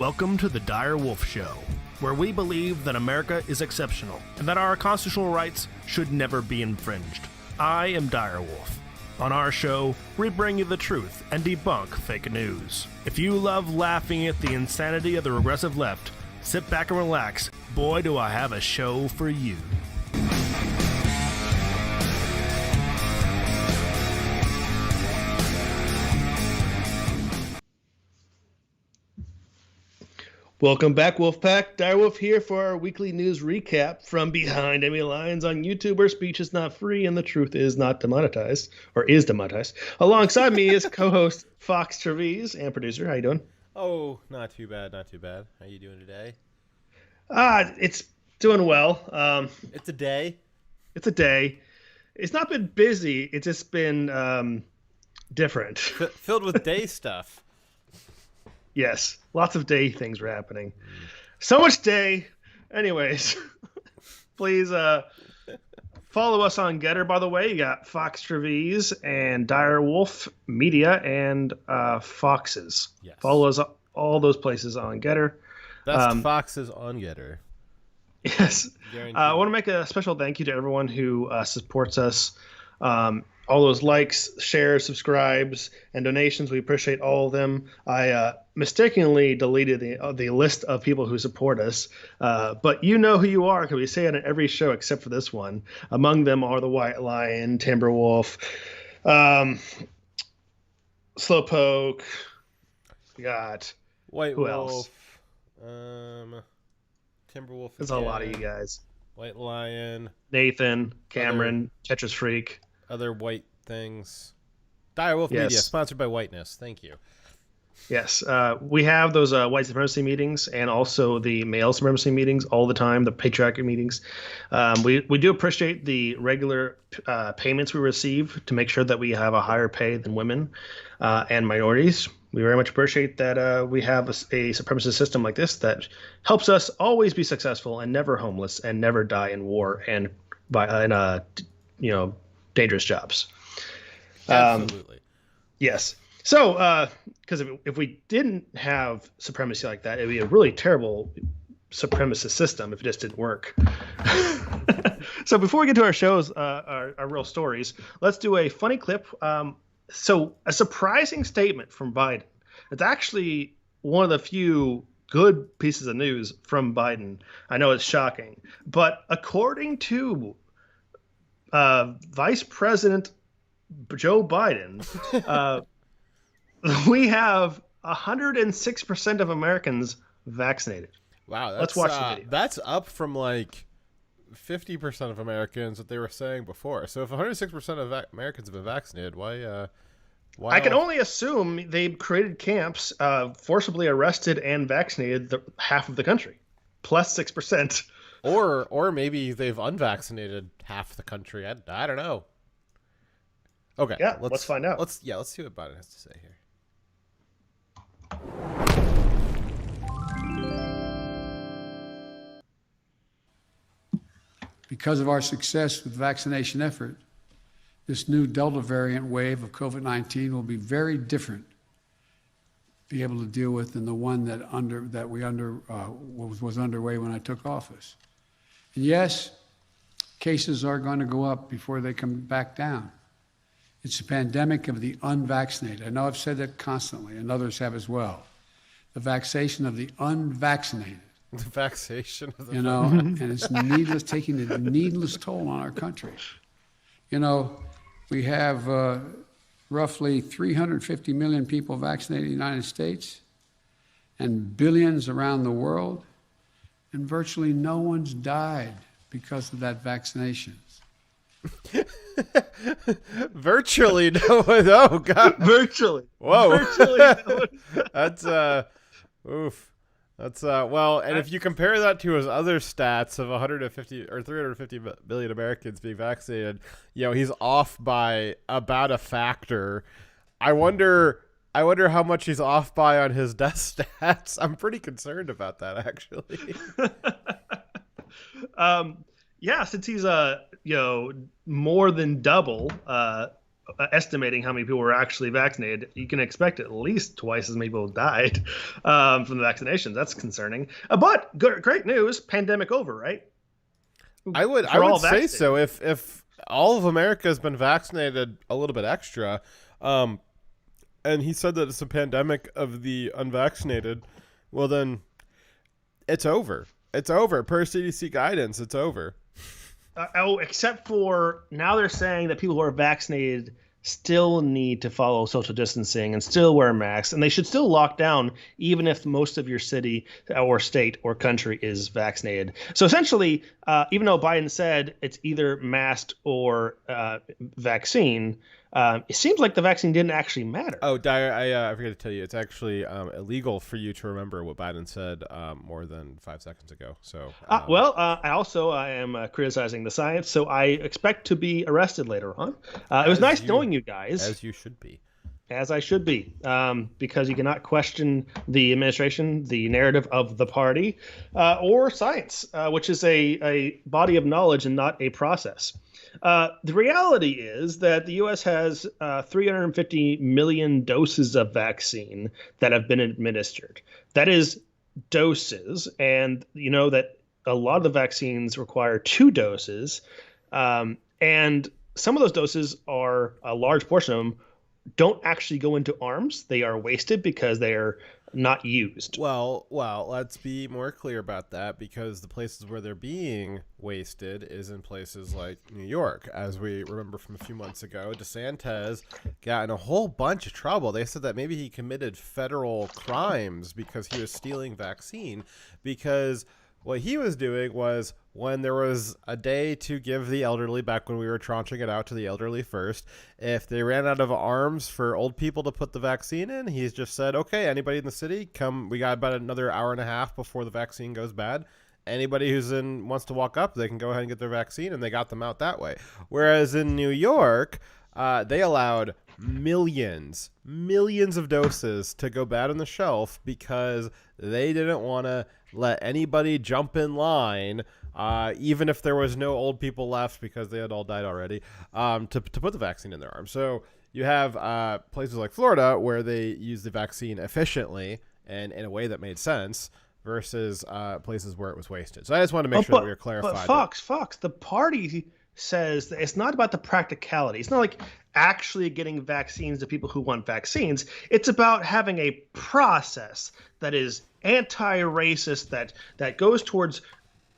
Welcome to the Dire Wolf Show, where we believe that America is exceptional and that our constitutional rights should never be infringed. I am Dire Wolf. On our show, we bring you the truth and debunk fake news. If you love laughing at the insanity of the regressive left, sit back and relax. Boy, do I have a show for you. Welcome back, Wolfpack. Dire Wolf here for our weekly news recap from behind enemy lines on YouTube, where speech is not free and the truth is not demonetized, or is demonetized. Alongside me is co-host Fox Trevize and producer. How you doing? Oh, not too bad, not too bad. How you doing today? It's doing well. It's a day. It's a day. It's not been busy. It's just been different. Filled with day stuff. Yes, lots of day things were happening. So much day. Anyways, please follow us on Getter, by the way. You got Fox Trevize and Dire Wolf Media and Foxes. Yes. Follow us all those places on Getter. Best Foxes on Getter. Yes. I want to make a special thank you to everyone who supports us. All those likes, shares, subscribes, and donations. We appreciate all of them. I mistakenly deleted the list of people who support us, but you know who you are because we say it in every show except for this one. Among them are the White Lion, Timberwolf, Slowpoke. We got White who Wolf, else? Timberwolf. There's a lot of you guys. White Lion, Nathan, Cameron, Tetris Freak. Other white things. Dire Wolf Media, sponsored by Whiteness. Thank you. Yes, we have those white supremacy meetings and also the male supremacy meetings all the time, the patriarchy meetings. We do appreciate the regular payments we receive to make sure that we have a higher pay than women and minorities. We very much appreciate that we have a supremacist system like this that helps us always be successful and never homeless and never die in war and dangerous jobs. Absolutely. Yes. So, because if we didn't have supremacy like that, it would be a really terrible supremacist system if it just didn't work. So before we get to our shows, our real stories, let's do a funny clip. So a surprising statement from Biden. It's actually one of the few good pieces of news from Biden. I know it's shocking, but according to Vice President Joe Biden, we have 106% of Americans vaccinated. Wow, let's watch the video. That's up from like 50% of Americans that they were saying before. So if 106% of Americans have been vaccinated, why I can only assume they created camps, forcibly arrested and vaccinated half of the country, plus 6%. Or maybe they've unvaccinated half the country. I don't know. Okay. Yeah, let's find out. Let's see what Biden has to say here. Because of our success with the vaccination effort, this new Delta variant wave of COVID-19 will be very different be able to deal with than the one that was underway when I took office. And yes, cases are going to go up before they come back down. It's a pandemic of the unvaccinated. I know I've said that constantly, and others have as well. The vaccination of the unvaccinated. The vaccination of the and it's needless, taking a needless toll on our country. We have roughly 350 million people vaccinated in the United States and billions around the world, and virtually no one's died because of that vaccination. Virtually no one. Oh God. Virtually. Whoa. Virtually no one. That's oof. That's well, and if you compare that to his other stats of 150 or 350 million Americans being vaccinated, he's off by about a factor. I wonder how much he's off by on his death stats. I'm pretty concerned about that, actually. Yeah, since he's more than double estimating how many people were actually vaccinated, you can expect at least twice as many people died from the vaccinations. That's concerning. But great news, pandemic over, right? I would say so. If all of America has been vaccinated a little bit extra, and he said that it's a pandemic of the unvaccinated, well then, it's over. It's over. Per CDC guidance, it's over. Except for now they're saying that people who are vaccinated still need to follow social distancing and still wear masks, and they should still lock down even if most of your city or state or country is vaccinated. So essentially, even though Biden said it's either masked or vaccine, it seems like the vaccine didn't actually matter. Oh, Dyer, I forgot to tell you, it's actually illegal for you to remember what Biden said more than 5 seconds ago. So, I am criticizing the science, so I expect to be arrested later on. It was nice knowing you guys. As you should be. As I should be, because you cannot question the administration, the narrative of the party, or science, which is a body of knowledge and not a process. The reality is that the U.S. has 350 million doses of vaccine that have been administered. That is doses, and you know that a lot of the vaccines require 2 doses, and some of those doses are a large portion of them don't actually go into arms. They are wasted because they are not used. Well, let's be more clear about that, because the places where they're being wasted is in places like New York. As we remember from a few months ago, DeSantis got in a whole bunch of trouble. They said that maybe he committed federal crimes because he was stealing vaccine, because what he was doing was, when there was a day to give the elderly, back when we were tranching it out to the elderly first, if they ran out of arms for old people to put the vaccine in, he's just said, okay, anybody in the city, come, we got about another hour and a half before the vaccine goes bad. Anybody wants to walk up, they can go ahead and get their vaccine, and they got them out that way. Whereas in New York, they allowed millions of doses to go bad on the shelf because they didn't want to let anybody jump in line, even if there was no old people left because they had all died already, to put the vaccine in their arm. So you have places like Florida where they use the vaccine efficiently and in a way that made sense, versus places where it was wasted. So I just wanted to make sure that we were clarified. But Fox, the party says that it's not about the practicality. It's not like actually getting vaccines to people who want vaccines. It's about having a process that is anti-racist, that goes towards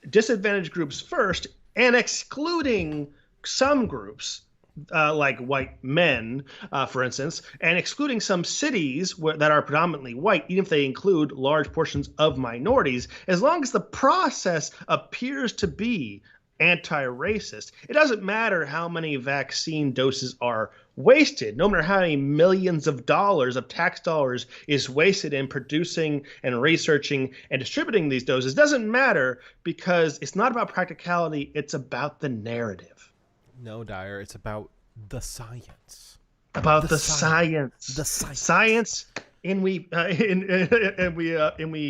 disadvantaged groups first and excluding some groups, like white men, for instance, and excluding some cities that are predominantly white, even if they include large portions of minorities, as long as the process appears to be anti-racist. It doesn't matter how many vaccine doses are wasted, no matter how many millions of dollars of tax dollars is wasted in producing and researching and distributing these doses. It doesn't matter, because it's not about practicality, it's about the narrative. No, Dyer, it's about the science. About the science. The science. Science. And we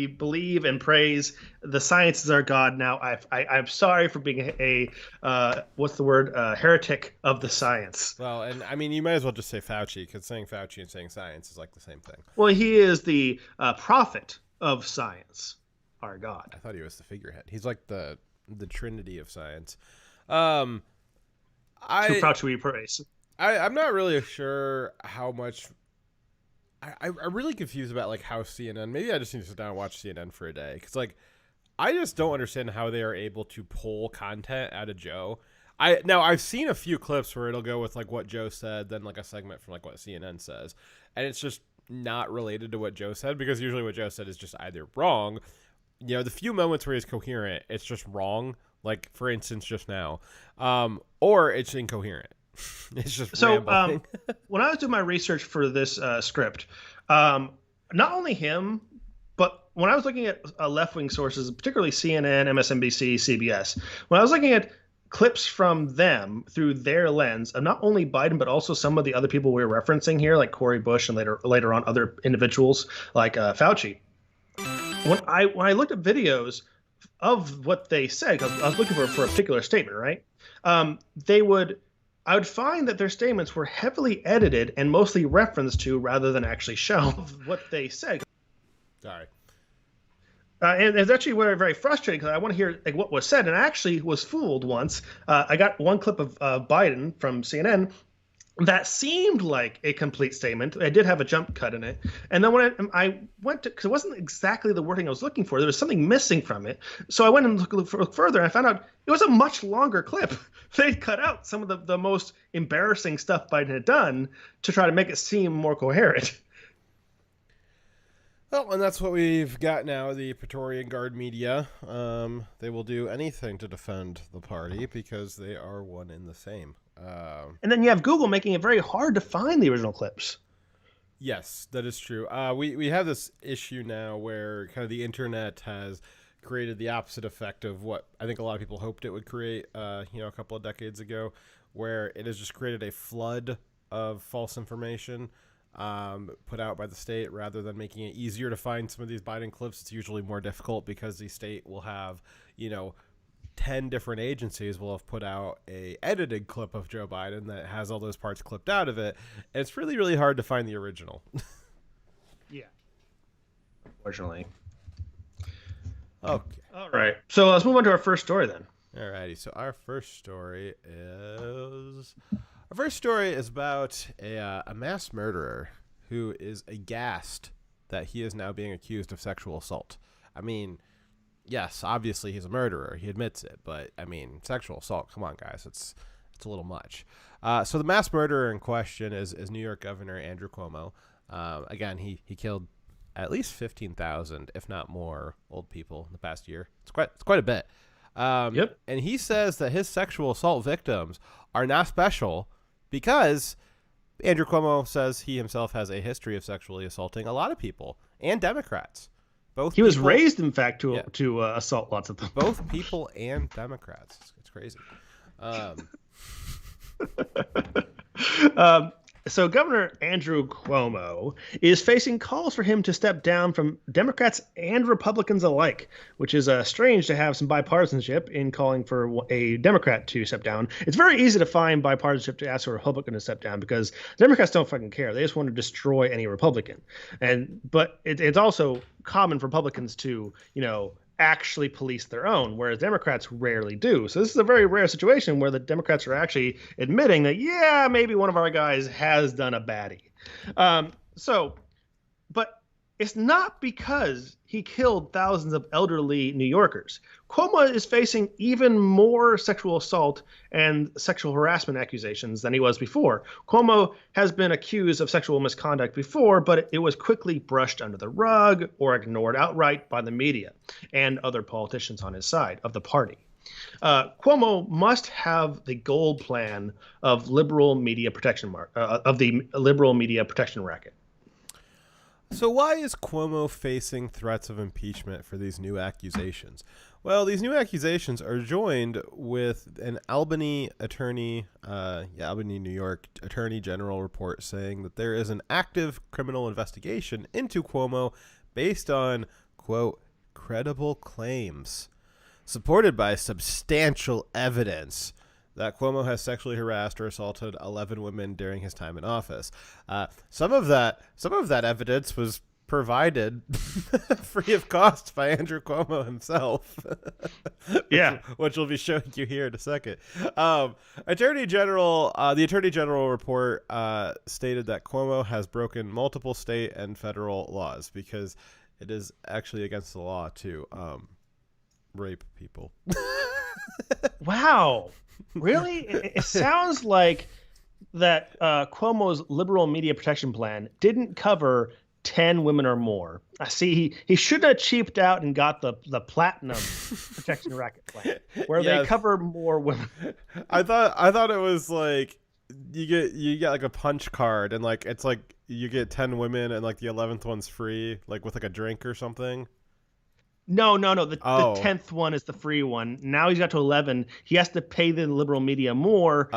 believe and praise the science is our God. Now, I'm sorry for being a heretic of the science. Well, and I mean, you might as well just say Fauci, because saying Fauci and saying science is like the same thing. Well, he is the prophet of science, our God. I thought he was the figurehead. He's like the trinity of science. Who Fauci we praise. I'm not really sure how much. I'm really confused about like how CNN. Maybe I just need to sit down and watch CNN for a day, because like I just don't understand how they are able to pull content out of Joe. I've seen a few clips where it'll go with like what Joe said, then like a segment from like what CNN says, and it's just not related to what Joe said, because usually what Joe said is just either wrong. You know, the few moments where he's coherent, it's just wrong. Like for instance, just now, or it's incoherent. It's just rambling. When I was doing my research for this script, not only him, but when I was looking at left-wing sources, particularly CNN, MSNBC, CBS, when I was looking at clips from them through their lens of not only Biden, but also some of the other people we were referencing here, like Cori Bush and later on other individuals like Fauci, when I looked at videos of what they said, because I was looking for a particular statement, right? They would I would find that their statements were heavily edited and mostly referenced to rather than actually shown what they said. Sorry. And it's actually very, very frustrating because I want to hear like what was said. And I actually was fooled once. I got one clip of Biden from CNN that seemed like a complete statement. I did have a jump cut in it. And then when I went to, because it wasn't exactly the wording I was looking for, there was something missing from it. So I went and looked further and I found out it was a much longer clip. They'd cut out some of the most embarrassing stuff Biden had done to try to make it seem more coherent. Well, and that's what we've got now, the Praetorian Guard media. They will do anything to defend the party because they are one and the same. And then you have Google making it very hard to find the original clips. Yes, that is true. We have this issue now where kind of the internet has created the opposite effect of what I think a lot of people hoped it would create, a couple of decades ago, where it has just created a flood of false information put out by the state rather than making it easier to find some of these Biden clips. It's usually more difficult because the state will have, 10 different agencies will have put out a edited clip of Joe Biden that has all those parts clipped out of it. And it's really, really hard to find the original. Yeah. Unfortunately. Okay. All right. So let's move on to our first story then. Alrighty. So our first story is about a mass murderer who is aghast that he is now being accused of sexual assault. I mean, yes, obviously he's a murderer. He admits it. But, I mean, sexual assault, come on, guys. It's a little much. So the mass murderer in question is New York Governor Andrew Cuomo. Again, he killed at least 15,000, if not more, old people in the past year. It's quite a bit. Yep. And he says that his sexual assault victims are not special because Andrew Cuomo says he himself has a history of sexually assaulting a lot of people and Democrats. He was raised, in fact, to assault lots of them. Both people and Democrats. It's crazy. So Governor Andrew Cuomo is facing calls for him to step down from Democrats and Republicans alike, which is strange to have some bipartisanship in calling for a Democrat to step down. It's very easy to find bipartisanship to ask a Republican to step down because Democrats don't fucking care. They just want to destroy any Republican. But it's also common for Republicans to, actually police their own, whereas Democrats rarely do. So this is a very rare situation where the Democrats are actually admitting that, yeah, maybe one of our guys has done a baddie. But it's not because he killed thousands of elderly New Yorkers. Cuomo is facing even more sexual assault and sexual harassment accusations than he was before. Cuomo has been accused of sexual misconduct before, but it was quickly brushed under the rug or ignored outright by the media and other politicians on his side of the party. Cuomo must have the gold plan of liberal media protection of the liberal media protection racket. So why is Cuomo facing threats of impeachment for these new accusations? Well, these new accusations are joined with an Albany, New York Attorney General report saying that there is an active criminal investigation into Cuomo based on, quote, credible claims, supported by substantial evidence that Cuomo has sexually harassed or assaulted 11 women during his time in office. Some of that evidence was provided free of cost by Andrew Cuomo himself. Yeah, which we'll be showing you here in a second. The Attorney General report stated that Cuomo has broken multiple state and federal laws because it is actually against the law to rape people. Wow. Really? It sounds like that Cuomo's liberal media protection plan didn't cover 10 women or more. I see he should have cheaped out and got the platinum protection racket plan where they cover more women. I thought it was like you get like a punch card and like it's like you get 10 women and like the 11th one's free, like with like a drink or something. No. The 10th one is the free one. Now he's got to 11. He has to pay the liberal media more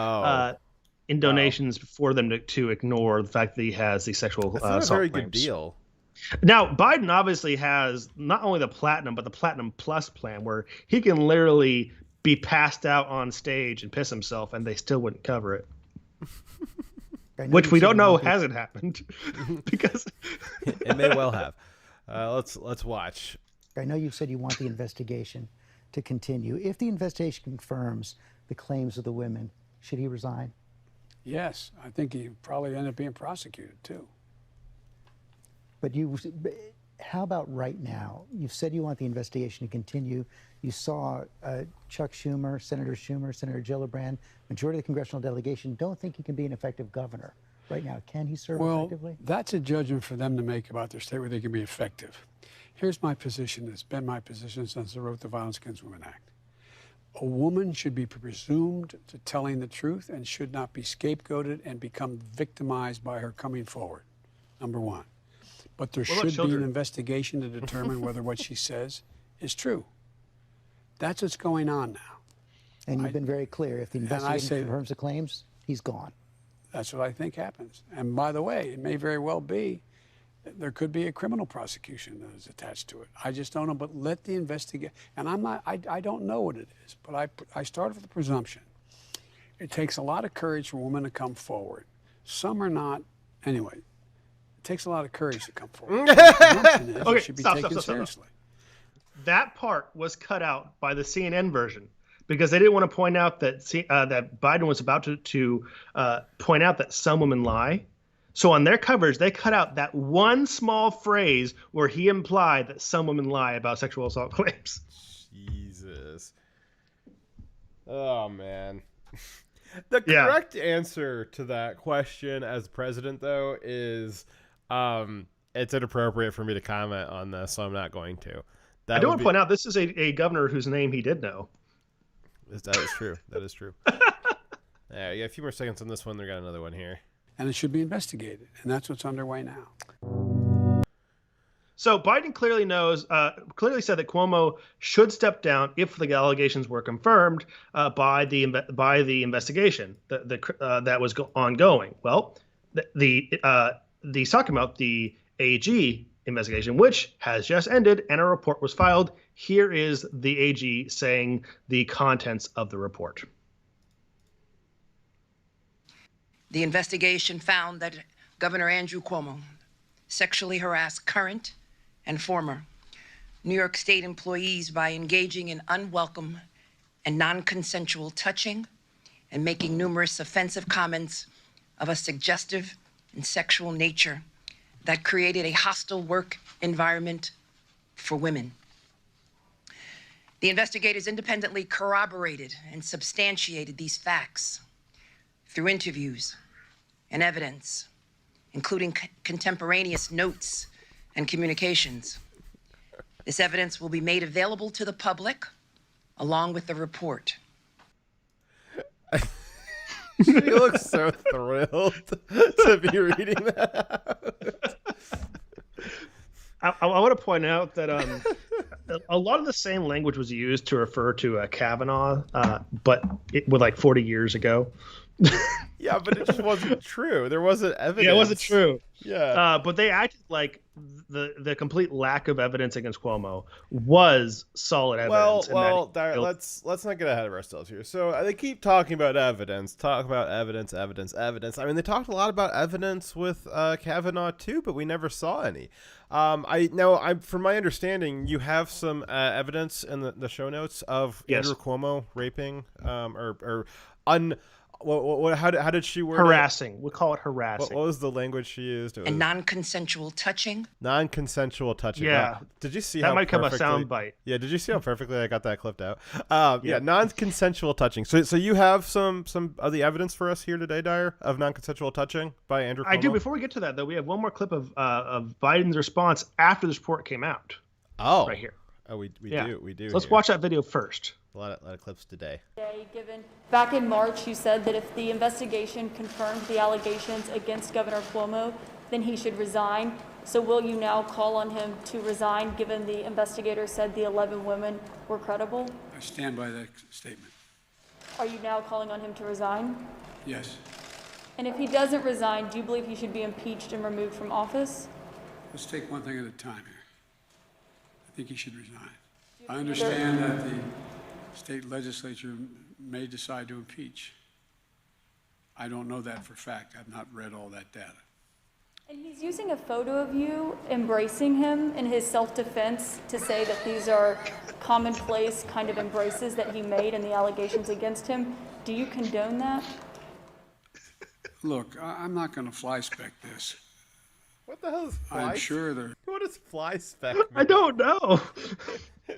in donations for them to ignore the fact that he has the sexual assault That's not a very claims. good deal. Now, Biden obviously has not only the platinum, but the platinum plus plan where he can literally be passed out on stage and piss himself, and they still wouldn't cover it. Which we don't know hasn't happened because it may well have. Let's watch. I know you've said you want the investigation to continue. If the investigation confirms the claims of the women, should he resign? Yes, I think he probably end up being prosecuted too. But how about right now? You've said you want the investigation to continue. You saw Chuck Schumer, Senator Gillibrand, majority of the congressional delegation don't think he can be an effective governor right now. Can he serve effectively? Well, that's a judgment for them to make about their state where they can be effective. Here's my position. It's been my position since I wrote the Violence Against Women Act. A woman should be presumed to telling the truth and should not be scapegoated and become victimized by her coming forward, number one. But there should be an investigation to determine whether what she says is true. That's what's going on now. And you've been very clear. If the investigation confirms the claims, he's gone. That's what I think happens. And by the way, it may very well be there could be a criminal prosecution that is attached to it. I just don't know. But let the investigation. And I don't know what it is. But I start with the presumption. It takes a lot of courage for women to come forward. Some are not. Anyway. It takes a lot of courage to come forward. Okay, should be stop. taken seriously. That part was cut out by the CNN version because they didn't want to point out that that Biden was about to point out that some women lie. So on their coverage, they cut out that one small phrase where he implied that some women lie about sexual assault claims. Jesus. Oh, man. The correct answer to that question as president, though, is it's inappropriate for me to comment on this, so I'm not going to. I do want to point out this is a governor whose name he did know. That is true. That is true. Yeah, you got a few more seconds on this one. They got another one here. And it should be investigated, and that's what's underway now. So Biden clearly said that Cuomo should step down if the allegations were confirmed by the investigation that was ongoing. Well, he's talking about the AG investigation, which has just ended, and a report was filed. Here is the AG saying the contents of the report. The investigation found that Governor Andrew Cuomo sexually harassed current and former New York State employees by engaging in unwelcome and non-consensual touching and making numerous offensive comments of a suggestive and sexual nature that created a hostile work environment for women. The investigators independently corroborated and substantiated these facts through interviews and evidence, including contemporaneous notes and communications. This evidence will be made available to the public along with the report. She looks so thrilled to be reading that. I want to point out that a lot of the same language was used to refer to Kavanaugh, but it was like 40 years ago. Yeah, but it just wasn't true. There wasn't evidence. Yeah, it wasn't true. Yeah. But they acted like the complete lack of evidence against Cuomo was solid evidence. Well, let's not get ahead of ourselves here. So they keep talking about evidence. I mean, they talked a lot about evidence with Kavanaugh too, but we never saw any. From my understanding, you have some evidence in the show notes of Andrew Cuomo raping how did she word harassing? it? We'll call it harassing. What was the language she used? And non-consensual touching. Non-consensual touching. Yeah. Wow. Did you see that how might become a perfectly, sound bite? Yeah. Did you see how perfectly I got that clipped out? Yeah. Non-consensual touching. So you have some of the evidence for us here today, Dyer, of non-consensual touching by Andrew Cuomo? I do. Before we get to that, though, we have one more clip of Biden's response after this report came out. Oh. Right here. Oh, we do. So let's watch that video first. A lot of clips today. Given back in March, you said that if the investigation confirmed the allegations against Governor Cuomo, then he should resign. So will you now call on him to resign, given the investigator said the 11 women were credible? I stand by that statement. Are you now calling on him to resign? Yes. And if he doesn't resign, do you believe he should be impeached and removed from office? Let's take one thing at a time here. I think he should resign. I understand that the state legislature may decide to impeach. I don't know that for a fact. I've not read all that data. And he's using a photo of you embracing him in his self-defense to say that these are commonplace kind of embraces that he made and the allegations against him. Do you condone that? Look, I'm not going to fly spec this. What the hell is fly? I'm sure there. What does fly spec mean? I don't know.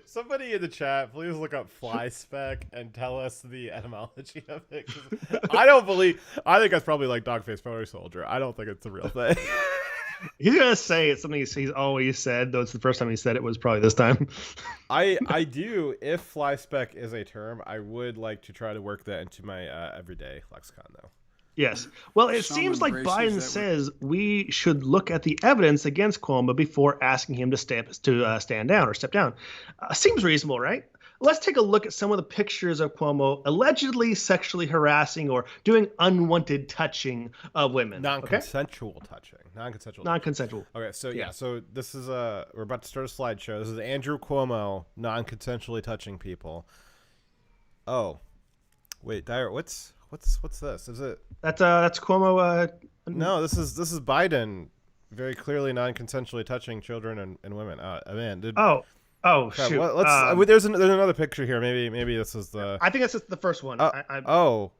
Somebody in the chat, please look up fly spec and tell us the etymology of it. 'Cause I think that's probably like dog-faced pony soldier. I don't think it's a real thing. He's gonna say it's something he's always said, though it's the first time he said it was probably this time. I do. If fly spec is a term, I would like to try to work that into my everyday lexicon, though. Yes. Well, it Some seems like embraces Biden that says we should look at the evidence against Cuomo before asking him to stand down or step down. Seems reasonable, right? Let's take a look at some of the pictures of Cuomo allegedly sexually harassing or doing unwanted touching of women. Non-consensual touching. Non-consensual. Okay, so yeah, so this is we're about to start a slideshow. This is Andrew Cuomo non-consensually touching people. Oh, wait, Dyer, what's this? Is it? That's Cuomo. No, this is Biden, very clearly non-consensually touching children and women. Man, did. Oh, crap, shoot. There's another picture here. Maybe this is the. I think that's the first one. Oh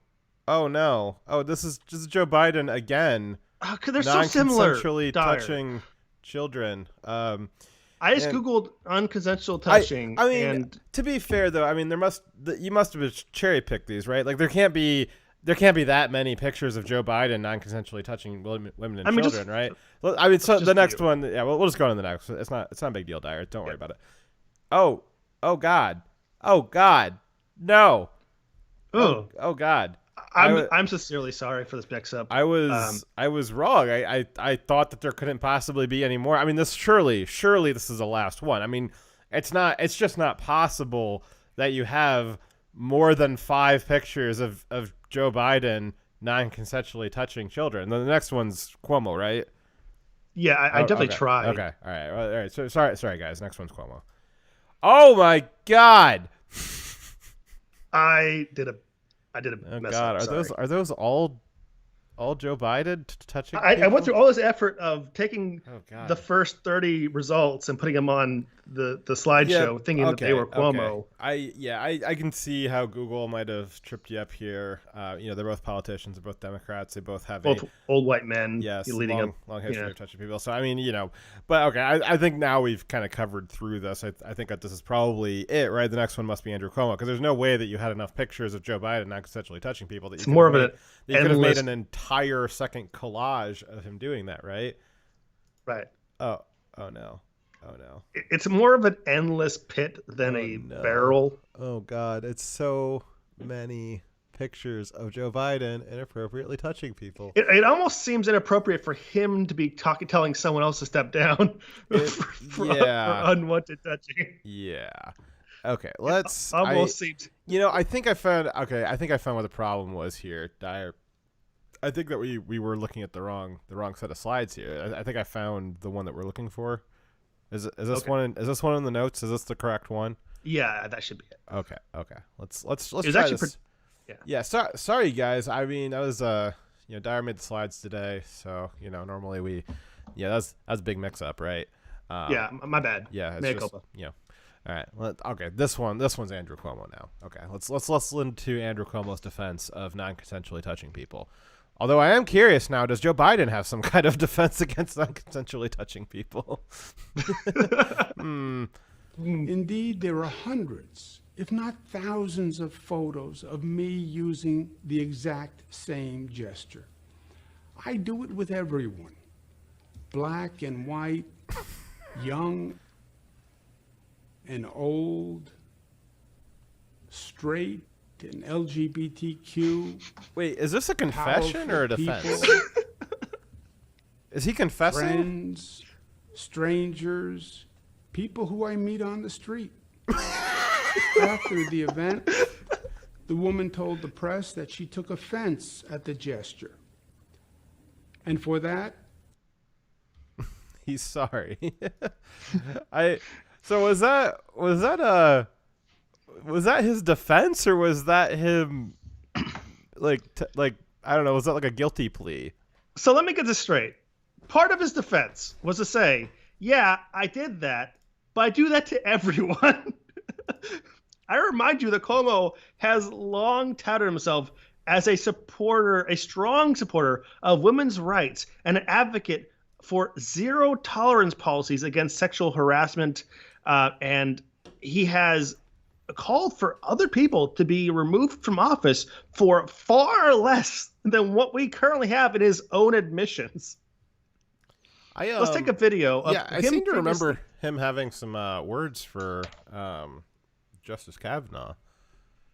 no! Oh, this is just Joe Biden again. Because they're so similar. Non-consensually touching children. I just googled unconsensual touching. I mean, to be fair though, I mean you must have cherry picked these, right? Like there can't be that many pictures of Joe Biden non-consensually touching women and children, right? Well, I mean, so the next one, yeah, we'll just go on to the next. It's not a big deal, Dyer. Don't worry about it. Oh God, no. Oh God. I'm sincerely sorry for this mix-up. I was wrong. I thought that there couldn't possibly be any more. I mean, this surely this is the last one. I mean, it's just not possible that you have more than 5 pictures of Joe Biden non-consensually touching children. Then the next one's Cuomo, right? Yeah, I definitely tried. Okay, all right. So sorry guys. Next one's Cuomo. Oh my God! I did a mess up. Are those all Joe Biden touching? I went through all this effort of taking God. the first 30 results and putting them on the slideshow, thinking that they were Cuomo. Okay. I can see how Google might have tripped you up here. They're both politicians, they're both Democrats, they both have both old white men. Yes, leading long history of touching people. So I mean, but okay, I think now we've kind of covered through this. I think that this is probably it, right? The next one must be Andrew Cuomo, because there's no way that you had enough pictures of Joe Biden non-consensually touching people that you could have made an entire second collage of him doing that, right? Right. Oh no. It's more of an endless pit than a barrel. Oh God, it's so many pictures of Joe Biden inappropriately touching people. It almost seems inappropriate for him to be telling someone else to step down for unwanted touching. Yeah. Okay, let's. Seems. I think I found. Okay, I think I found what the problem was here, Dyer. I think that we were looking at the wrong set of slides here. I think I found the one that we're looking for. Is this one? Is this one in the notes? Is this the correct one? Yeah, that should be it. Okay. Let's try this. Yeah. Sorry guys. I mean, that was Dyer made the slides today, so normally that's a big mix up, right? Yeah, my bad. Yeah, it's just, all right. Okay. This one's Andrew Cuomo now. Okay. Let's listen to Andrew Cuomo's defense of non-consensually touching people. Although I am curious now, does Joe Biden have some kind of defense against non-consensually touching people? Indeed, there are hundreds, if not thousands, of photos of me using the exact same gesture. I do it with everyone, black and white, young and old, straight and LGBTQ. Wait, is this a confession or a defense? Is he confessing? Friends, strangers, people who I meet on the street. After the event, the woman told the press that she took offense at the gesture. And for that, he's sorry. So was that was that his defense or was that him like I don't know, was that like a guilty plea? So let me get this straight. Part of his defense was to say, yeah, I did that, but I do that to everyone. I remind you that Cuomo has long touted himself as a strong supporter of women's rights and an advocate for zero tolerance policies against sexual harassment. And he has called for other people to be removed from office for far less than what we currently have in his own admissions. Let's take a video of I seem to remember him having some words for Justice Kavanaugh.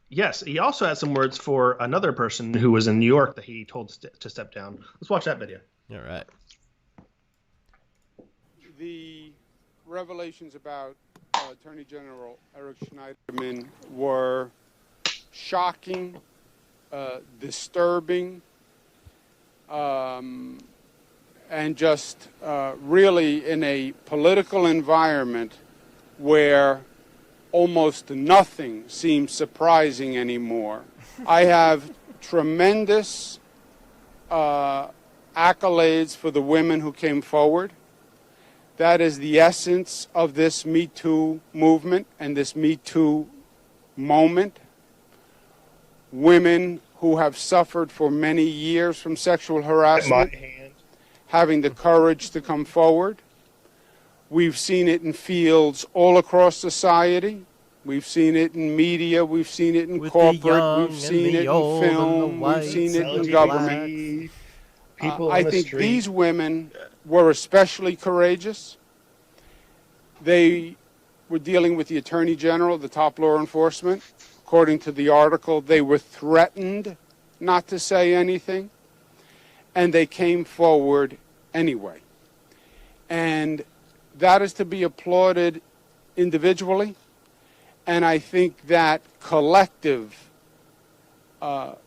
Yes, he also had some words for another person who was in New York that he told to step down. Let's watch that video. All right. The revelations about Attorney General Eric Schneiderman were shocking, disturbing, and just really in a political environment where almost nothing seems surprising anymore. I have tremendous accolades for the women who came forward. That is the essence of this Me Too movement and this Me Too moment. Women who have suffered for many years from sexual harassment, having the courage to come forward. We've seen it in fields all across society. We've seen it in media. We've seen it in corporate. We've seen it in film. We've seen it in government. I think these women were especially courageous. They were dealing with the Attorney General, the top law enforcement. According to the article, they were threatened not to say anything, and they came forward anyway. And that is to be applauded individually, and I think that collective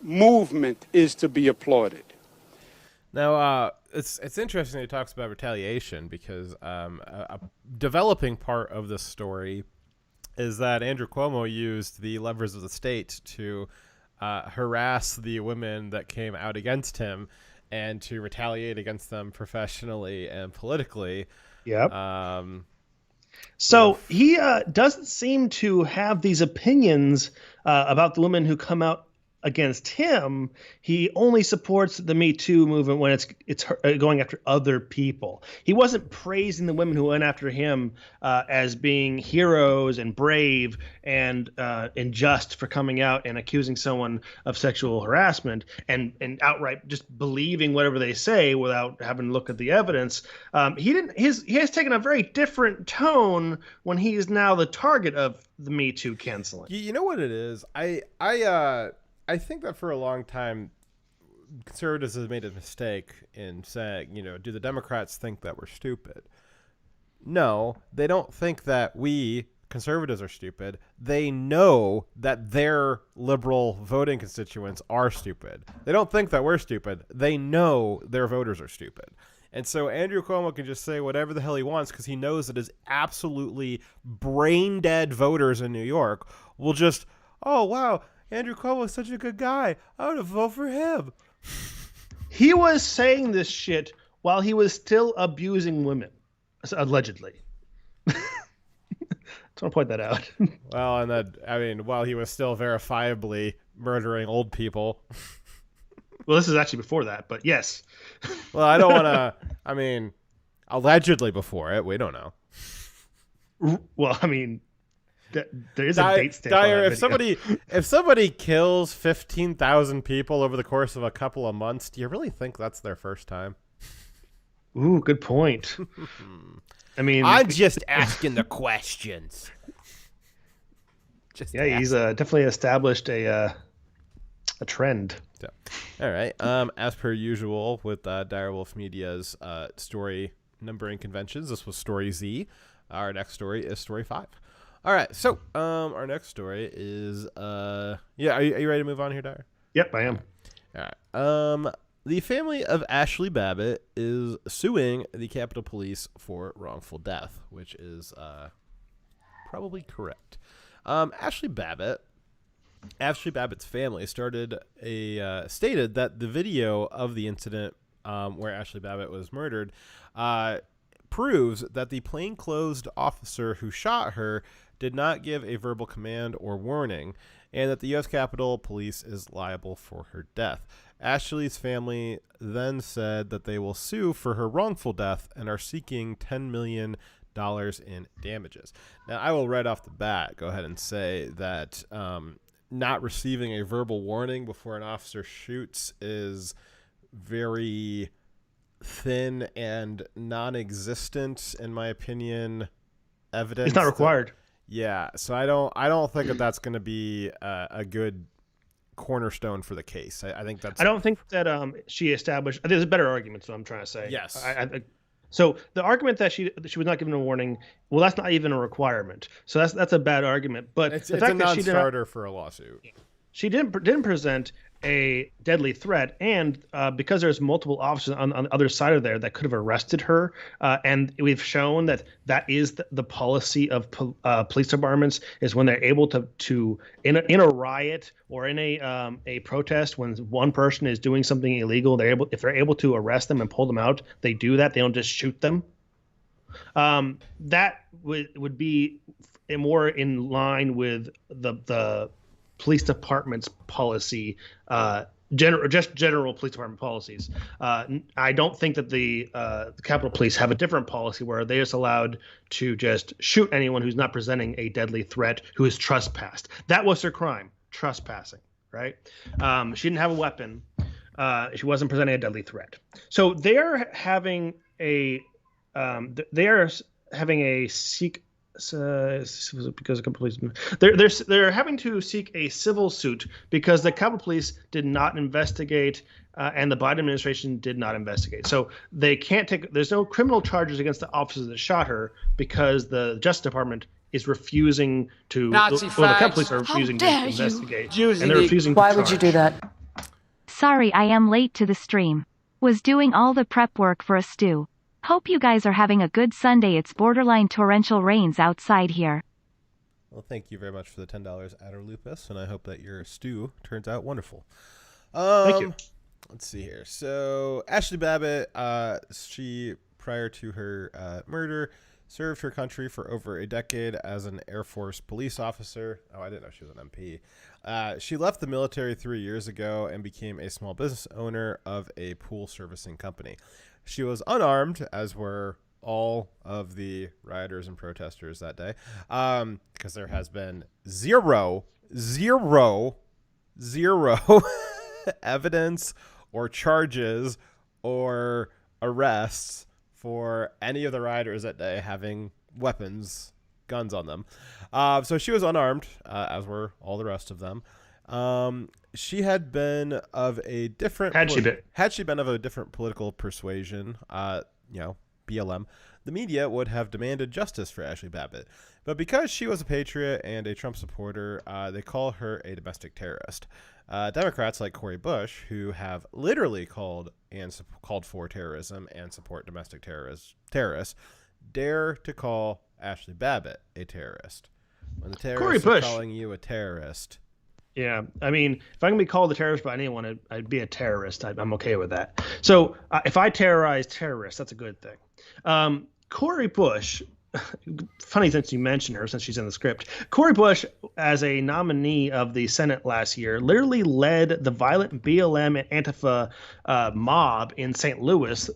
movement is to be applauded. Now, it's interesting he talks about retaliation because a developing part of this story is that Andrew Cuomo used the levers of the state to harass the women that came out against him and to retaliate against them professionally and politically. Yep. So he doesn't seem to have these opinions about the women who come out against him. He only supports the Me Too movement when it's going after other people. He wasn't praising the women who went after him as being heroes and brave and just for coming out and accusing someone of sexual harassment and outright just believing whatever they say without having to look at the evidence. He has taken a very different tone when he is now the target of the Me Too canceling. You know what it is? I think that for a long time, conservatives have made a mistake in saying, do the Democrats think that we're stupid? No, they don't think that we conservatives are stupid. They know that their liberal voting constituents are stupid. They don't think that we're stupid. They know their voters are stupid. And so Andrew Cuomo can just say whatever the hell he wants because he knows that his absolutely brain-dead voters in New York will just, oh, wow, Andrew Cuomo is such a good guy. I would vote for him. He was saying this shit while he was still abusing women, allegedly. Just want to point that out. Well, and that, while he was still verifiably murdering old people. Well, this is actually before that, but yes. Well, I don't want to, allegedly before it. We don't know. Well, there is a date stamp Dyer, on that if somebody kills 15,000 people over the course of a couple of months, do you really think that's their first time? Ooh, good point. I'm just asking the questions. He's definitely established a trend. So, all right. As per usual with Direwolf Media's story numbering conventions, this was story Z. Our next story is story 5. All right, so our next story is are you ready to move on here, Dyer? Yep, I am. All right. The family of Ashley Babbitt is suing the Capitol Police for wrongful death, which is probably correct. Ashley Babbitt's family stated that the video of the incident where Ashley Babbitt was murdered proves that the plainclothes officer who shot her did not give a verbal command or warning, and that the U.S. Capitol Police is liable for her death. Ashley's family then said that they will sue for her wrongful death and are seeking $10 million in damages. Now, I will right off the bat go ahead and say that not receiving a verbal warning before an officer shoots is very thin and non-existent, in my opinion, evidence. It's not required. Yeah, so I don't think that that's going to be a good cornerstone for the case. I think that's. I don't think that she established. There's a better argument. So I'm trying to say. Yes. So the argument that she was not given a warning, well, that's not even a requirement. So that's a bad argument. But it's the fact a that she non-starter for a lawsuit. She didn't present a deadly threat, and because there's multiple officers on the other side of there that could have arrested her, and we've shown that is the policy of police departments, is when they're able to in a riot or in a protest, when one person is doing something illegal, if they're able to arrest them and pull them out, they do that. They don't just shoot them. That would be more in line with the police department's policy, general police department policies. I don't think that the Capitol Police have a different policy where they're just allowed to just shoot anyone who's not presenting a deadly threat, who is trespassed. That was her crime, trespassing, right? She didn't have a weapon. She wasn't presenting a deadly threat. So they're having a seek. Because a couple police, they're having to seek a civil suit because the Capitol Police did not investigate, and the Biden administration did not investigate. So they can't take. There's no criminal charges against the officers that shot her because the Justice Department is refusing to. Nazi the Capitol Police are facts. refusing to How dare investigate, you. and they're refusing. Why to would you charge. do that? Sorry, I am late to the stream. Was doing all the prep work for a stew. Hope you guys are having a good Sunday. It's borderline torrential rains outside here. Well, thank you very much for the $10, Adder Lupus, and I hope that your stew turns out wonderful. Thank you. Let's see here. So Ashley Babbitt, she, prior to her murder, served her country for over a decade as an Air Force police officer. Oh, I didn't know she was an MP. She left the military 3 years ago and became a small business owner of a pool servicing company. She was unarmed, as were all of the rioters and protesters that day, because there has been zero evidence or charges or arrests for any of the rioters that day having guns on them. So she was unarmed, as were all the rest of them. She had been of a different political persuasion, BLM, the media would have demanded justice for Ashley Babbitt. But because she was a patriot and a Trump supporter, they call her a domestic terrorist. Democrats like Cori Bush, who have literally called for terrorism and support domestic terrorists, dare to call Ashley Babbitt a terrorist. When the terrorists are calling you a terrorist. Yeah, I mean, if I can be called a terrorist by anyone, I'd be a terrorist. I'm okay with that. So if I terrorize terrorists, that's a good thing. Cori Bush, funny since you mentioned her, since she's in the script. Cori Bush, as a nominee of the Senate last year, literally led the violent BLM and Antifa mob in St. Louis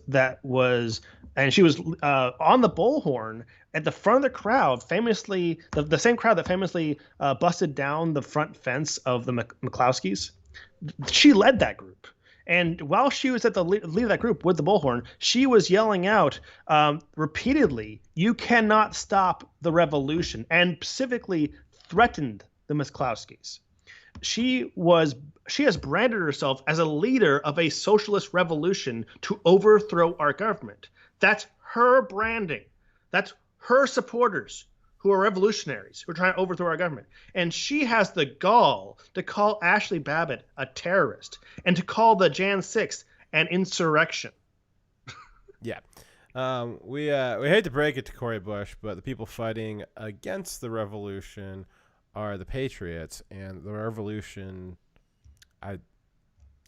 and she was on the bullhorn at the front of the crowd, famously, the same crowd that famously busted down the front fence of the McCloskeys. She led that group. And while she was at the lead of that group with the bullhorn, she was yelling out repeatedly, "You cannot stop the revolution," and specifically threatened the McCloskeys. She has branded herself as a leader of a socialist revolution to overthrow our government. That's her branding. That's her supporters who are revolutionaries, who are trying to overthrow our government. And she has the gall to call Ashley Babbitt a terrorist and to call the Jan 6th an insurrection. Yeah. We hate to break it to Cori Bush, but the people fighting against the revolution are the patriots, and the revolution.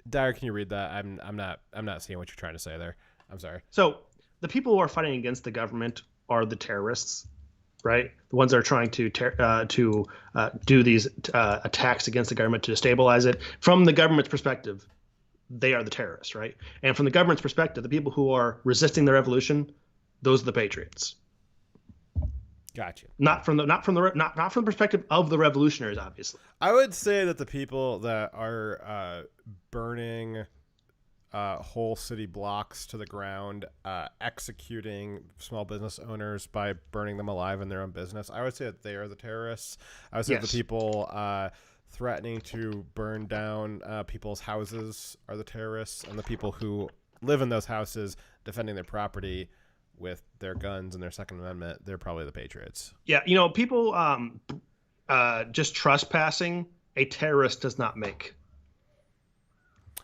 Dyer, can you read that? I'm not seeing what you're trying to say there. I'm sorry. So the people who are fighting against the government are the terrorists, right? The ones that are trying to do these attacks against the government to destabilize it. From the government's perspective, they are the terrorists, right? And from the government's perspective, the people who are resisting the revolution, those are the patriots. Gotcha. Not from the perspective of the revolutionaries, obviously. I would say that the people that are burning whole city blocks to the ground, executing small business owners by burning them alive in their own business, I would say that they are the terrorists. I would say that the people threatening to burn down people's houses are the terrorists, and the people who live in those houses defending their property with their guns and their Second Amendment, they're probably the patriots. Yeah, people just trespassing, a terrorist does not make.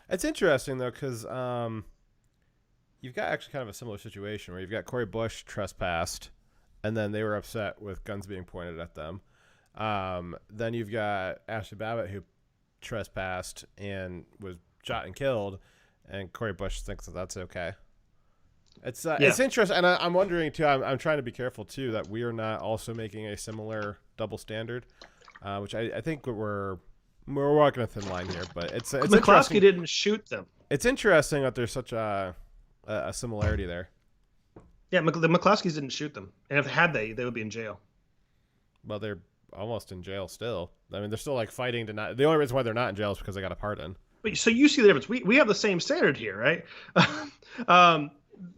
It's interesting, though, because you've got actually kind of a similar situation where you've got Cori Bush trespassed, and then they were upset with guns being pointed at them. Then you've got Ashley Babbitt, who trespassed and was shot and killed, and Cori Bush thinks that that's okay. It's interesting, and I'm wondering, too, I'm trying to be careful, too, that we are not also making a similar double standard, which I think we're walking a thin line here, but it's McCloskey didn't shoot them. It's interesting that there's such a similarity there. Yeah, the McCloskeys didn't shoot them, and if they would be in jail. Well, they're almost in jail still. I mean, they're still like fighting to not. The only reason why they're not in jail is because they got a pardon. So you see the difference. We have the same standard here, right?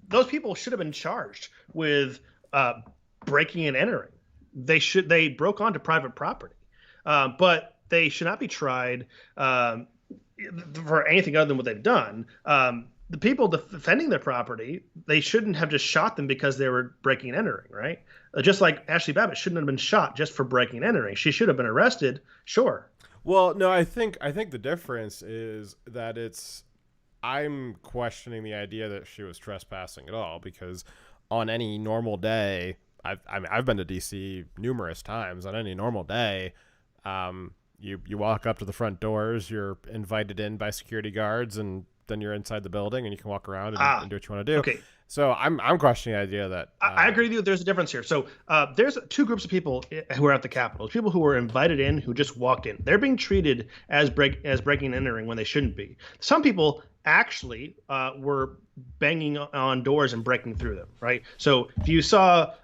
Those people should have been charged with breaking and entering. They broke onto private property, but they should not be tried for anything other than what they've done. The people defending their property, they shouldn't have just shot them because they were breaking and entering, right? Just like Ashley Babbitt shouldn't have been shot just for breaking and entering. She should have been arrested, sure. Well, no, I think the difference is that I'm questioning the idea that she was trespassing at all, because on any normal day, I've been to DC numerous times. On any normal day, you walk up to the front doors, you're invited in by security guards, and then you're inside the building and you can walk around and do what you want to do. Okay. So I'm questioning the idea that I agree with you. There's a difference here. So there's two groups of people who are at the Capitol. People who were invited in, who just walked in. They're being treated as breaking and entering when they shouldn't be. Some people actually were banging on doors and breaking through them, right? So if you saw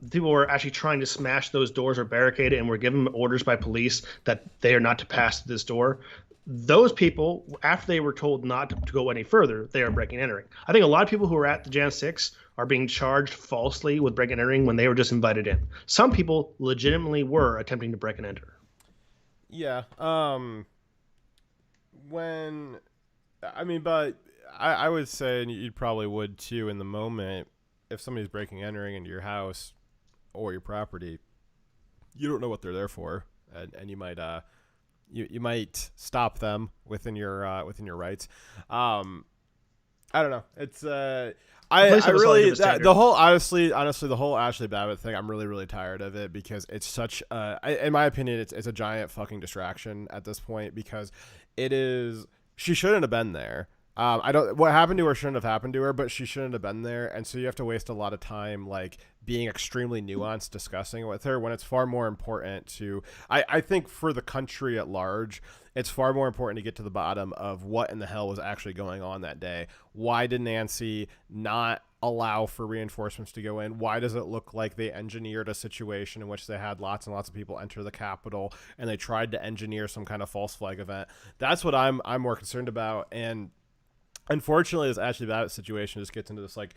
people were actually trying to smash those doors or barricade it and were given orders by police that they are not to pass this door, those people, after they were told not to go any further, they are breaking and entering. I think a lot of people who are at the Jan 6 are being charged falsely with breaking and entering when they were just invited in. Some people legitimately were attempting to break and enter. Yeah. But I would say, and you probably would too, in the moment, if somebody's breaking and entering into your house or your property, you don't know what they're there for, and you might you might stop them within your rights. I don't know. It's I really the whole honestly the whole Ashley Babbitt thing, I'm really, really tired of it, because it's such in my opinion it's a giant fucking distraction at this point, because she shouldn't have been there. What happened to her shouldn't have happened to her, but she shouldn't have been there. And so you have to waste a lot of time, like, being extremely nuanced discussing it with her, when it's far more important to, I think for the country at large, it's far more important to get to the bottom of what in the hell was actually going on that day. Why did Nancy not allow for reinforcements to go in? Why does it look like they engineered a situation in which they had lots and lots of people enter the Capitol and they tried to engineer some kind of false flag event? That's what I'm more concerned about. And unfortunately, this Ashley Babbitt situation just gets into this like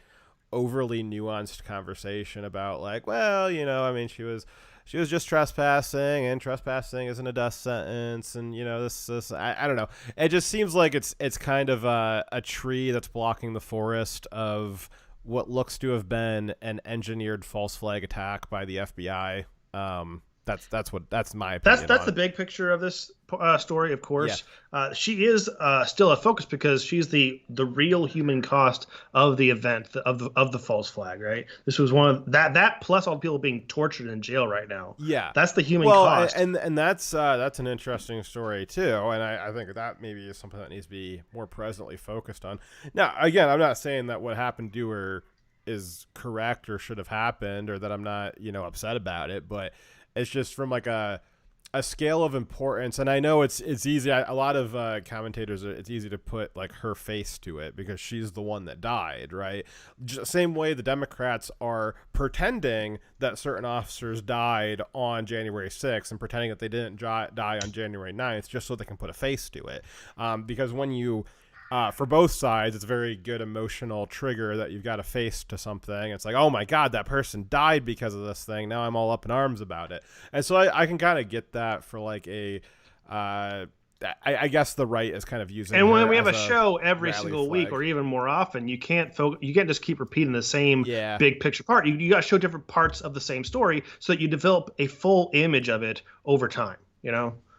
overly nuanced conversation about like, well, she was just trespassing, and trespassing isn't a death sentence, and this I don't know. It just seems like it's kind of a tree that's blocking the forest of what looks to have been an engineered false flag attack by the FBI. That's my opinion. That's the big picture of this story, of course. Yeah. She is still a focus because she's the real human cost of the event, of the false flag, right? This was one of that plus all the people being tortured in jail right now. Yeah, that's the human cost. And that's an interesting story too, and I think that maybe is something that needs to be more presently focused on. Now, again, I'm not saying that what happened to her is correct or should have happened, or that I'm not upset about it, but it's just from like a scale of importance. And I know it's easy. A lot of commentators, it's easy to put like her face to it because she's the one that died, right? Same way the Democrats are pretending that certain officers died on January 6th and pretending that they didn't die on January 9th just so they can put a face to it. Because when you for both sides, it's a very good emotional trigger that you've got a face to something. It's like, oh my God, that person died because of this thing. Now I'm all up in arms about it. And so I can kind of get that for like I guess the right is kind of using. And when we have a show every single week or even more often, you can't just keep repeating the same big picture part. You got to show different parts of the same story so that you develop a full image of it over time,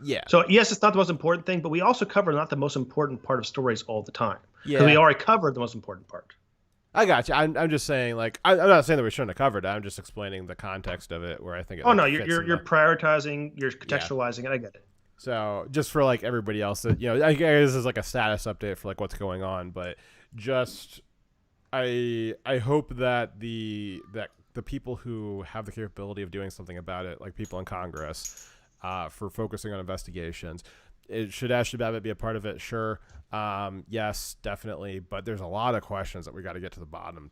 Yeah. So yes, it's not the most important thing, but we also cover not the most important part of stories all the time. Yeah. We already covered the most important part. I got you. I'm just saying, like, I'm not saying that we shouldn't have covered it. I'm just explaining the context of it, where I think. You're prioritizing, you're contextualizing it. I get it. So just for like everybody else, that I guess this is like a status update for like what's going on, but just I hope that the people who have the capability of doing something about it, like people in Congress. For focusing on investigations. Should Ashley Babbitt be a part of it? Sure. Yes, definitely. But there's a lot of questions that we got to get to the bottom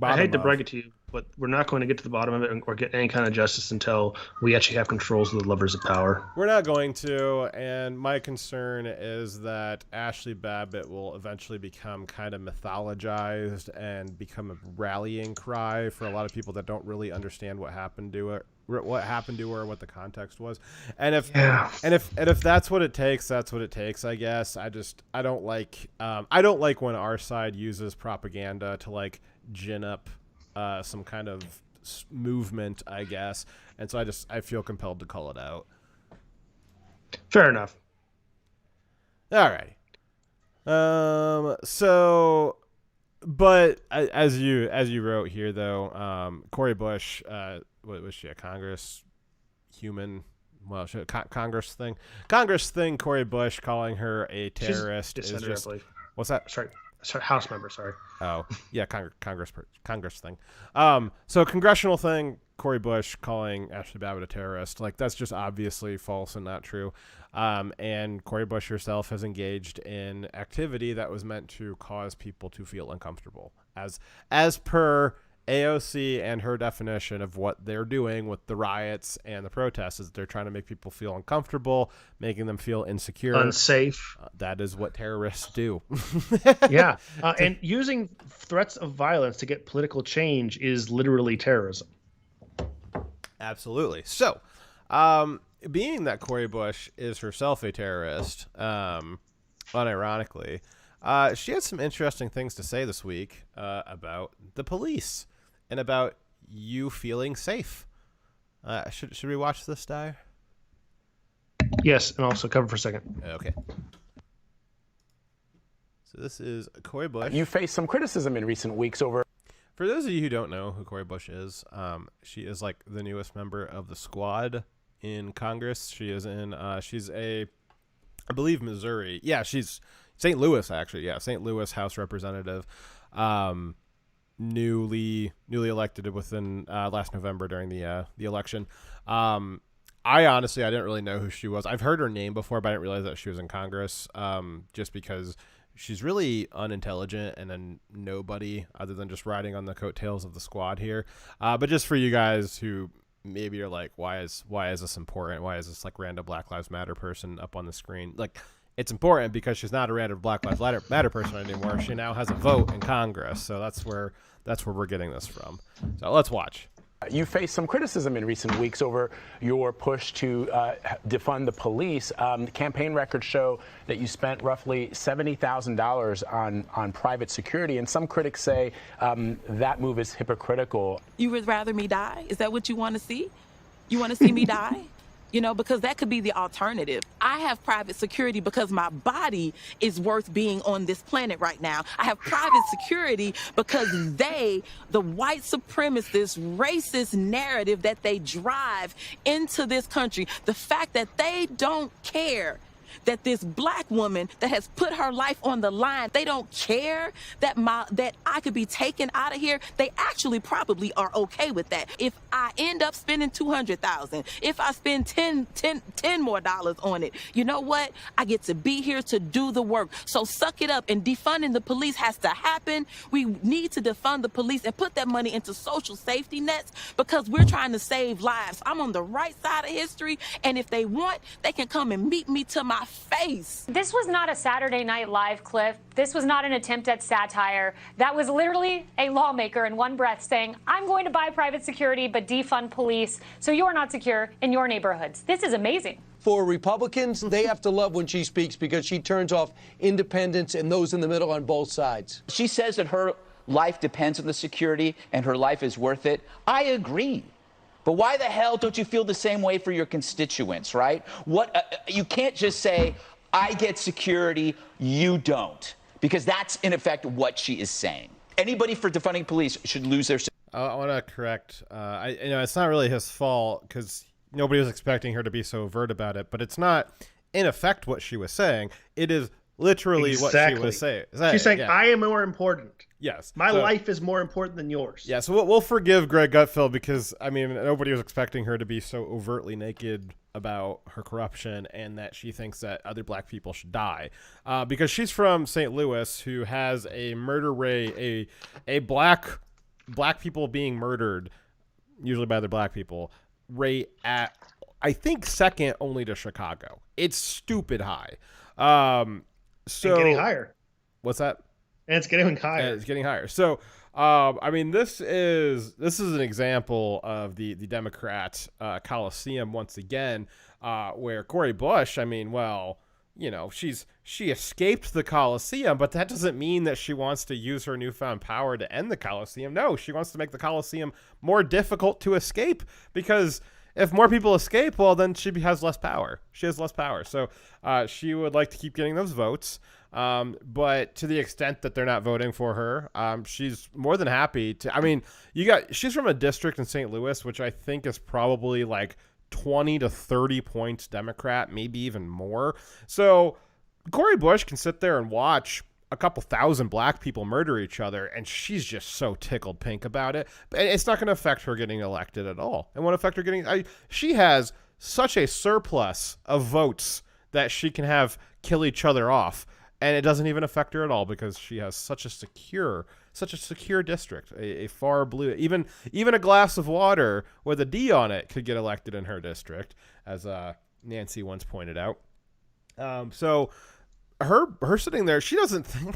I hate to break it to you, but we're not going to get to the bottom of it or get any kind of justice until we actually have controls of the levers of power. We're not going to, and my concern is that Ashley Babbitt will eventually become kind of mythologized and become a rallying cry for a lot of people that don't really understand what happened to her. What the context was, and if that's what it takes, that's what it takes. I guess I don't like when our side uses propaganda to like gin up some kind of movement, I guess, and so I feel compelled to call it out. Fair enough. All right. So, but as you wrote here though, Cori Bush. What was she, a Congress human? Well, Congress thing. Cori Bush calling her a terrorist is just. What's that? Sorry, House member. Sorry. Oh, yeah, Congress thing. So congressional thing. Cori Bush calling Ashley Babbitt a terrorist. Like that's just obviously false and not true. And Cori Bush herself has engaged in activity that was meant to cause people to feel uncomfortable, as per AOC and her definition of what they're doing with the riots and the protests is they're trying to make people feel uncomfortable, making them feel insecure, unsafe. That is what terrorists do. Yeah. And using threats of violence to get political change is literally terrorism. Absolutely. So, being that Cori Bush is herself a terrorist, unironically, she had some interesting things to say this week about the police and about you feeling safe. Should we watch this, Dyer? Yes, and also cover for a second. Okay. So this is Cori Bush. You faced some criticism in recent weeks over... For those of you who don't know who Cori Bush is, she is like the newest member of the squad in Congress. She is in, she's I believe Missouri. Yeah, she's St. Louis, actually. Yeah, St. Louis House Representative, newly elected within last November during the election. I didn't really know who she was. I've heard her name before, but I didn't realize that she was in Congress. Just because she's really unintelligent and a nobody, other than just riding on the coattails of the squad here. But just for you guys who maybe are like, why is this important? Why is this like random Black Lives Matter person up on the screen? Like, it's important because she's not a random Black Lives Matter person anymore. She now has a vote in Congress, so that's where we're getting this from. So let's watch. You faced some criticism in recent weeks over your push to defund the police. Campaign records show that you spent roughly $70,000 on private security, and some critics say that move is hypocritical. You would rather me die? Is that what you want to see? You want to see me die? because that could be the alternative. I have private security because my body is worth being on this planet right now. I have private security because the white supremacist, racist narrative that they drive into this country, the fact that they don't care that this black woman that has put her life on the line, they don't care that I could be taken out of here. They actually probably are okay with that. If I end up spending $200,000, if I spend $10 more on it, you know what? I get to be here to do the work. So suck it up, and defunding the police has to happen. We need to defund the police and put that money into social safety nets because we're trying to save lives. I'm on the right side of history, and if they want, they can come and meet me to my face. This was not a Saturday Night Live clip. This was not an attempt at satire. That was literally a lawmaker in one breath saying, I'm going to buy private security but defund police so you're not secure in your neighborhoods. This is amazing. For Republicans, they have to love when she speaks because she turns off independents and those in the middle on both sides. She says that her life depends on the security and her life is worth it. I agree. But why the hell don't you feel the same way for your constituents, right? You can't just say, I get security, you don't. Because that's, in effect, what she is saying. Anybody for defunding police should lose their... I want to correct. It's not really his fault because nobody was expecting her to be so overt about it. But it's not, in effect, what she was saying. It is literally what she was saying. She's saying, I am more important. Yes. My life is more important than yours. Yeah, so we'll forgive Greg Gutfeld because, nobody was expecting her to be so overtly naked about her corruption and that she thinks that other black people should die. Because she's from St. Louis, who has a murder rate, a black people being murdered, usually by other black people, rate at, I think, second only to Chicago. It's stupid high. And getting higher. What's that? And it's getting higher. And it's getting higher. So, this is an example of the Democrat Coliseum once again, where Cori Bush, she escaped the Coliseum, but that doesn't mean that she wants to use her newfound power to end the Coliseum. No, she wants to make the Coliseum more difficult to escape because if more people escape, well, then she has less power. She has less power. So she would like to keep getting those votes. But to the extent that they're not voting for her, she's more than happy to. She's from a district in St. Louis, which I think is probably like 20 to 30 points Democrat, maybe even more. So Cori Bush can sit there and watch a couple thousand black people murder each other, and she's just so tickled pink about it. But it's not going to affect her getting elected at all. It won't affect her getting. She has such a surplus of votes that she can have kill each other off, and it doesn't even affect her at all because she has such a secure district, a far blue. Even a glass of water with a D on it could get elected in her district, as Nancy once pointed out. So her sitting there, she doesn't think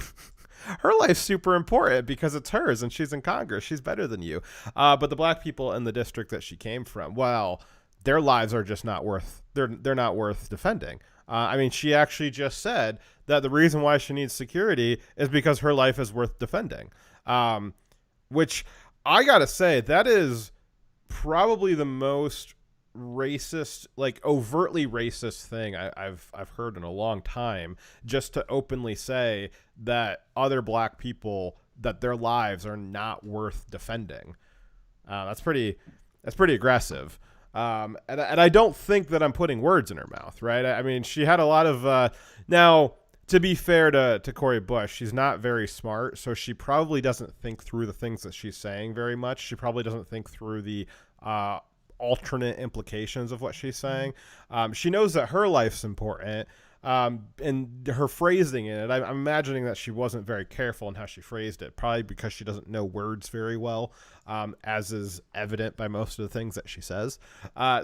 her life's super important because it's hers and she's in Congress. She's better than you. But the black people in the district that she came from, well, their lives are just not worth. They're not worth defending. She actually just said that the reason why she needs security is because her life is worth defending. Which I gotta say, that is probably the most racist, like overtly racist thing I've heard in a long time, just to openly say that other black people, that their lives are not worth defending. That's pretty aggressive. And I don't think that I'm putting words in her mouth, right? She had a lot of now, to be fair to Cori Bush, she's not very smart, so she probably doesn't think through the things that she's saying very much. She probably doesn't think through the alternate implications of what she's saying. She knows that her life's important, and her phrasing in it, I'm imagining that she wasn't very careful in how she phrased it, probably because she doesn't know words very well, as is evident by most of the things that she says.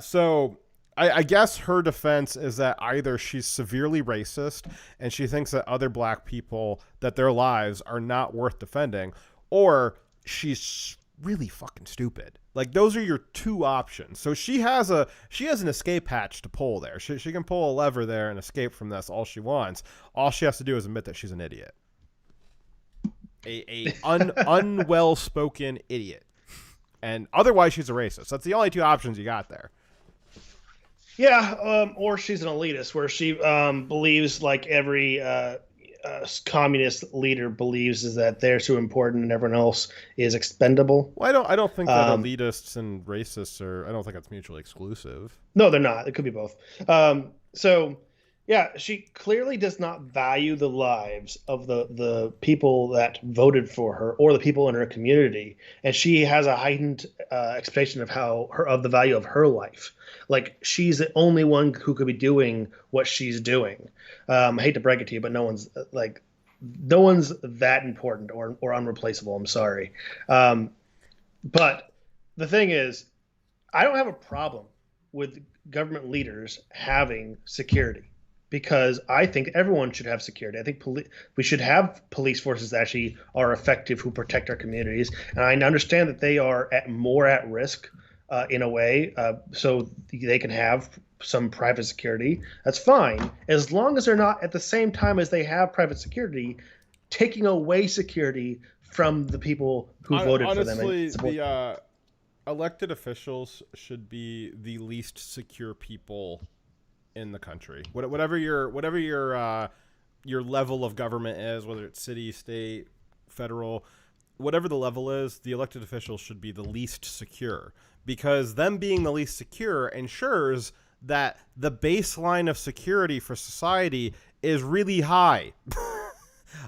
So I guess her defense is that either she's severely racist and she thinks that other black people, that their lives are not worth defending, or she's really fucking stupid. Like, those are your two options. So she has an escape hatch to pull there. She can pull a lever there and escape from this all she wants. All she has to do is admit that she's an idiot. Unwell-spoken idiot. And otherwise she's a racist. That's the only two options you got there. Yeah, or she's an elitist, where she believes, like every communist leader believes, is that they're so important and everyone else is expendable. Well, I don't think that elitists and racists are. I don't think that's mutually exclusive. No, they're not. It could be both. So, yeah, she clearly does not value the lives of the people that voted for her or the people in her community, and she has a heightened expectation of the value of her life. Like, she's the only one who could be doing what she's doing. I hate to break it to you, but no one's that important or unreplaceable. I'm sorry, but the thing is, I don't have a problem with government leaders having security, because I think everyone should have security. I think we should have police forces that actually are effective, who protect our communities. And I understand that they are more at risk in a way, so they can have some private security. That's fine, as long as they're not, at the same time as they have private security, taking away security from the people who voted for them. Honestly, the elected officials should be the least secure people in the country. Whatever your level of government is, whether it's city, state, federal, whatever the level is, the elected officials should be the least secure, because them being the least secure ensures that the baseline of security for society is really high.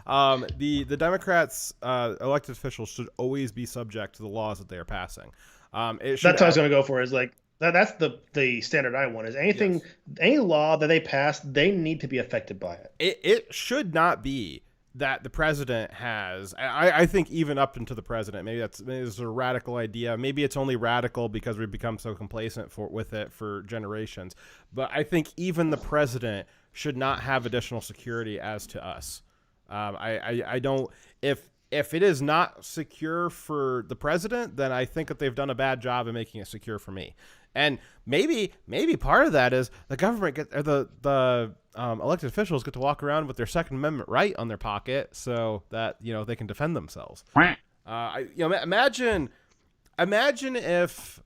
The Democrats' elected officials should always be subject to the laws that they are passing. That's what I was going to go for. Is like that's the standard I want. Is any law that they pass, they need to be affected by it. It should not be that the president has. I think even up into the president. Maybe it's a radical idea. Maybe it's only radical because we've become so complacent with it for generations. But I think even the president should not have additional security as to us. I don't. If it is not secure for the president, then I think that they've done a bad job of making it secure for me. And maybe part of that is the government the elected officials get to walk around with their Second Amendment right on their pocket, so that they can defend themselves. Imagine if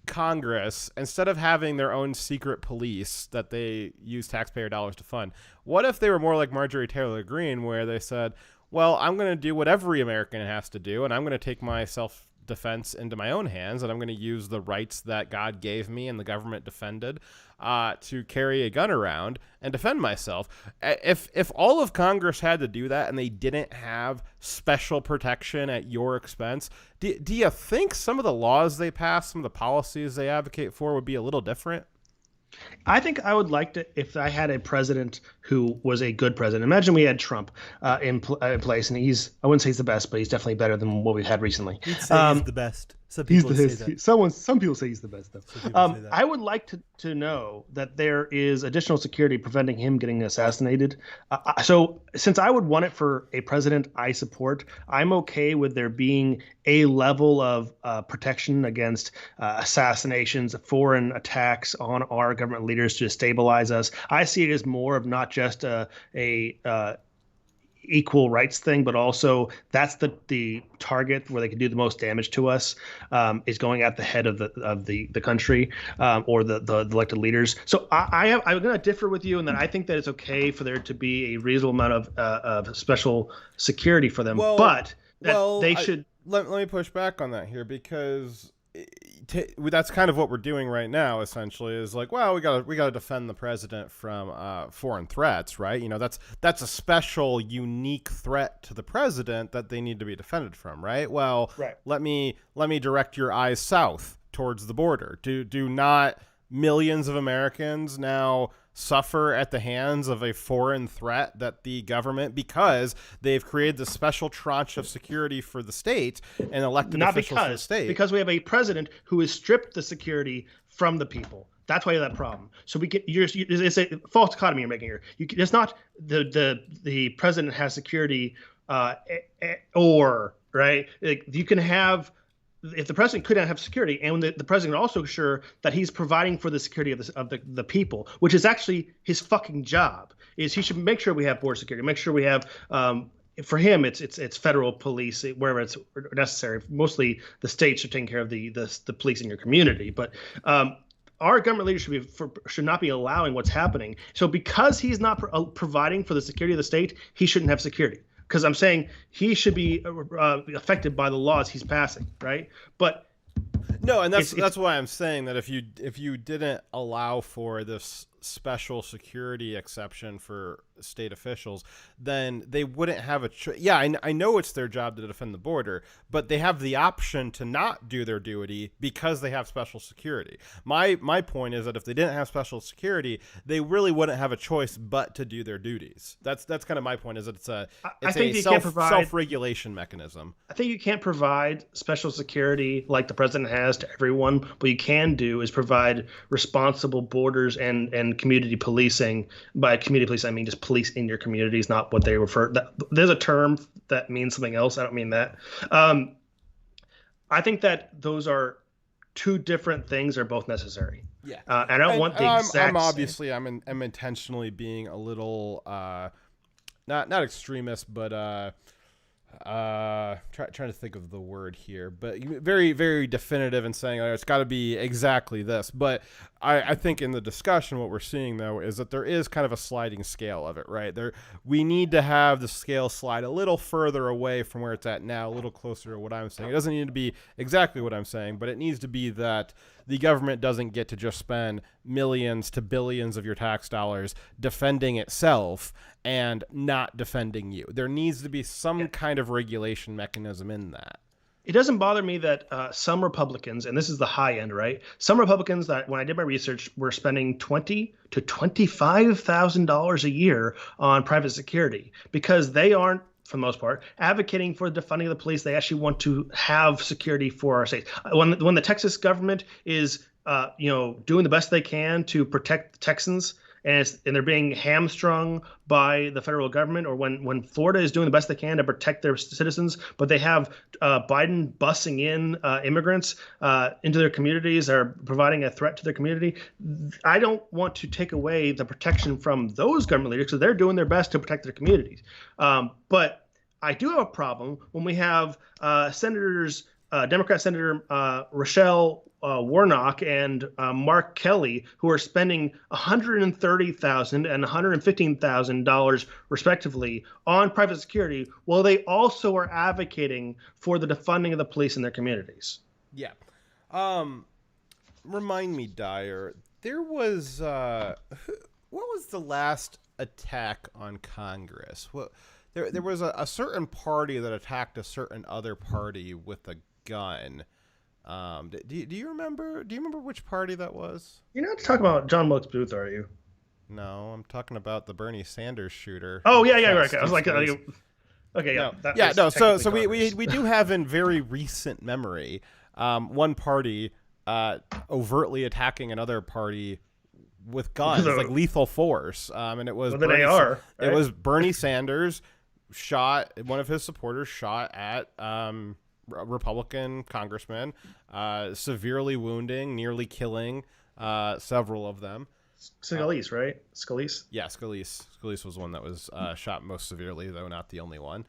Congress, instead of having their own secret police that they use taxpayer dollars to fund, what if they were more like Marjorie Taylor Greene, where they said, well, I'm going to do what every American has to do, and I'm going to take my self-defense into my own hands, and I'm going to use the rights that God gave me and the government defended to carry a gun around and defend myself. If all of Congress had to do that and they didn't have special protection at your expense, do you think some of the laws they pass, some of the policies they advocate for would be a little different? I think I would like to, if I had a president who was a good president. Imagine we had Trump in place, and I wouldn't say he's the best, but he's definitely better than what we've had recently. He'd say he's the best. Some people say that. Some people say he's the best, though. I would like to know that there is additional security preventing him getting assassinated. So since I would want it for a president I support, I'm okay with there being a level of protection against assassinations, foreign attacks on our government leaders to destabilize us. I see it as more of not just a equal rights thing, but also that's the target where they can do the most damage to us, is going at the head of the country, or the elected leaders. So I'm going to differ with you in that I think that it's okay for there to be a reasonable amount of special security for them, but they should. Let me push back on that here, because that's kind of what we're doing right now. Essentially, is like, well, we got to defend the president from foreign threats, right? That's a special, unique threat to the president that they need to be defended from, right? Well, right. Let me direct your eyes south towards the border. Do not millions of Americans now suffer at the hands of a foreign threat that the government, because they've created this special tranche of security for the state and elected officials for the state? Because we have a president who has stripped the security from the people. That's why you have that problem. So it's a false dichotomy you're making here. It's not the president has security or right. Like, you can have. If the president couldn't have security, and the president also sure that he's providing for the security of the people, which is actually his fucking job, is he should make sure we have border security, make sure we have, for him, it's federal police wherever it's necessary. Mostly the states are taking care of the police in your community. But our government leaders should not be allowing what's happening. So because he's not providing for the security of the state, he shouldn't have security. Because I'm saying he should be affected by the laws he's passing, right? But no, and that's why I'm saying that if you didn't allow for this special security exception for state officials, then they wouldn't have a yeah, I know it's their job to defend the border, but they have the option to not do their duty because they have special security. My point is that if they didn't have special security, they really wouldn't have a choice but to do their duties. That's kind of my point, is that it's a self-regulation mechanism. I think you can't provide special security like the president has to everyone. What you can do is provide responsible borders and community policing. By community policing, I mean just police in your communities, not what they refer. There's a term that means something else. I don't mean that. I think that those are two different things. Are both necessary. Yeah, and I don't want the exact. I'm intentionally being a little not extremist, but trying to think of the word here, but very, very definitive in saying it's got to be exactly this. But I think in the discussion, what we're seeing though is that there is kind of a sliding scale of it, right? We need to have the scale slide a little further away from where it's at now, a little closer to what I'm saying. It doesn't need to be exactly what I'm saying, but it needs to be that the government doesn't get to just spend millions to billions of your tax dollars defending itself and not defending you. There needs to be some kind of regulation mechanism in that. It doesn't bother me that some Republicans, and this is the high end, right? Some Republicans that, when I did my research, were spending $20,000 to $25,000 a year on private security because they aren't, for the most part, advocating for defunding the police. They actually want to have security for our states. When the Texas government is, doing the best they can to protect the Texans, and they're being hamstrung by the federal government, or when Florida is doing the best they can to protect their citizens, but they have Biden busing in immigrants into their communities, are providing a threat to their community. I don't want to take away the protection from those government leaders because they're doing their best to protect their communities. But I do have a problem when we have senators, Democrat Senator Rochelle Warnock and Mark Kelly, who are spending $130,000 and $115,000 respectively on private security, while they also are advocating for the defunding of the police in their communities. Yeah. Remind me, Dyer, there was what was the last attack on Congress? There was a certain party that attacked a certain other party with a gun. Do you remember? Do you remember which party that was? You're not talking about John Wilkes Booth, are you? No, I'm talking about the Bernie Sanders shooter. Oh yeah, right. I was like, okay, yeah. So we do have in very recent memory one party overtly attacking another party with guns, like lethal force, and it was it was Bernie Sanders shot, one of his supporters shot at Republican congressman, severely wounding, nearly killing several of them. Scalise, right? Scalise? Yeah, Scalise. Scalise was one that was shot most severely, though not the only one.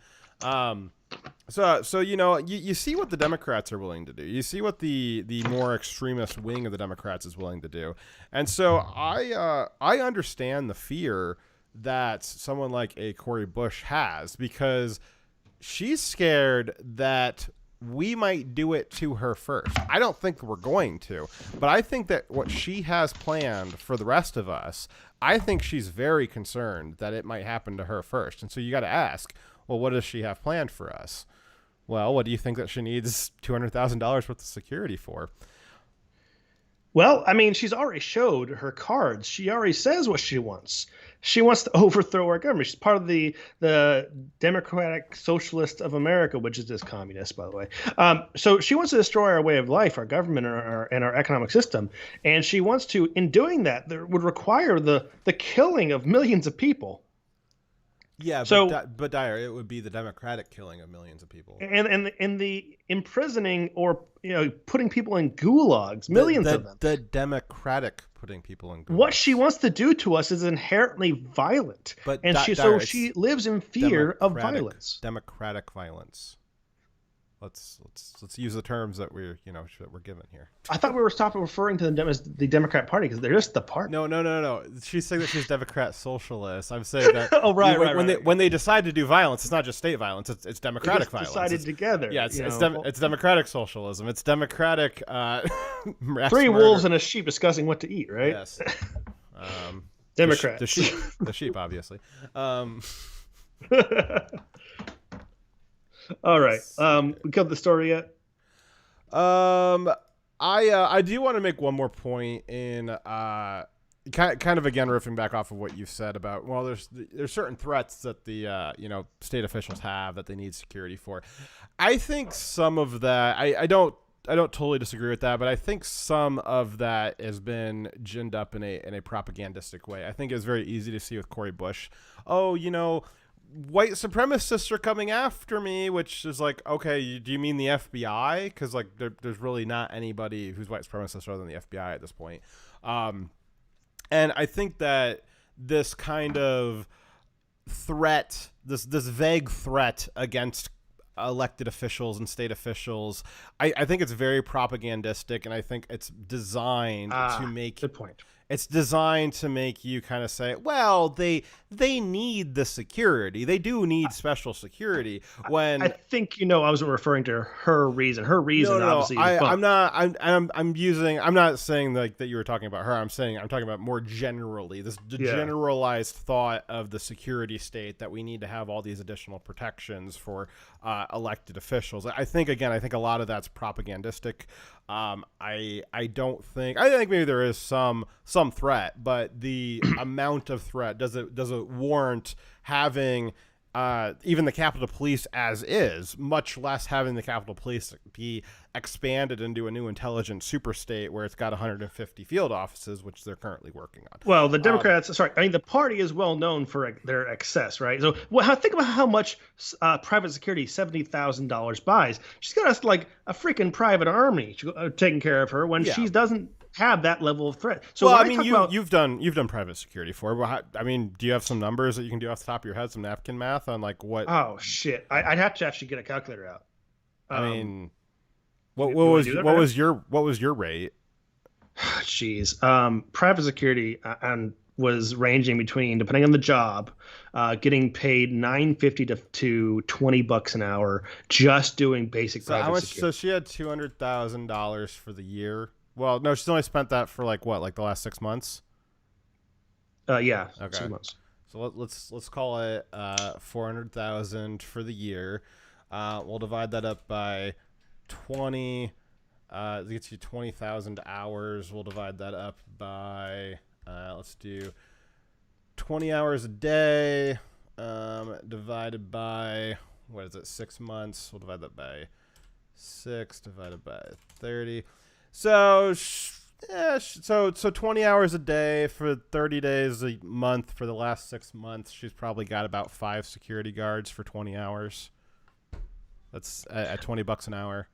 So you see what the Democrats are willing to do. You see what the more extremist wing of the Democrats is willing to do. And so I understand the fear that someone like a Cori Bush has, because she's scared that we might do it to her first. I don't think we're going to, but I think that what she has planned for the rest of us, I think she's very concerned that it might happen to her first. And so you got to ask, well, what does she have planned for us? Well, what do you think that she needs $200,000 worth of security for? Well, I mean, she's already showed her cards. She already says what she wants. She wants to overthrow our government. She's part of the Democratic Socialist of America, which is this communist, by the way. So she wants to destroy our way of life, our government, and our economic system. And she wants to, in doing that, that would require the killing of millions of people. Yeah, but Dyer, it would be the Democratic killing of millions of people, and the imprisoning or putting people in gulags, millions of them. The Democratic putting people in gulags. What she wants to do to us is inherently violent, she lives in fear of violence. Democratic violence. let's use the terms that we're given here. I thought we were stopping referring to them as the Democrat Party because they're just the party. No. She's saying that she's Democrat socialist. I'm saying that. Oh, right. When they decide to do violence, it's not just state violence. It's democratic violence. Decided together. Yeah, it's democratic socialism. It's democratic. 3 wolves and a sheep discussing what to eat, right? Yes. Democrats. The sheep, obviously. All right. We covered the story yet? I do want to make one more point in kind of again riffing back off of what you said about there's certain threats that the state officials have that they need security for. I think some of that I don't totally disagree with that, but I think some of that has been ginned up in a propagandistic way. I think it's very easy to see with Cori Bush. Oh, white supremacists are coming after me, which is like, okay, do you mean the FBI? Because like there's really not anybody who's white supremacist other than the FBI at this point. And I think that this kind of threat, this vague threat against elected officials and state officials, I think it's very propagandistic, and I think it's designed to make good point. It's designed to make you kind of say, well, they need the security. They do need special security. When I think I wasn't referring to her reason. Her reason, obviously. I'm not saying like that you were talking about her. I'm talking about more generally the generalized thought of the security state that we need to have all these additional protections for elected officials. I think a lot of that's propagandistic. I think maybe there is some threat, but the amount of threat does it warrant having even the Capitol Police as is, much less having the Capitol Police be expanded into a new intelligence super state where it's got 150 field offices, which they're currently working on. Well, the Democrats, the party is well known for their excess, right? So think about how much private security $70,000 buys. She's got us like a freaking private army taking care of her when she doesn't have that level of threat. So you've done private security for. Do you have some numbers that you can do off the top of your head, some napkin math on like what? Oh shit! I'd have to actually get a calculator out. What was your rate? Jeez, private security was ranging between, depending on the job, getting paid $9.50 to $20 an hour just doing basic private security. So she had $200,000 for the year. Well, no, she's only spent that for like the last 6 months. Yeah. Okay. 6 months. So let's call it $400,000 for the year. We'll divide that up by 20. It gets you 20,000 hours. We'll divide that up by let's do 20 hours a day divided by 6 months. We'll divide that by 6 divided by 30. So 20 hours a day for 30 days a month for the last 6 months. She's probably got about 5 security guards for 20 hours. That's at $20 an hour.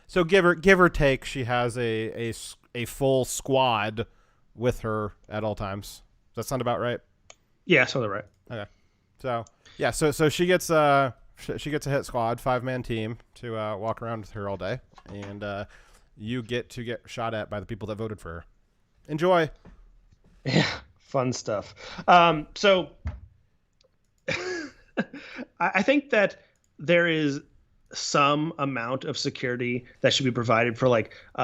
So give or take, she has a full squad with her at all times. Does that sound about right? Yeah, sounds right. Okay. So yeah, so she gets a hit squad, 5-man team to walk around with her all day, and you get to get shot at by the people that voted for her. Enjoy. Yeah, fun stuff. So I think that there is some amount of security that should be provided for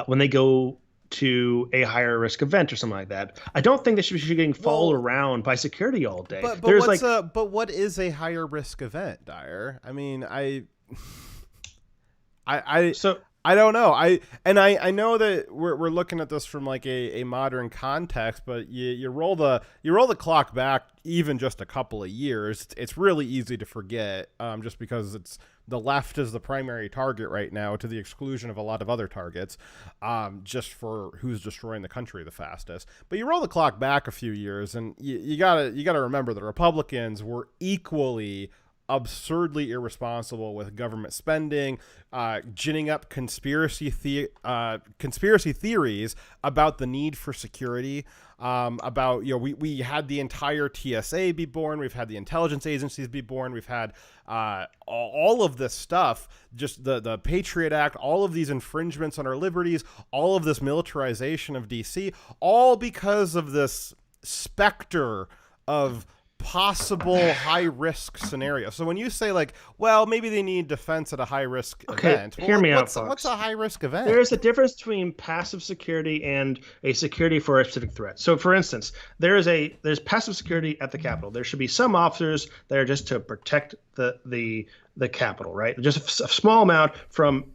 when they go to a higher risk event or something like that. I don't think they should be getting followed around by security all day. But what is a higher risk event, Dyer? I mean, I don't know. I know that we're looking at this from like a modern context, but you roll the clock back even just a couple of years. It's really easy to forget, just because the left is the primary target right now, to the exclusion of a lot of other targets, just for who's destroying the country the fastest. But you roll the clock back a few years, and you gotta remember the Republicans were equally absurdly irresponsible with government spending, ginning up conspiracy theories about the need for security, about, we had the entire TSA be born, we've had the intelligence agencies be born, we've had all of this stuff, just the Patriot Act, all of these infringements on our liberties, all of this militarization of DC, all because of this specter of possible high-risk scenario. So when you say, like, well, maybe they need defense at a high-risk event. Hear me out, What's a high-risk event? There's a difference between passive security and a security for a specific threat. So, for instance, there's passive security at the Capitol. There should be some officers that are just to protect the Capitol, right? Just a small amount from,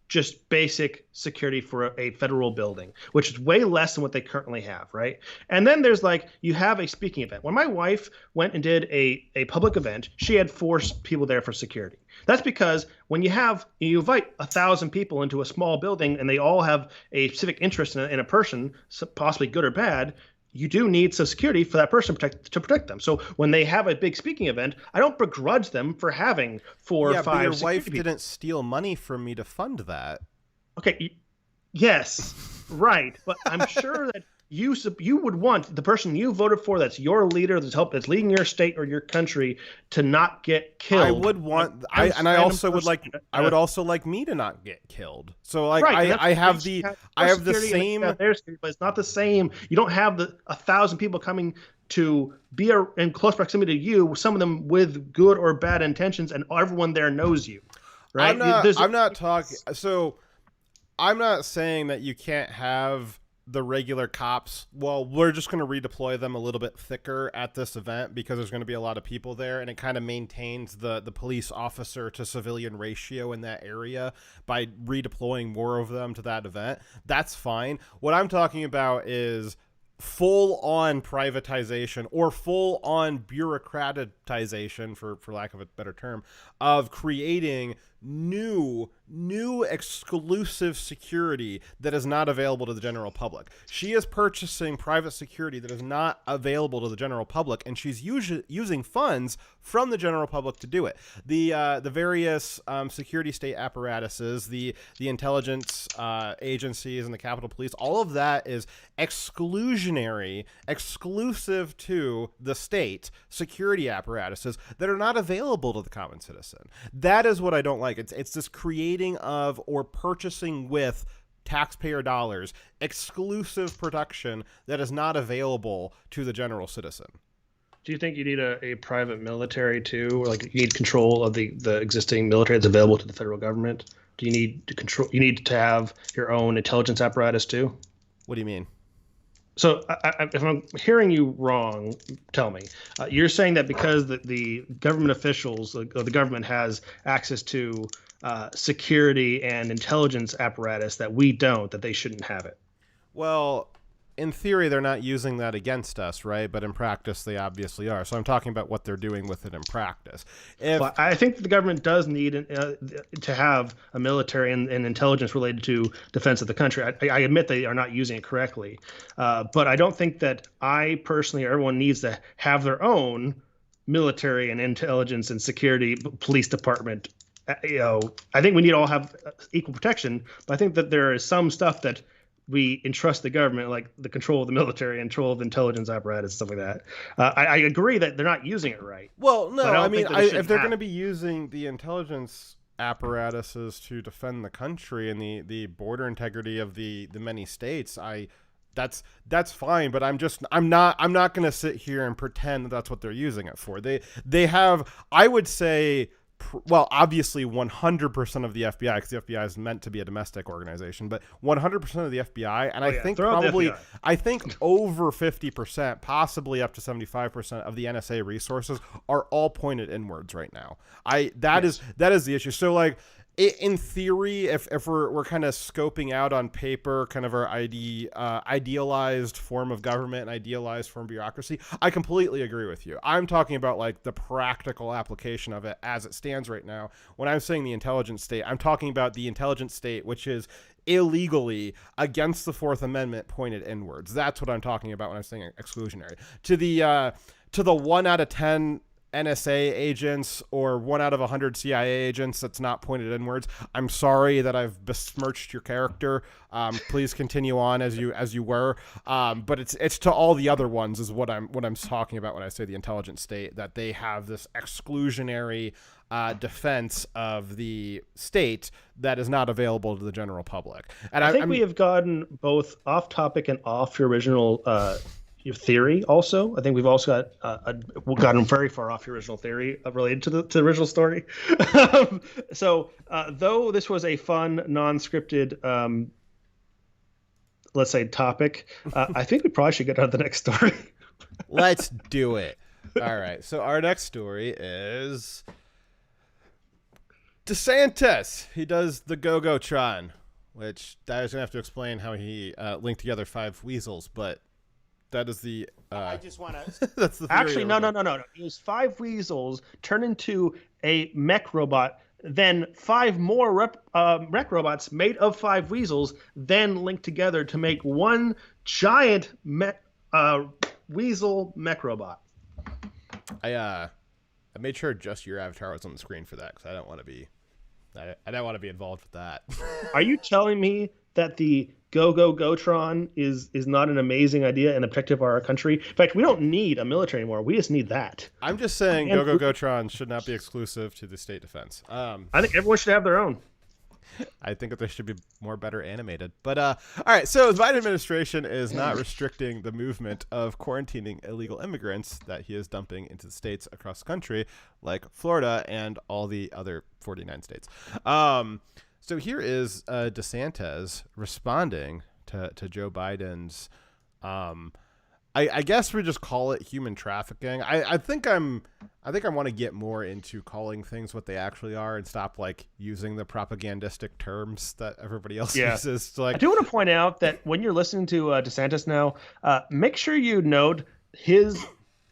just basic security for a federal building, which is way less than what they currently have, right? And then there's you have a speaking event. When my wife went and did a public event, she had 4 people there for security. That's because when you invite 1,000 people into a small building and they all have a specific interest in a person, possibly good or bad, you do need some security for that person to protect them. So when they have a big speaking event, I don't begrudge them for having 4 or 5 but your wife people. Didn't steal money from me to fund that. Okay, yes, right. But I'm sure that you would want the person you voted for, that's your leader, that's leading your state or your country, to not get killed. I would want, I would also like me to not get killed. So I have the same. But it's not the same. You don't have 1,000 people coming to be in close proximity to you, some of them with good or bad intentions, and everyone there knows you. Right? I'm not saying that you can't have the regular cops. Well, we're just going to redeploy them a little bit thicker at this event because there's going to be a lot of people there, and it kind of maintains the police officer to civilian ratio in that area by redeploying more of them to that event. That's fine. What I'm talking about is full-on privatization or full-on bureaucratization, for lack of a better term, of creating new exclusive security that is not available to the general public. She is purchasing private security that is not available to the general public, and she's using funds from the general public to do it. The various security state apparatuses, the intelligence agencies, and the Capitol Police, all of that is exclusive to the state security apparatuses that are not available to the common citizen. That is what I don't like. It's this creating of or purchasing with taxpayer dollars exclusive protection that is not available to the general citizen. Do you think you need a private military too, or you need control of the existing military that's available to the federal government? Do you need to control? You need to have your own intelligence apparatus too? What do you mean? So if I'm hearing you wrong, tell me. You're saying that because the government officials or the government has access to security and intelligence apparatus that we don't, that they shouldn't have it. Well, in theory, they're not using that against us, right? But in practice, they obviously are. So I'm talking about what they're doing with it in practice. Well, I think the government does need to have a military and intelligence related to defense of the country. I admit they are not using it correctly. But I don't think that I personally or everyone needs to have their own military and intelligence and security police department. I think we need to all have equal protection. But I think that there is some stuff that we entrust the government, like the control of the military and control of the intelligence apparatus, stuff like that. I agree that they're not using it right. Well, no, if they're going to be using the intelligence apparatuses to defend the country and the border integrity of the many states, that's fine. But I'm not going to sit here and pretend that that's what they're using it for. They have, I would say, well, obviously 100% of the FBI, because the FBI is meant to be a domestic organization, but 100% of the FBI, and I think over 50%, possibly up to 75% of the NSA resources are all pointed inwards right now. That is the issue. So in theory, if we're kind of scoping out on paper kind of our idealized form of government and idealized form of bureaucracy, I completely agree with you. I'm talking about the practical application of it as it stands right now. When I'm saying the intelligence state, I'm talking about the intelligence state, which is illegally against the Fourth Amendment pointed inwards. That's what I'm talking about when I'm saying exclusionary. To the 1 out of 10 NSA agents or 1 out of 100 CIA agents that's not pointed inwards. I'm sorry that I've besmirched your character. Please continue on as you were. But it's to all the other ones is what I'm talking about when I say the intelligent state, that they have this exclusionary defense of the state that is not available to the general public. And I think we have gotten both off topic and off your original your theory. Also, I think we've also gotten very far off your original theory related to the original story. So though this was a fun, non-scripted, let's say, topic, I think we probably should get on to the next story. Let's do it. All right. So our next story is DeSantis. He does the Go-Go-Tron, which I was going to have to explain how he linked together 5 weasels, but that is the... I just want to... That's the Actually, no. It was 5 weasels turned into a mech robot, then 5 more mech robots made of 5 weasels, then linked together to make one giant weasel mech robot. I made sure just your avatar was on the screen for that, because I don't want to be involved with that. Are you telling me that the Go-Go-Go-Tron is not an amazing idea and objective of our country? In fact, we don't need a military anymore. We just need that. I'm just saying Go-Go-Go-Tron should not be exclusive to the state defense. I think everyone should have their own. I think that they should be better animated. But all right, so the Biden administration is not restricting the movement of quarantining illegal immigrants that he is dumping into the states across the country, like Florida and all the other 49 states. So here is DeSantis responding to Joe Biden's. I guess we just call it human trafficking. I think I want to get more into calling things what they actually are and stop using the propagandistic terms that everybody else uses. I do want to point out that when you're listening to DeSantis now, make sure you note his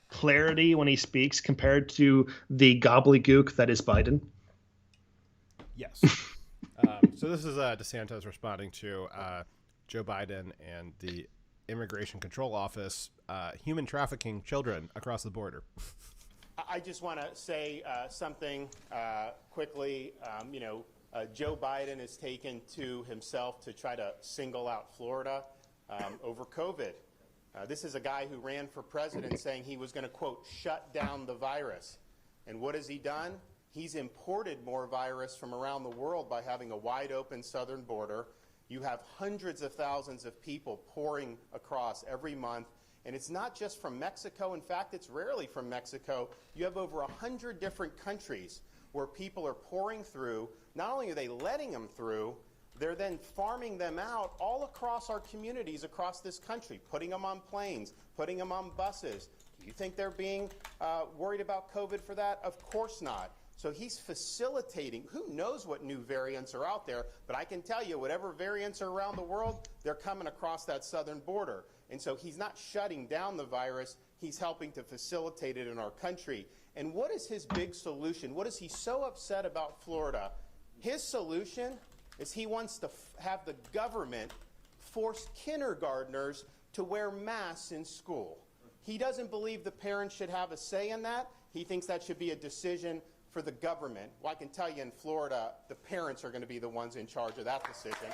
clarity when he speaks compared to the gobbledygook that is Biden. Yes. So this is DeSantis responding to Joe Biden and the Immigration Control Office human trafficking children across the border. I just want to say something quickly. Joe Biden has taken to himself to try to single out Florida over COVID. This is a guy who ran for president saying he was going to, quote, shut down the virus. And what has he done? He's imported more virus from around the world by having a wide open southern border. You have hundreds of thousands of people pouring across every month. And it's not just from Mexico. In fact, it's rarely from Mexico. You have over 100 different countries where people are pouring through. Not only are they letting them through, they're then farming them out all across our communities across this country, putting them on planes, putting them on buses. Do you think they're being worried about COVID for that? Of course not. So he's facilitating. Who knows what new variants are out there, but I can tell you whatever variants are around the world, they're coming across that southern border. And so he's not shutting down the virus, he's helping to facilitate it in our country. And what is his big solution? What is he so upset about Florida? His solution is he wants to have the government force kindergartners to wear masks in school. He doesn't believe the parents should have a say in that. He thinks that should be a decision for the government. Well, I can tell you in Florida, the parents are going to be the ones in charge of that decision.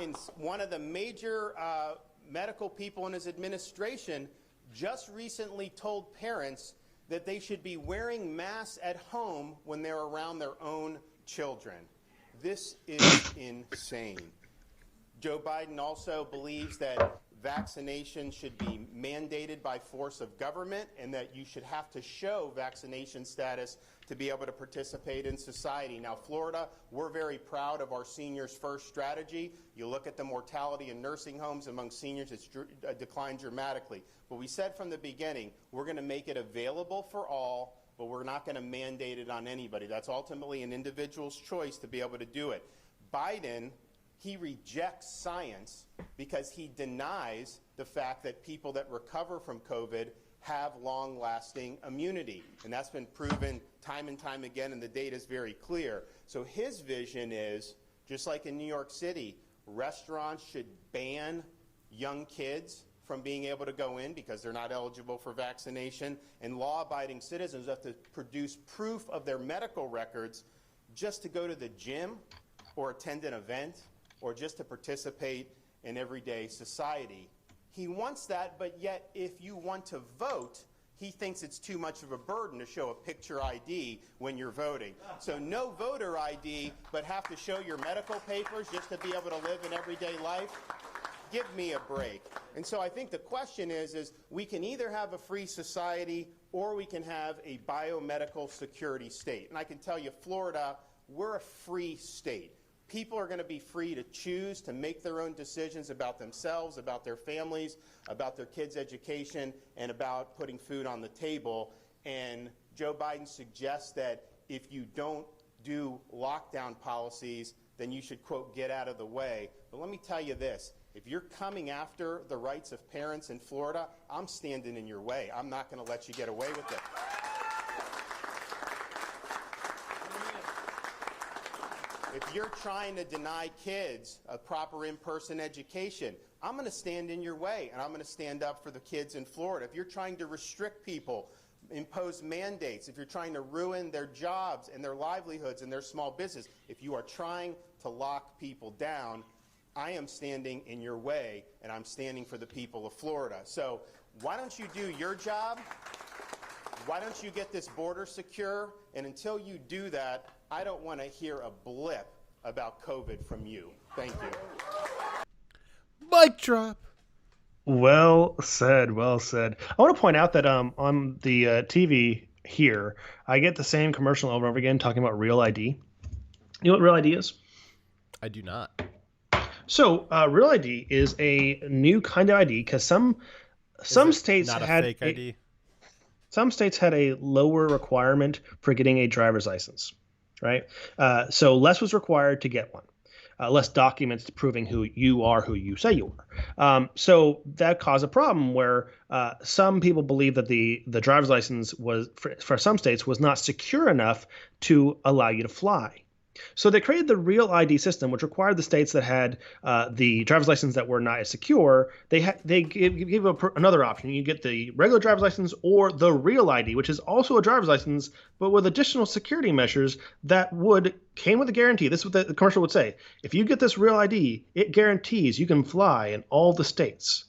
And one of the major medical people in his administration just recently told parents that they should be wearing masks at home when they're around their own children. This is insane. Joe Biden also believes that vaccination should be mandated by force of government and that you should have to show vaccination status to be able to participate in society. Now, Florida, we're very proud of our Seniors First strategy. You look at the mortality in nursing homes among seniors, it's declined dramatically. But we said from the beginning, we're going to make it available for all, but we're not going to mandate it on anybody. That's ultimately an individual's choice to be able to do it. Biden, he rejects science because he denies the fact that people that recover from COVID have long-lasting immunity. And that's been proven time and time again, and the data is very clear. So his vision is, just like in New York City, restaurants should ban young kids from being able to go in because they're not eligible for vaccination, and law-abiding citizens have to produce proof of their medical records just to go to the gym or attend an event or just to participate in everyday society. He wants that, but yet if you want to vote, he thinks it's too much of a burden to show a picture ID when you're voting. So no voter ID, but have to show your medical papers just to be able to live in everyday life? Give me a break. And so I think the question is we can either have a free society or we can have a biomedical security state. And I can tell you, Florida, we're a free state. People are going to be free to choose to make their own decisions about themselves, about their families, about their kids' education, and about putting food on the table. And Joe Biden suggests that if you don't do lockdown policies, then you should, quote, get out of the way. But let me tell you this. If you're coming after the rights of parents in Florida, I'm standing in your way. I'm not going to let you get away with it. If you're trying to deny kids a proper in-person education, I'm going to stand in your way, and I'm going to stand up for the kids in Florida. If you're trying to restrict people, impose mandates, if you're trying to ruin their jobs and their livelihoods and their small business, if you are trying to lock people down, I am standing in your way, and I'm standing for the people of Florida. So why don't you do your job? Why don't you get this border secure? And until you do that, I don't want to hear a blip about COVID from you. Thank you. Mic drop. Well said. Well said. I want to point out that on the TV here, I get the same commercial over and over again talking about Real ID. You know what Real ID is? I do not. So Real ID is a new kind of ID because some states not had a fake ID. Some states had a lower requirement for getting a driver's license, right? So less was required to get one, less documents proving who you say you are. So that caused a problem where some people believe that the driver's license was for some states was not secure enough to allow you to fly. So they created the Real ID system, which required the states that had the driver's license that were not as secure. They gave another option. You get the regular driver's license or the Real ID, which is also a driver's license, but with additional security measures that came with a guarantee. This is what the commercial would say. If you get this Real ID, it guarantees you can fly in all the states.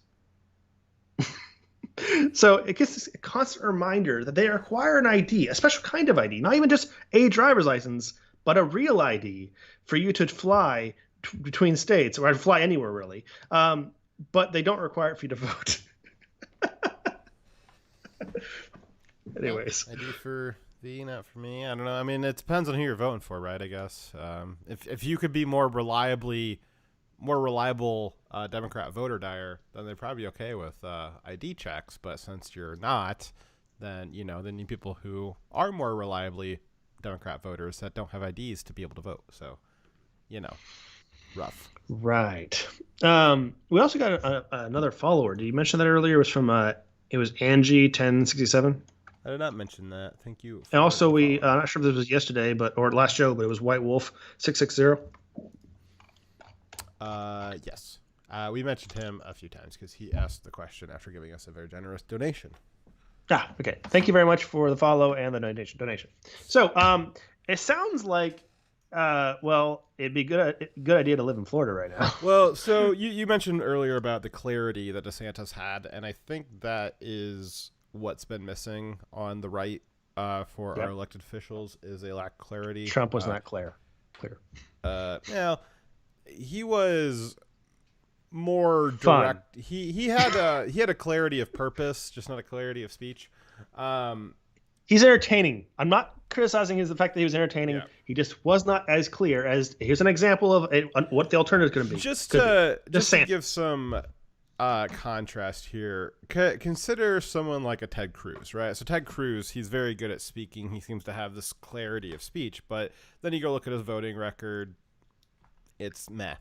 So it gets a constant reminder that they require an ID, a special kind of ID, not even just a driver's license, but a Real ID for you to fly between states or fly anywhere really. But they don't require it for you to vote. Anyways. ID for thee, not for me. I don't know. I mean, it depends on who you're voting for, right? I guess. If you could be more reliable Democrat voter dyer, then they'd probably be okay with ID checks. But since you're not, then you need people who are more reliably Democrat voters that don't have IDs to be able to vote. So, rough. Right. We also got another follower. Did you mention that earlier? It was from it was Angie 1067. I did not mention that. Thank you. And also I'm not sure if this was yesterday, or last show, but it was White Wolf 660. Yes. We mentioned him a few times because he asked the question after giving us a very generous donation. Okay. Thank you very much for the follow and the donation. So, it sounds like, it'd be a good idea to live in Florida right now. Well, so you mentioned earlier about the clarity that DeSantis had, and I think that is what's been missing on the right for our elected officials is a lack of clarity. Trump was not clear. He was more direct. He had a clarity of purpose, just not a clarity of speech. He's entertaining. I'm not criticizing the fact that he was entertaining. Yeah. He just was not as clear as. Here's an example of what the alternative is going to be. Just to give some contrast here, consider someone like a Ted Cruz, right? So Ted Cruz, he's very good at speaking. He seems to have this clarity of speech, but then you go look at his voting record. It's meh.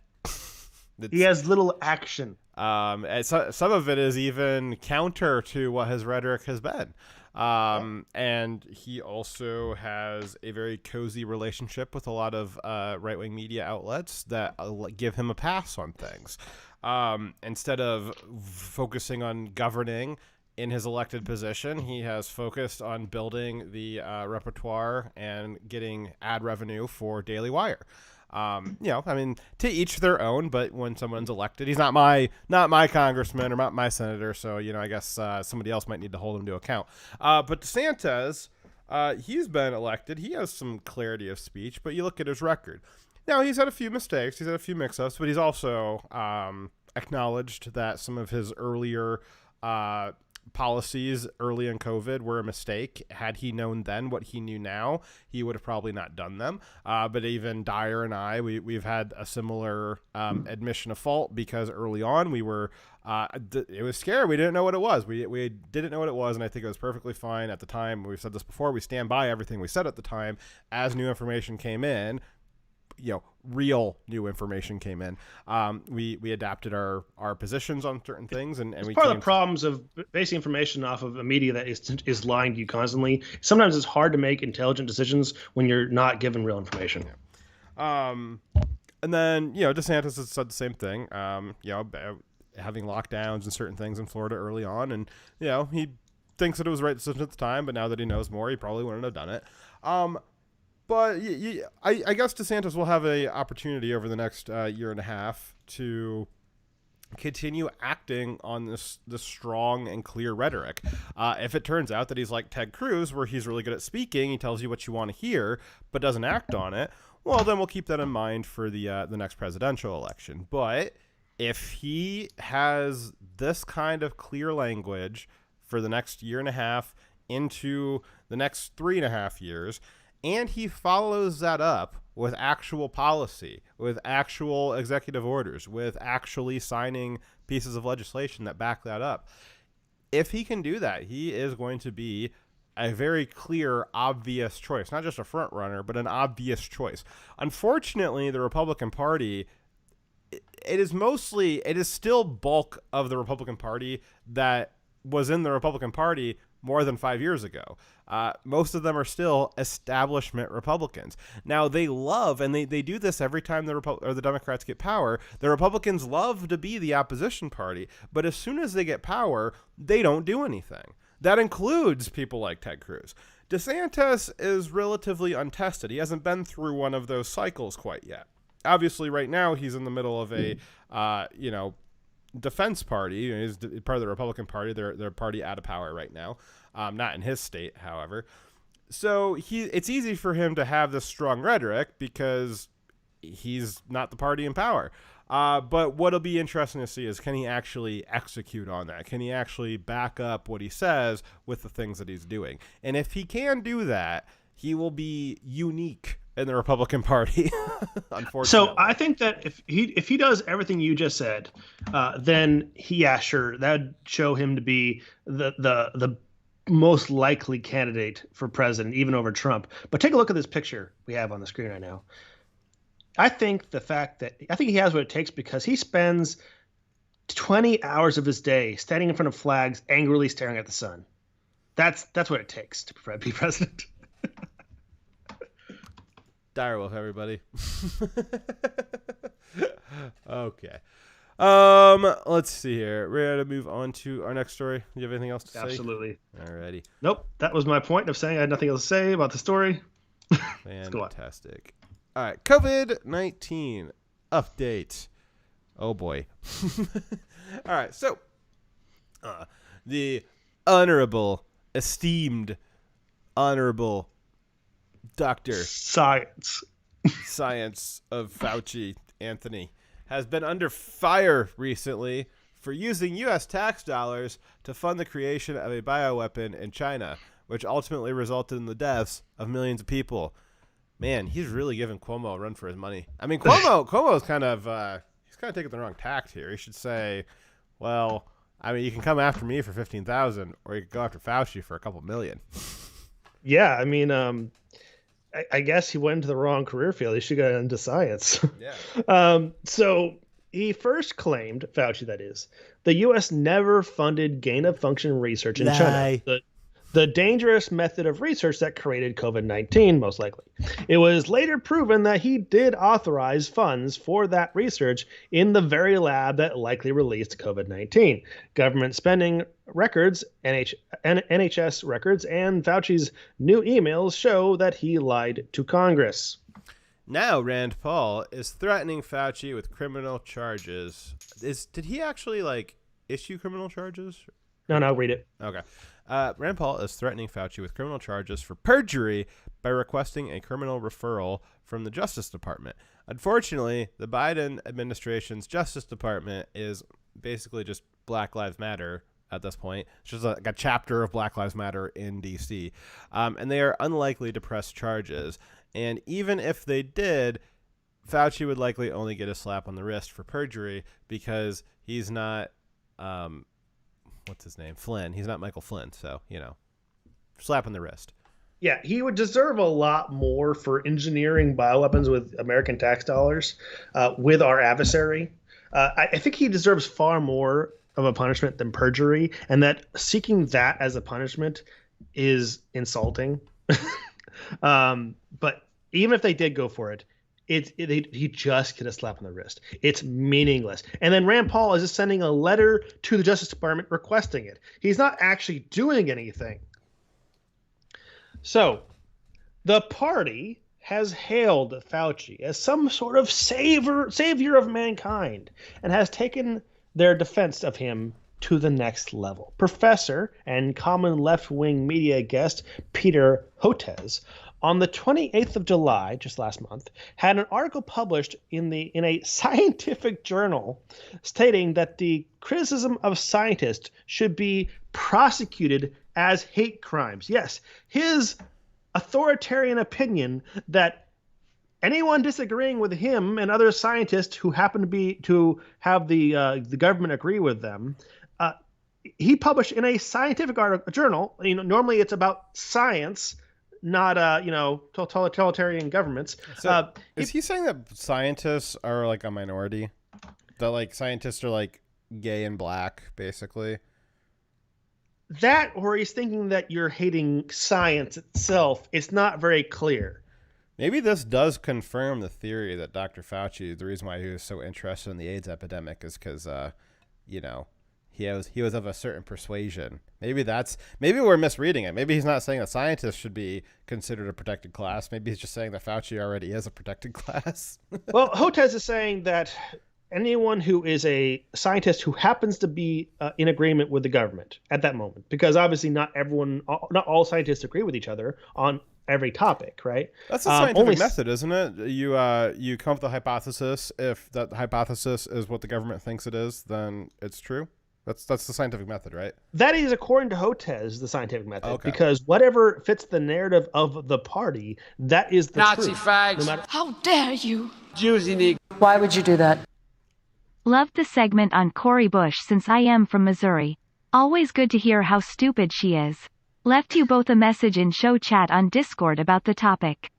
He has little action. And some of it is even counter to what his rhetoric has been. And he also has a very cozy relationship with a lot of right-wing media outlets that give him a pass on things. Instead of focusing on governing in his elected position, he has focused on building the repertoire and getting ad revenue for Daily Wire. To each their own, but when someone's elected, he's not my congressman or not my senator, so, I guess somebody else might need to hold him to account. But DeSantis, he's been elected. He has some clarity of speech, but you look at his record. Now, he's had a few mistakes. He's had a few mix-ups, but he's also acknowledged that some of his earlier policies early in COVID were a mistake. Had he known then what he knew now, he would have probably not done them. But even Dyer and I, we've had a similar admission of fault, because early on we were, it was scary. We didn't know what it was. We didn't know what it was, and I think it was perfectly fine at the time. We've said this before. We stand by everything we said at the time. As new information came in, real new information came in, we adapted our positions on certain things, and we part of the problems of basing information off of a media that is lying to you constantly. Sometimes it's hard to make intelligent decisions when you're not given real information. And then DeSantis has said the same thing, having lockdowns and certain things in Florida early on, and he thinks that it was the right decision at the time, but now that he knows more, he probably wouldn't have done it. But I guess DeSantis will have an opportunity over the next year and a half to continue acting on this strong and clear rhetoric. If it turns out that he's like Ted Cruz, where he's really good at speaking, he tells you what you want to hear, but doesn't act on it, well, then we'll keep that in mind for the next presidential election. But if he has this kind of clear language for the next year and a half into the next 3.5 years, and he follows that up with actual policy, with actual executive orders, with actually signing pieces of legislation that back that up. If he can do that, he is going to be a very clear, obvious choice, not just a front runner, but an obvious choice. Unfortunately, the Republican Party, it is still bulk of the Republican Party that was in the Republican Party more than 5 years ago. Most of them are still establishment Republicans. Now, they love, and they do this every time the Democrats get power, the Republicans love to be the opposition party, but as soon as they get power, they don't do anything. That includes people like Ted Cruz. DeSantis is relatively untested. He hasn't been through one of those cycles quite yet. Obviously, right now, he's in the middle of a, defense party. He's part of the Republican Party. They're party out of power right now. Not in his state, however. So it's easy for him to have this strong rhetoric because he's not the party in power. But what'll be interesting to see is, can he actually execute on that? Can he actually back up what he says with the things that he's doing? And if he can do that, he will be unique in the Republican Party, unfortunately. So I think that if he does everything you just said, then sure, that would show him to be the most likely candidate for president, even over Trump. But take a look at this picture we have on the screen right now. I think he has what it takes, because he spends 20 hours of his day standing in front of flags, angrily staring at the sun. That's what it takes to be president. Direwolf, everybody. Okay. Let's see here. We're going to move on to our next story. Do you have anything else to say? Absolutely. Alrighty. Nope. That was my point of saying I had nothing else to say about the story. Fantastic. All right. COVID-19 update. Oh, boy. All right. So, the esteemed, honorable Dr. Science of Fauci, Anthony, has been under fire recently for using U.S. tax dollars to fund the creation of a bioweapon in China, which ultimately resulted in the deaths of millions of people. Man, he's really giving Cuomo a run for his money. I mean, Cuomo's kind of taking the wrong tact here. He should say, well, I mean, you can come after me for 15,000, or you can go after Fauci for a couple million. Yeah, I mean, I guess he went into the wrong career field. He should go into science. Yeah. So he first claimed, Fauci that is, the U.S. never funded gain-of-function research in China. the dangerous method of research that created COVID-19, most likely. It was later proven that he did authorize funds for that research in the very lab that likely released COVID-19. Government spending records, NHS records, and Fauci's new emails show that he lied to Congress. Now Rand Paul is threatening Fauci with criminal charges. Did he actually issue criminal charges? No, read it. Okay. Rand Paul is threatening Fauci with criminal charges for perjury by requesting a criminal referral from the Justice Department. Unfortunately, the Biden administration's Justice Department is basically just Black Lives Matter at this point. It's just like a chapter of Black Lives Matter in D.C. And they are unlikely to press charges. And even if they did, Fauci would likely only get a slap on the wrist for perjury because he's not, what's his name? Flynn. He's not Michael Flynn. So, slap on the wrist. Yeah, he would deserve a lot more for engineering bioweapons with American tax dollars with our adversary. I think he deserves far more of a punishment than perjury, and that seeking that as a punishment is insulting. But even if they did go for it, he just get a slap on the wrist. It's meaningless. And then Rand Paul is just sending a letter to the Justice Department requesting it. He's not actually doing anything. So the party has hailed Fauci as some sort of savior of mankind and has taken their defense of him to the next level. Professor and common left-wing media guest Peter Hotez, on the 28th of July, just last month, had an article published in a scientific journal stating that the criticism of scientists should be prosecuted as hate crimes. Yes, his authoritarian opinion that anyone disagreeing with him and other scientists who happen to have the government agree with them, he published in a scientific journal. Normally it's about science, not totalitarian governments. So is he saying that scientists are like a minority? That scientists are gay and black, basically? That, or he's thinking that you're hating science itself. It's not very clear. Maybe this does confirm the theory that Dr. Fauci, the reason why he was so interested in the AIDS epidemic is because, he was of a certain persuasion. Maybe we're misreading it. Maybe he's not saying that scientists should be considered a protected class. Maybe he's just saying that Fauci already is a protected class. Well, Hotez is saying that anyone who is a scientist who happens to be in agreement with the government at that moment, because obviously not all scientists agree with each other on every topic, right? That's a scientific method, isn't it? You come up with a hypothesis. If that hypothesis is what the government thinks it is, then it's true. That's the scientific method, right? That is, according to Hotez, the scientific method. Okay. Because whatever fits the narrative of the party, that is the Nazi truth. fags. How dare you? Juicy nigga. Why would you do that? Loved the segment on Cori Bush since I am from Missouri. Always good to hear how stupid she is. Left you both a message in show chat on Discord about the topic.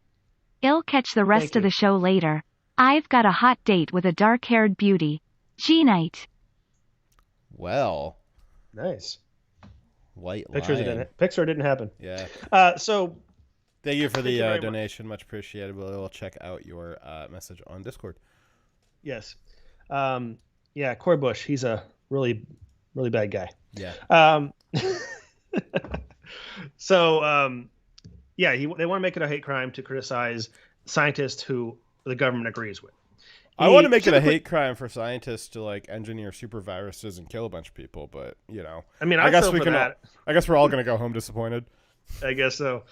I'll catch the rest of the show later. I've got a hot date with a dark-haired beauty. G-night. Well. Nice. White Pictures didn't happen. Yeah. So thank you for the donation. Much appreciated. We'll check out your message on Discord. Yes. Cori Bush, he's a really, really bad guy. Yeah. They want to make it a hate crime to criticize scientists who the government agrees with. I want to make it a hate crime for scientists to engineer super viruses and kill a bunch of people, but I guess I guess we're all going to go home disappointed. I guess so.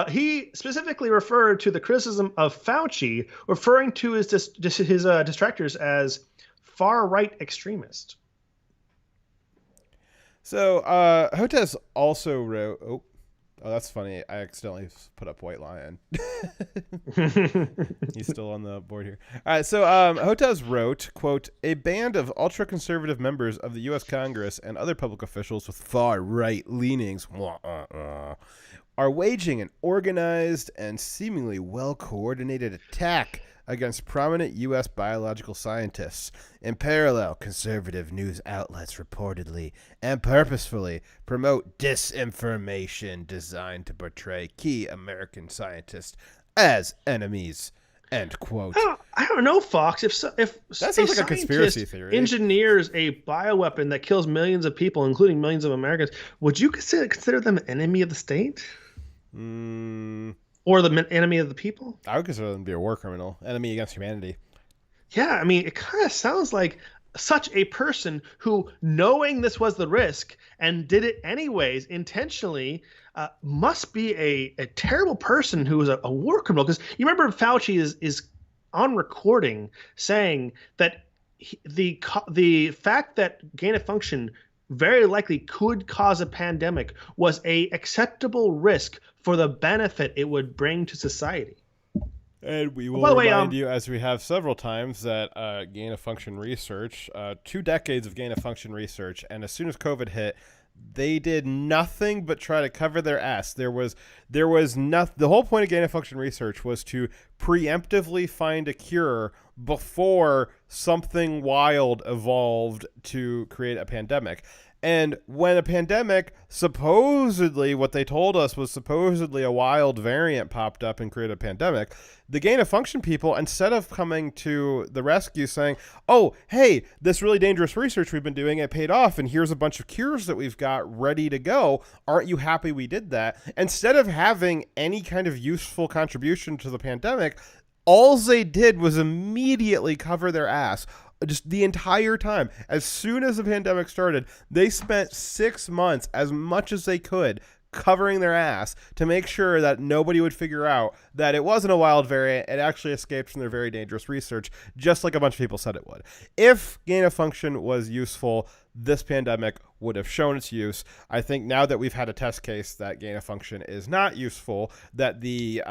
He specifically referred to the criticism of Fauci, referring to his detractors as far-right extremists. So Hotez also wrote... Oh, that's funny. I accidentally put up White Lion. He's still on the board here. All right, so Hotez wrote, quote, "A band of ultra-conservative members of the U.S. Congress and other public officials with far-right leanings are waging an organized and seemingly well-coordinated attack against prominent U.S. biological scientists. In parallel, conservative news outlets reportedly and purposefully promote disinformation designed to portray key American scientists as enemies. End quote. I don't know, Fox. If that sounds like a conspiracy theory engineers a bioweapon that kills millions of people, including millions of Americans, would you consider them an enemy of the state? Or the enemy of the people? I would consider them to be a war criminal, enemy against humanity. Yeah, I mean, it kind of sounds like such a person who, knowing this was the risk and did it anyways intentionally, must be a terrible person who is a war criminal. Because you remember Fauci is on recording saying that the fact that gain of function very likely could cause a pandemic was a acceptable risk for the benefit it would bring to society. And we will remind you, as we have several times, that gain-of-function research, 2 decades of gain-of-function research, and as soon as COVID hit, they did nothing but try to cover their ass. There was nothing. The whole point of gain-of-function research was to preemptively find a cure before something wild evolved to create a pandemic. And when a pandemic, supposedly, what they told us was supposedly a wild variant popped up and created a pandemic, the gain-of-function people, instead of coming to the rescue saying, oh, hey, this really dangerous research we've been doing, it paid off, and here's a bunch of cures that we've got ready to go. Aren't you happy we did that? Instead of having any kind of useful contribution to the pandemic, all they did was immediately cover their ass. Just the entire time. As soon as the pandemic started, they spent 6 months, as much as they could, covering their ass to make sure that nobody would figure out that it wasn't a wild variant. It actually escaped from their very dangerous research, just like a bunch of people said it would. If gain of function was useful, this pandemic would have shown its use. I think now that we've had a test case that gain of function is not useful, that the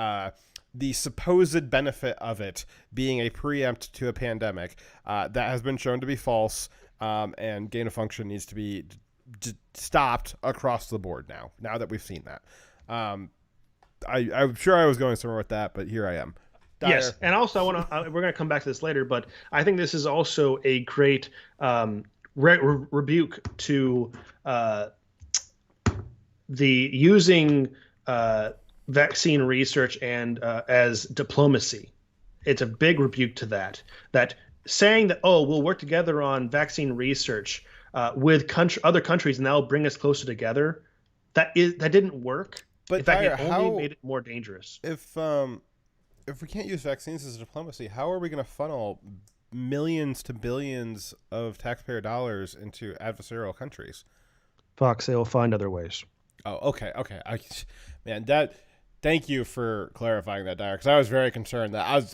supposed benefit of it being a preempt to a pandemic, that has been shown to be false, and gain of function needs to be stopped across the board now that we've seen that. I'm sure I was going somewhere with that, but here I am. Dyer. Yes, and also we're going to come back to this later, but I think this is also a great rebuke to the using vaccine research and as diplomacy. It's a big rebuke to that saying that, oh, we'll work together on vaccine research with other countries and that'll bring us closer together. That didn't work. But in fact, it only made it more dangerous. If we can't use vaccines as diplomacy, how are we going to funnel millions to billions of taxpayer dollars into adversarial countries? Fox, they will find other ways. Oh, okay. Thank you for clarifying that, Dyer, because I was very concerned that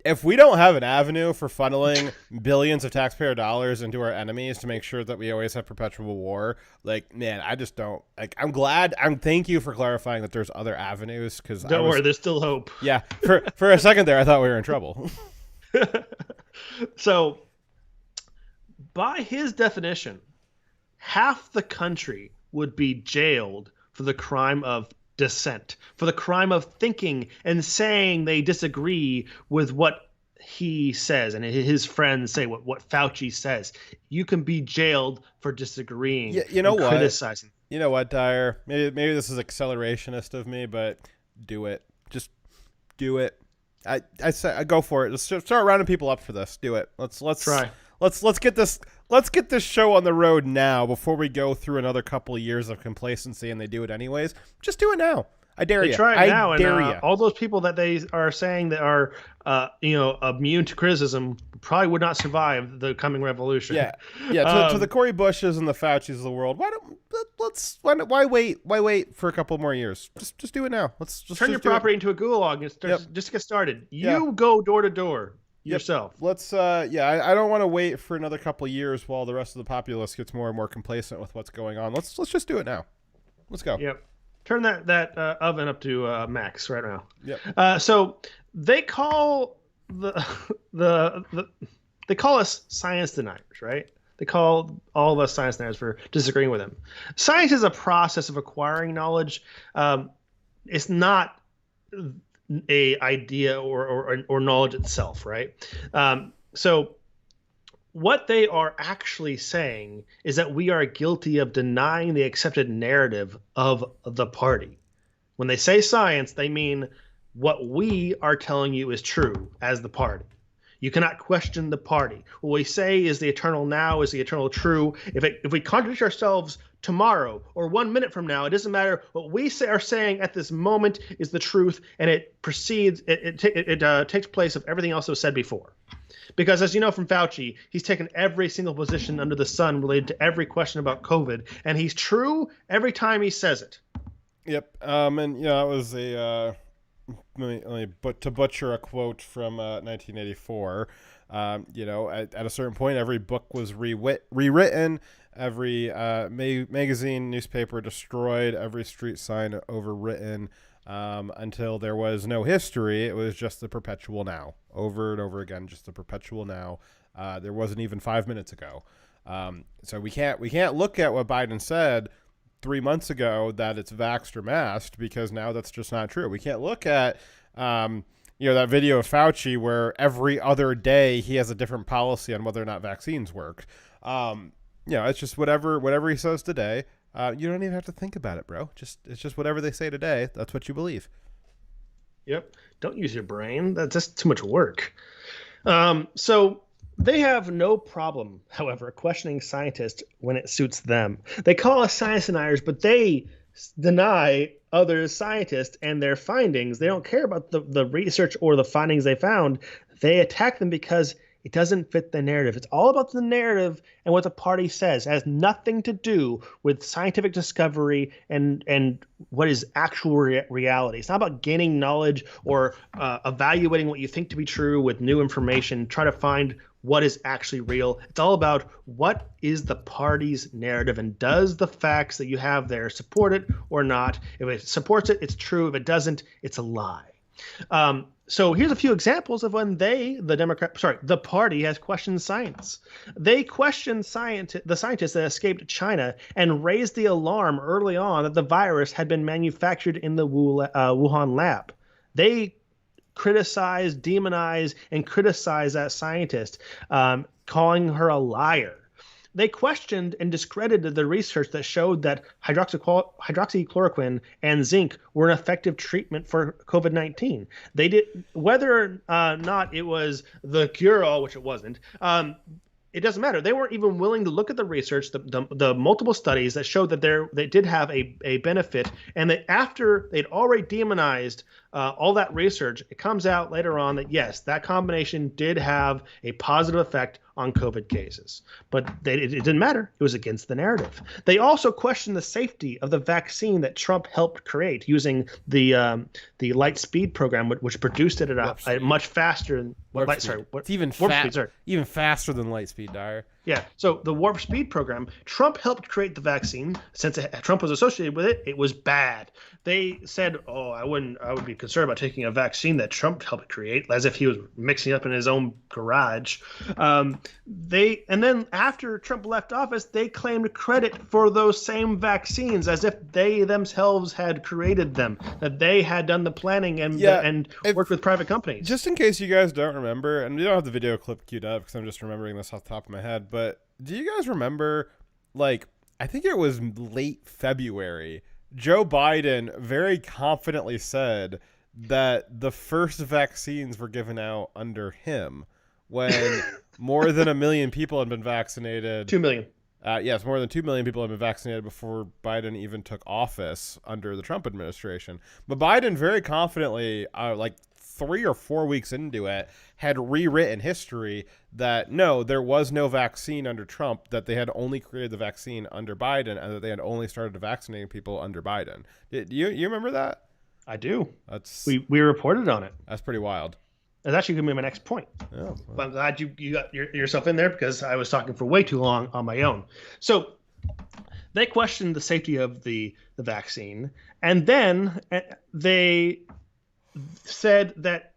if we don't have an avenue for funneling billions of taxpayer dollars into our enemies to make sure that we always have perpetual war, I just don't. Thank you for clarifying that there's other avenues, because don't worry, there's still hope. Yeah, for a second there, I thought we were in trouble. So, by his definition, half the country would be jailed for the crime of dissent, for the crime of thinking and saying they disagree with what he says and his friends say, what Fauci says. You can be jailed for disagreeing. Yeah, you know what? Criticizing. You know what, Dyer? Maybe this is accelerationist of me, but do it. Just do it. I say I go for it. Let's start rounding people up for this. Do it. Let's try. Let's get this show on the road now before we go through another couple of years of complacency and they do it anyways. Just do it now. I dare you. They try it now, and all those people that they are saying that are immune to criticism probably would not survive the coming revolution. Yeah. To the Cori Bushes and the Faucis of the world, why wait for a couple more years? Just do it now. Let's turn your property into a gulag and just get started. You go door to door yourself. Let's I don't want to wait for another couple of years while the rest of the populace gets more and more complacent with what's going on. Let's just do it now. Let's go. Yep. Turn that oven up to max right now. Yep. So they call they call us science deniers, right? They call all of us science deniers for disagreeing with them. Science is a process of acquiring knowledge. It's not a idea or knowledge itself, right? So what they are actually saying is that we are guilty of denying the accepted narrative of the party. When they say science, they mean what we are telling you is true as the party. You cannot question the party. What we say is the eternal now, is the eternal true. If we contradict ourselves tomorrow or 1 minute from now, it doesn't matter. What we are saying at this moment is the truth, and it precedes. It takes place of everything else that was said before. Because as you know from Fauci, he's taken every single position under the sun related to every question about COVID, and he's true every time he says it. Yep. And it was to butcher a quote from 1984. At a certain point, every book was rewritten, every magazine, newspaper destroyed, every street sign overwritten. Until there was no history. It was just the perpetual now, over and over again, just the perpetual now. There wasn't even 5 minutes ago. So we can't look at what Biden said 3 months ago that it's vaxxed or masked, because now that's just not true. We can't look at that video of Fauci where every other day he has a different policy on whether or not vaccines work. It's just whatever he says today. You don't even have to think about it, bro. It's just whatever they say today. That's what you believe. Yep. Don't use your brain. That's just too much work. So they have no problem, however, questioning scientists when it suits them. They call us science deniers, but they deny other scientists and their findings. They don't care about the research or the findings they found. They attack them because it doesn't fit the narrative. It's all about the narrative and what the party says. It has nothing to do with scientific discovery and what is actual reality. It's not about gaining knowledge or evaluating what you think to be true with new information. Try to find what is actually real. It's all about what is the party's narrative, and does the facts that you have there support it or not? If it supports it, it's true. If it doesn't, it's a lie. So here's a few examples of when the party has questioned science. They questioned the scientists that escaped China and raised the alarm early on that the virus had been manufactured in the Wuhan lab. They criticized, demonized, and criticized that scientist, calling her a liar. They questioned and discredited the research that showed that hydroxychloroquine and zinc were an effective treatment for COVID-19. They did, whether or not it was the cure-all, which it wasn't. It doesn't matter. They weren't even willing to look at the research, the multiple studies that showed that they did have a benefit, and that after they'd already demonized all that research, it comes out later on that yes, that combination did have a positive effect on COVID cases. But it didn't matter. It was against the narrative. They also questioned the safety of the vaccine that Trump helped create using the light speed program, which produced it at a much faster. It's even faster than light speed, Dyer. Yeah. So the warp speed program, Trump helped create the vaccine. Since Trump was associated with it, it was bad. They said, I would be concerned about taking a vaccine that Trump helped create, as if he was mixing up in his own garage. And then after Trump left office, they claimed credit for those same vaccines as if they themselves had created them, that they had done the planning and worked with private companies. Just in case you guys don't remember, and we don't have the video clip queued up because I'm just remembering this off the top of my head, but do you guys remember, I think it was late February, Joe Biden very confidently said that the first vaccines were given out under him when more than 1 million people had been vaccinated. 2 million. Yes, more than 2 million people had been vaccinated before Biden even took office under the Trump administration. But Biden very confidently, 3 or 4 weeks into it, had rewritten history that no, there was no vaccine under Trump, that they had only created the vaccine under Biden, and that they had only started vaccinating people under Biden. Do you remember that? I do. We reported on it. That's pretty wild. That's actually going to be my next point. Oh, well. But I'm glad you got yourself in there, because I was talking for way too long on my own. So they questioned the safety of the vaccine, and then they said that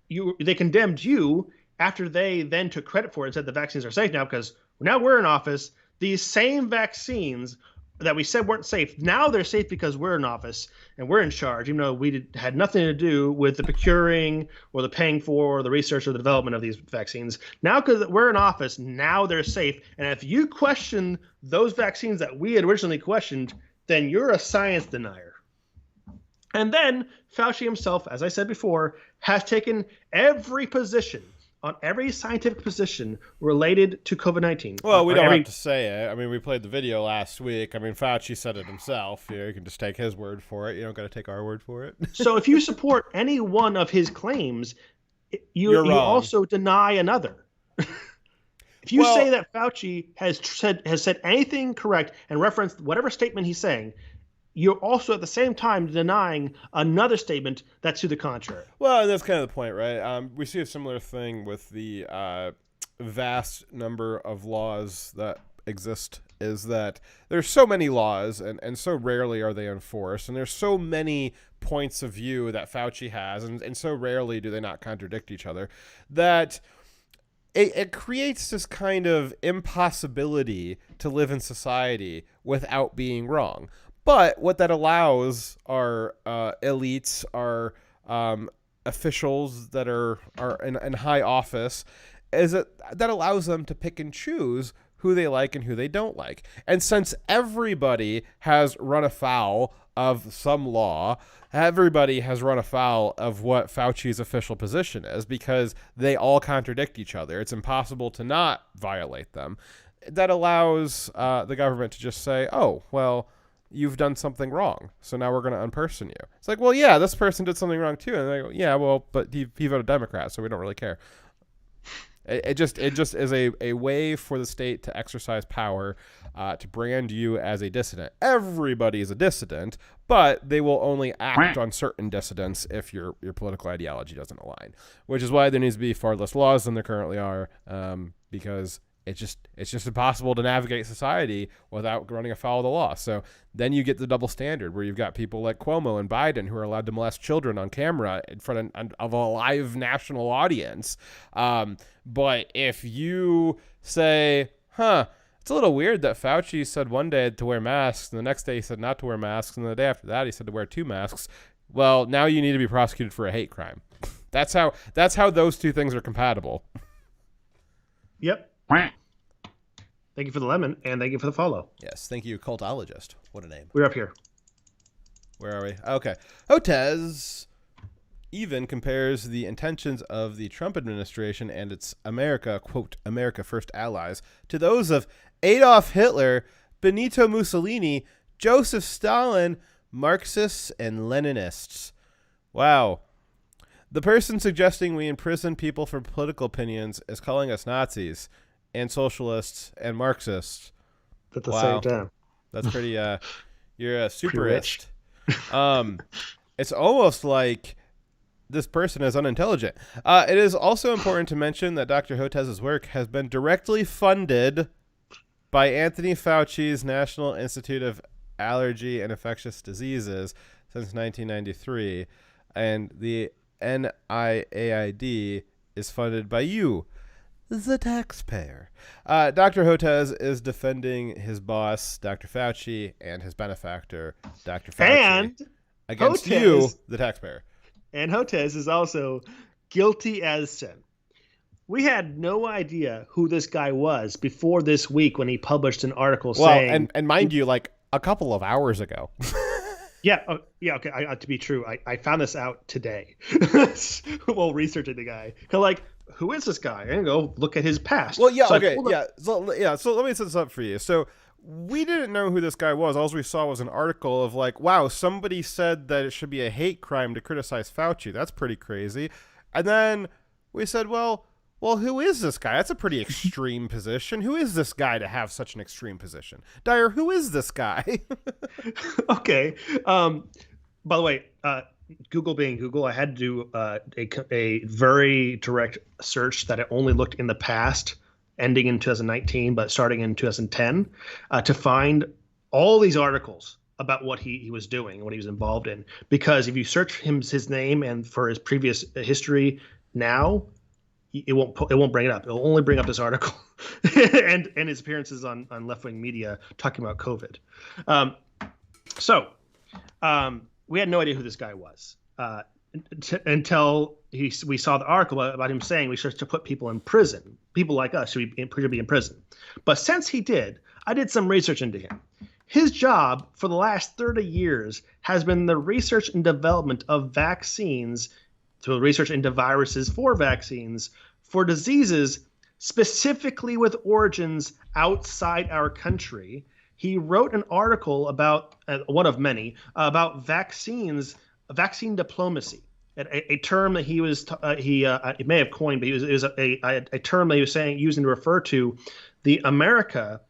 they condemned you after they then took credit for it and said the vaccines are safe now because now we're in office. These same vaccines that we said weren't safe, now they're safe because we're in office and we're in charge, even though we had nothing to do with the procuring or the paying for or the research or the development of these vaccines. Now, because we're in office, now they're safe. And if you question those vaccines that we had originally questioned, then you're a science denier. And then Fauci himself, as I said before, has taken every position on every scientific position related to COVID-19. Well, we don't have to say it. I mean, we played the video last week. I mean, Fauci said it himself. You can just take his word for it. You don't got to take our word for it. So if you support any one of his claims, you also deny another. If you say that Fauci has said anything correct and referenced whatever statement he's saying, you're also at the same time denying another statement that's to the contrary. Well, and that's kind of the point, right? We see a similar thing with the vast number of laws that exist, is that there's so many laws and so rarely are they enforced, and there's so many points of view that Fauci has, and so rarely do they not contradict each other, that it creates this kind of impossibility to live in society without being wrong. But what that allows are elites, are officials that are in high office, is that allows them to pick and choose who they like and who they don't like. And since everybody has run afoul of some law, everybody has run afoul of what Fauci's official position is, because they all contradict each other. It's impossible to not violate them. That allows the government to just say, oh, well, you've done something wrong, so now we're going to unperson you. It's like, well, yeah, this person did something wrong too. And they go, yeah, well, but he voted Democrat, so we don't really care. It just is a way for the state to exercise power, to brand you as a dissident. Everybody is a dissident, but they will only act on certain dissidents if your political ideology doesn't align, which is why there needs to be far less laws than there currently are, because it's just impossible to navigate society without running afoul of the law. So then you get the double standard where you've got people like Cuomo and Biden who are allowed to molest children on camera in front of a live national audience. But if you say, it's a little weird that Fauci said one day to wear masks, and the next day he said not to wear masks, and the day after that he said to wear 2 masks. Well, now you need to be prosecuted for a hate crime. That's how those two things are compatible. Yep. Thank you for the lemon, and thank you for the follow. Yes, thank you, cultologist. What a name. We're up here. Where are we? Okay. Hotez even compares the intentions of the Trump administration and its America, quote, America First allies, to those of Adolf Hitler, Benito Mussolini, Joseph Stalin, Marxists, and Leninists. Wow. The person suggesting we imprison people for political opinions is calling us Nazis and socialists and Marxists. At the same time. That's pretty, you're a superist. It's almost like this person is unintelligent. It is also important to mention that Dr. Hotez's work has been directly funded by Anthony Fauci's National Institute of Allergy and Infectious Diseases since 1993, and the NIAID is funded by you, the taxpayer. Dr. Hotez is defending his boss, Dr. Fauci, and his benefactor, Dr. Fauci, and against Hotez, you, the taxpayer. And Hotez is also guilty as sin. We had no idea who this guy was before this week when he published an article saying... and mind you, like a couple of hours ago. Yeah, okay, to be true, I found this out today while researching the guy. Like, who is this guy? And go look at his past. Well, yeah, so okay, yeah. So let me set this up for you. So we didn't know who this guy was. All we saw was an article of like, wow, somebody said that it should be a hate crime to criticize Fauci. That's pretty crazy. And then we said, well, who is this guy? That's a pretty extreme position. Who is this guy to have such an extreme position? Dyer, who is this guy? Okay. By the way, Google being Google, I had to do a very direct search that it only looked in the past, ending in 2019, but starting in 2010, to find all these articles about what he was doing, what he was involved in. Because if you search his name and for his previous history now, it won't bring it up. It'll only bring up this article and his appearances on left-wing media talking about COVID. We had no idea who this guy was until we saw the article about him saying we should put people in prison. People like us should be in prison. But since he did, I did some research into him. His job for the last 30 years has been the research and development of vaccines, so research into viruses for vaccines for diseases specifically with origins outside our country. He wrote an article about, one of many, about vaccine diplomacy, a term that he may have coined, but it was a term that he was using to refer to the America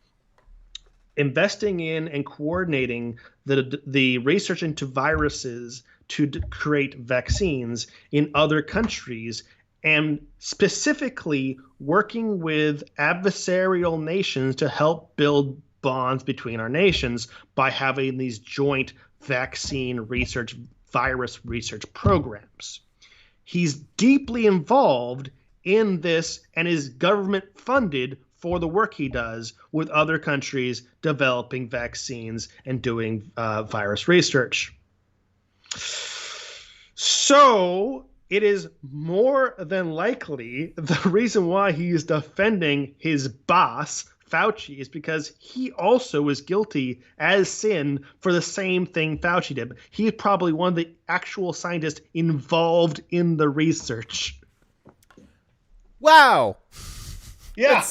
investing in and coordinating the research into viruses to create vaccines in other countries, and specifically working with adversarial nations to help build bonds between our nations by having these joint vaccine research, virus research programs. He's deeply involved in this and is government funded for the work he does with other countries developing vaccines and doing virus research. So it is more than likely the reason why he is defending his boss, Fauci, is because he also was guilty as sin for the same thing Fauci did. He is probably one of the actual scientists involved in the research. Wow. Yeah.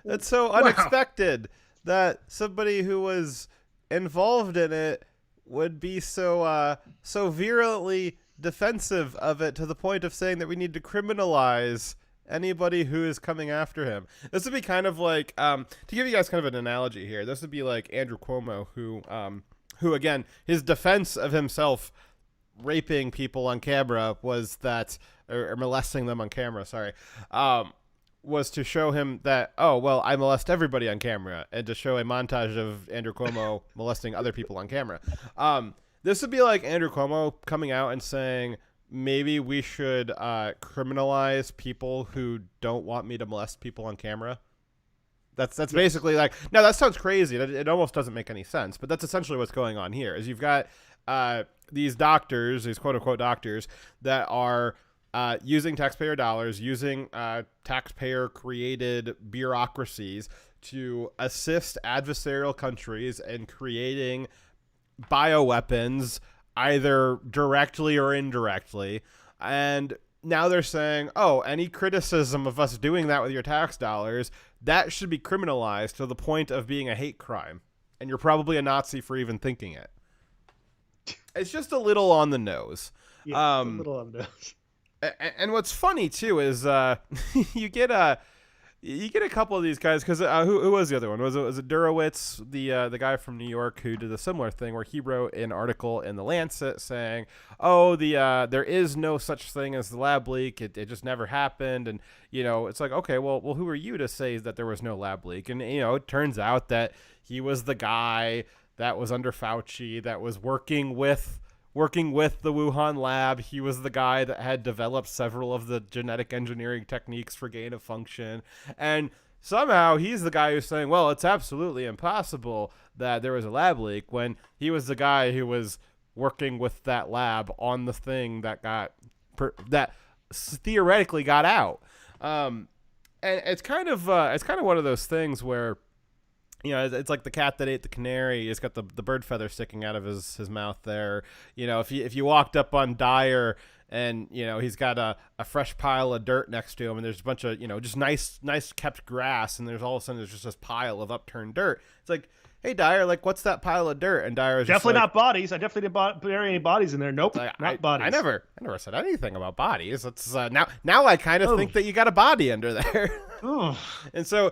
That's so unexpected that somebody who was involved in it would be so virulently defensive of it to the point of saying that we need to criminalize anybody who is coming after him. This would be kind of like, to give you guys kind of an analogy here, this would be like Andrew Cuomo, who again, his defense of himself raping people on camera was that, or molesting them on camera, sorry, was to show him that, oh, well, I molest everybody on camera, and to show a montage of Andrew Cuomo molesting other people on camera. This would be like Andrew Cuomo coming out and saying, maybe we should criminalize people who don't want me to molest people on camera. That's basically like, no, that sounds crazy. It almost doesn't make any sense, but that's essentially what's going on here. Is you've got these doctors, these quote unquote doctors, that are using taxpayer dollars, using taxpayer created bureaucracies to assist adversarial countries in creating bioweapons, either directly or indirectly. And now they're saying, oh, any criticism of us doing that with your tax dollars, that should be criminalized to the point of being a hate crime. And you're probably a Nazi for even thinking it. It's just a little on the nose. Yeah, a little on the nose. And what's funny too is you get a couple of these guys, because who was the other one? Was it Durowitz, the guy from New York, who did a similar thing where he wrote an article in the Lancet saying, oh, there is no such thing as the lab leak, it just never happened. And it's like, okay, well who are you to say that there was no lab leak? And it turns out that he was the guy that was under Fauci, that was working with the Wuhan lab. He was the guy that had developed several of the genetic engineering techniques for gain of function. And somehow he's the guy who's saying, well, it's absolutely impossible that there was a lab leak, when he was the guy who was working with that lab on the thing that theoretically got out. And it's kind of one of those things where, it's like the cat that ate the canary. He's got the bird feather sticking out of his mouth there. If you walked up on Dyer and, he's got a fresh pile of dirt next to him, and there's a bunch of, just nice kept grass, and all of a sudden there's just this pile of upturned dirt. It's like, hey, Dyer, like, what's that pile of dirt? And Dyer is definitely just not bodies. I definitely didn't bury any bodies in there. Nope, not bodies. I never said anything about bodies. It's now I kind of think that you got a body under there. And so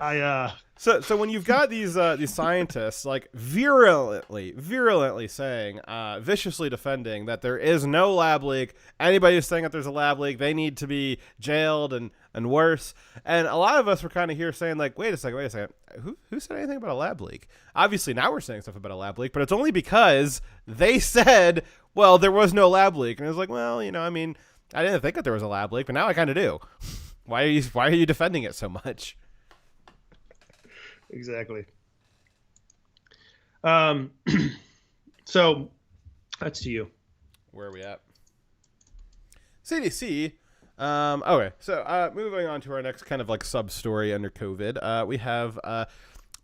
So when you've got these scientists like virulently saying, viciously defending that there is no lab leak, anybody who's saying that there's a lab leak, they need to be jailed and worse. And a lot of us were kind of here saying, like, wait a second, who said anything about a lab leak? Obviously now we're saying stuff about a lab leak, but it's only because they said, well, there was no lab leak. And it was like, well, I didn't think that there was a lab leak, but now I kind of do. Why are you defending it so much? Exactly. So that's to you. Where are we at? CDC. Okay, so moving on to our next kind of like sub story under COVID, we have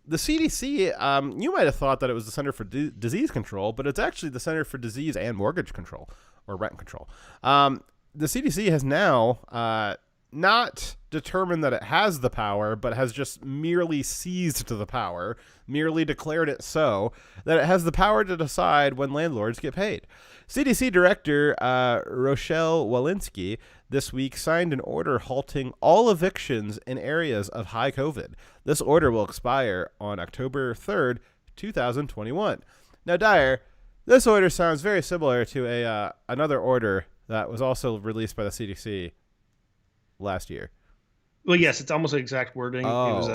the CDC. You might have thought that it was the Center for Disease Control, but it's actually the Center for Disease and Mortgage Control, or Rent Control. The CDC has now not determined that it has the power, but has just merely seized the power, merely declared it so, that it has the power to decide when landlords get paid. CDC Director Rochelle Walensky this week signed an order halting all evictions in areas of high COVID. This order will expire on October 3rd, 2021. Now, Dyer, this order sounds very similar to another order that was also released by the CDC last year. Well, yes, it's almost the exact wording. Oh, It was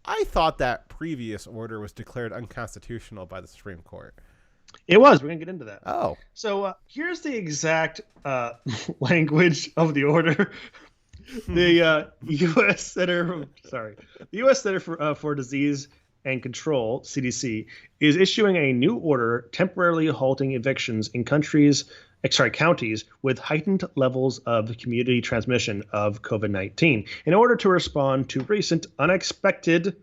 I thought that previous order was declared unconstitutional by the Supreme Court. It was. We're gonna get into that. Oh, so here's the exact language of the order. The U.S. Center for Disease and Control (CDC) is issuing a new order temporarily halting evictions in counties with heightened levels of community transmission of COVID-19 in order to respond to recent unexpected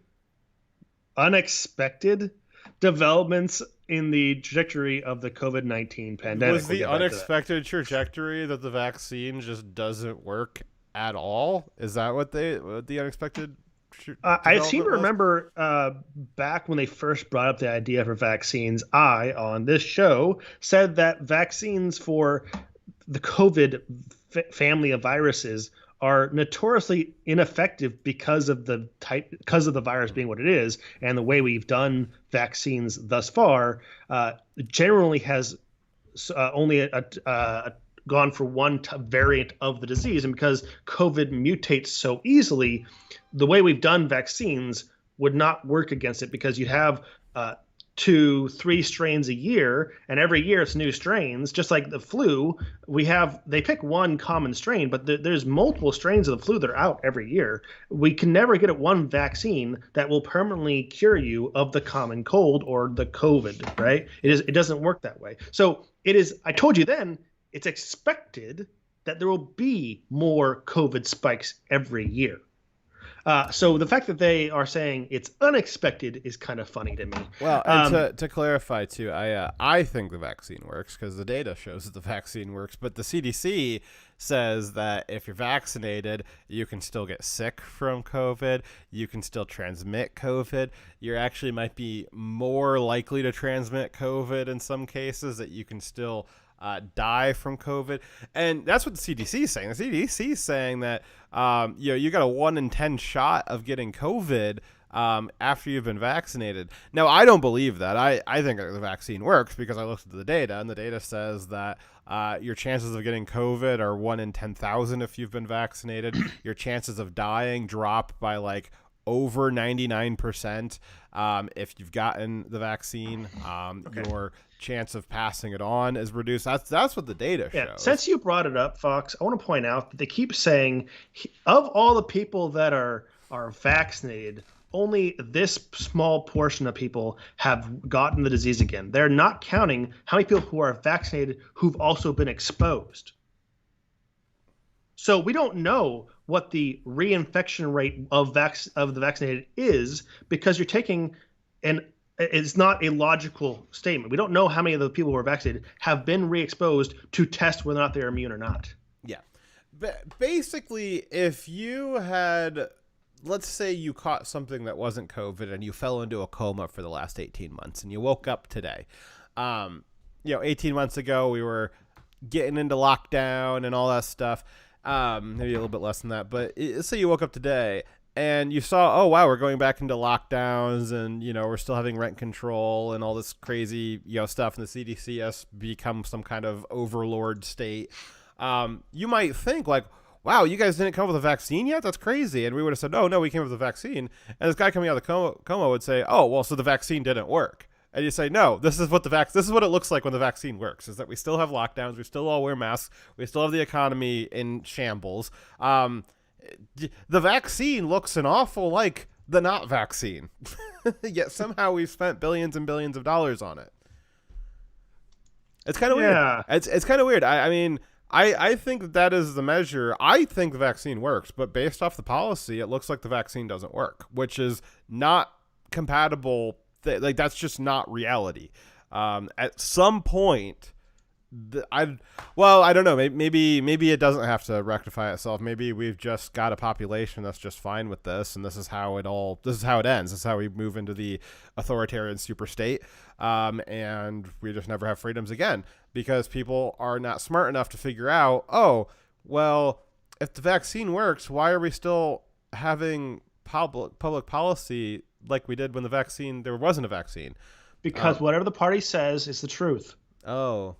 developments in the trajectory of the COVID-19 pandemic. Was the unexpected trajectory that the vaccine just doesn't work at all? Is that what the unexpected I seem to remember back when they first brought up the idea for vaccines, I, on this show, said that vaccines for the COVID family of viruses are notoriously ineffective because of the virus being what it is, and the way we've done vaccines thus far generally has only gone for one variant of the disease. And because COVID mutates so easily, the way we've done vaccines would not work against it, because you have 2-3 strains a year, and every year it's new strains. Just like the flu, they pick one common strain, but there's multiple strains of the flu that are out every year. We can never get at one vaccine that will permanently cure you of the common cold or the COVID, right? It doesn't work that way. So I told you then, it's expected that there will be more COVID spikes every year. So the fact that they are saying it's unexpected is kind of funny to me. Well, and to clarify too, I think the vaccine works because the data shows that the vaccine works. But the CDC says that if you're vaccinated, you can still get sick from COVID. You can still transmit COVID. You actually might be more likely to transmit COVID in some cases, that you can still die from COVID. And that's what the CDC is saying. The CDC is saying that you got a 1 in 10 shot of getting COVID after you've been vaccinated. Now, I don't believe that. I think the vaccine works because I looked at the data, and the data says that your chances of getting COVID are 1 in 10,000 if you've been vaccinated. Your chances of dying drop by like over 99% if you've gotten the vaccine. Your chance of passing it on is reduced. That's what the data shows. Since you brought it up, Fox, I want to point out that they keep saying of all the people that are vaccinated, only this small portion of people have gotten the disease again. They're not counting how many people who are vaccinated who've also been exposed. So we don't know what the reinfection rate of the vaccinated is, because you're taking it's not a logical statement. We don't know how many of the people who are vaccinated have been re-exposed to test whether or not they're immune or not. Yeah. Basically, if you had, let's say you caught something that wasn't COVID and you fell into a coma for the last 18 months and you woke up today. 18 months ago, we were getting into lockdown and all that stuff. Maybe a little bit less than that. But let's say you woke up today and you saw, oh, wow, we're going back into lockdowns, and, we're still having rent control and all this crazy, stuff, and the CDC has become some kind of overlord state. You might think, like, wow, you guys didn't come up with a vaccine yet? That's crazy. And we would have said, no, we came up with a vaccine. And this guy coming out of the coma would say, oh, well, so the vaccine didn't work. and you say, no, this is what it looks like when the vaccine works, is that we still have lockdowns, we still all wear masks, we still have the economy in shambles. The vaccine looks an awful like the not vaccine, yet somehow we've spent billions and billions of dollars on it. It's kind of weird. It's kind of weird. I mean, I think that is the measure. I think the vaccine works, but based off the policy, it looks like the vaccine doesn't work, which is not compatible. Like, that's just not reality. At some point, I don't know. Maybe it doesn't have to rectify itself. Maybe we've just got a population that's just fine with this, and this is how it ends. This is how we move into the authoritarian super state, and we just never have freedoms again because people are not smart enough to figure out, oh, well, if the vaccine works, why are we still having public policy like we did when there wasn't a vaccine? Because whatever the party says is the truth. Oh.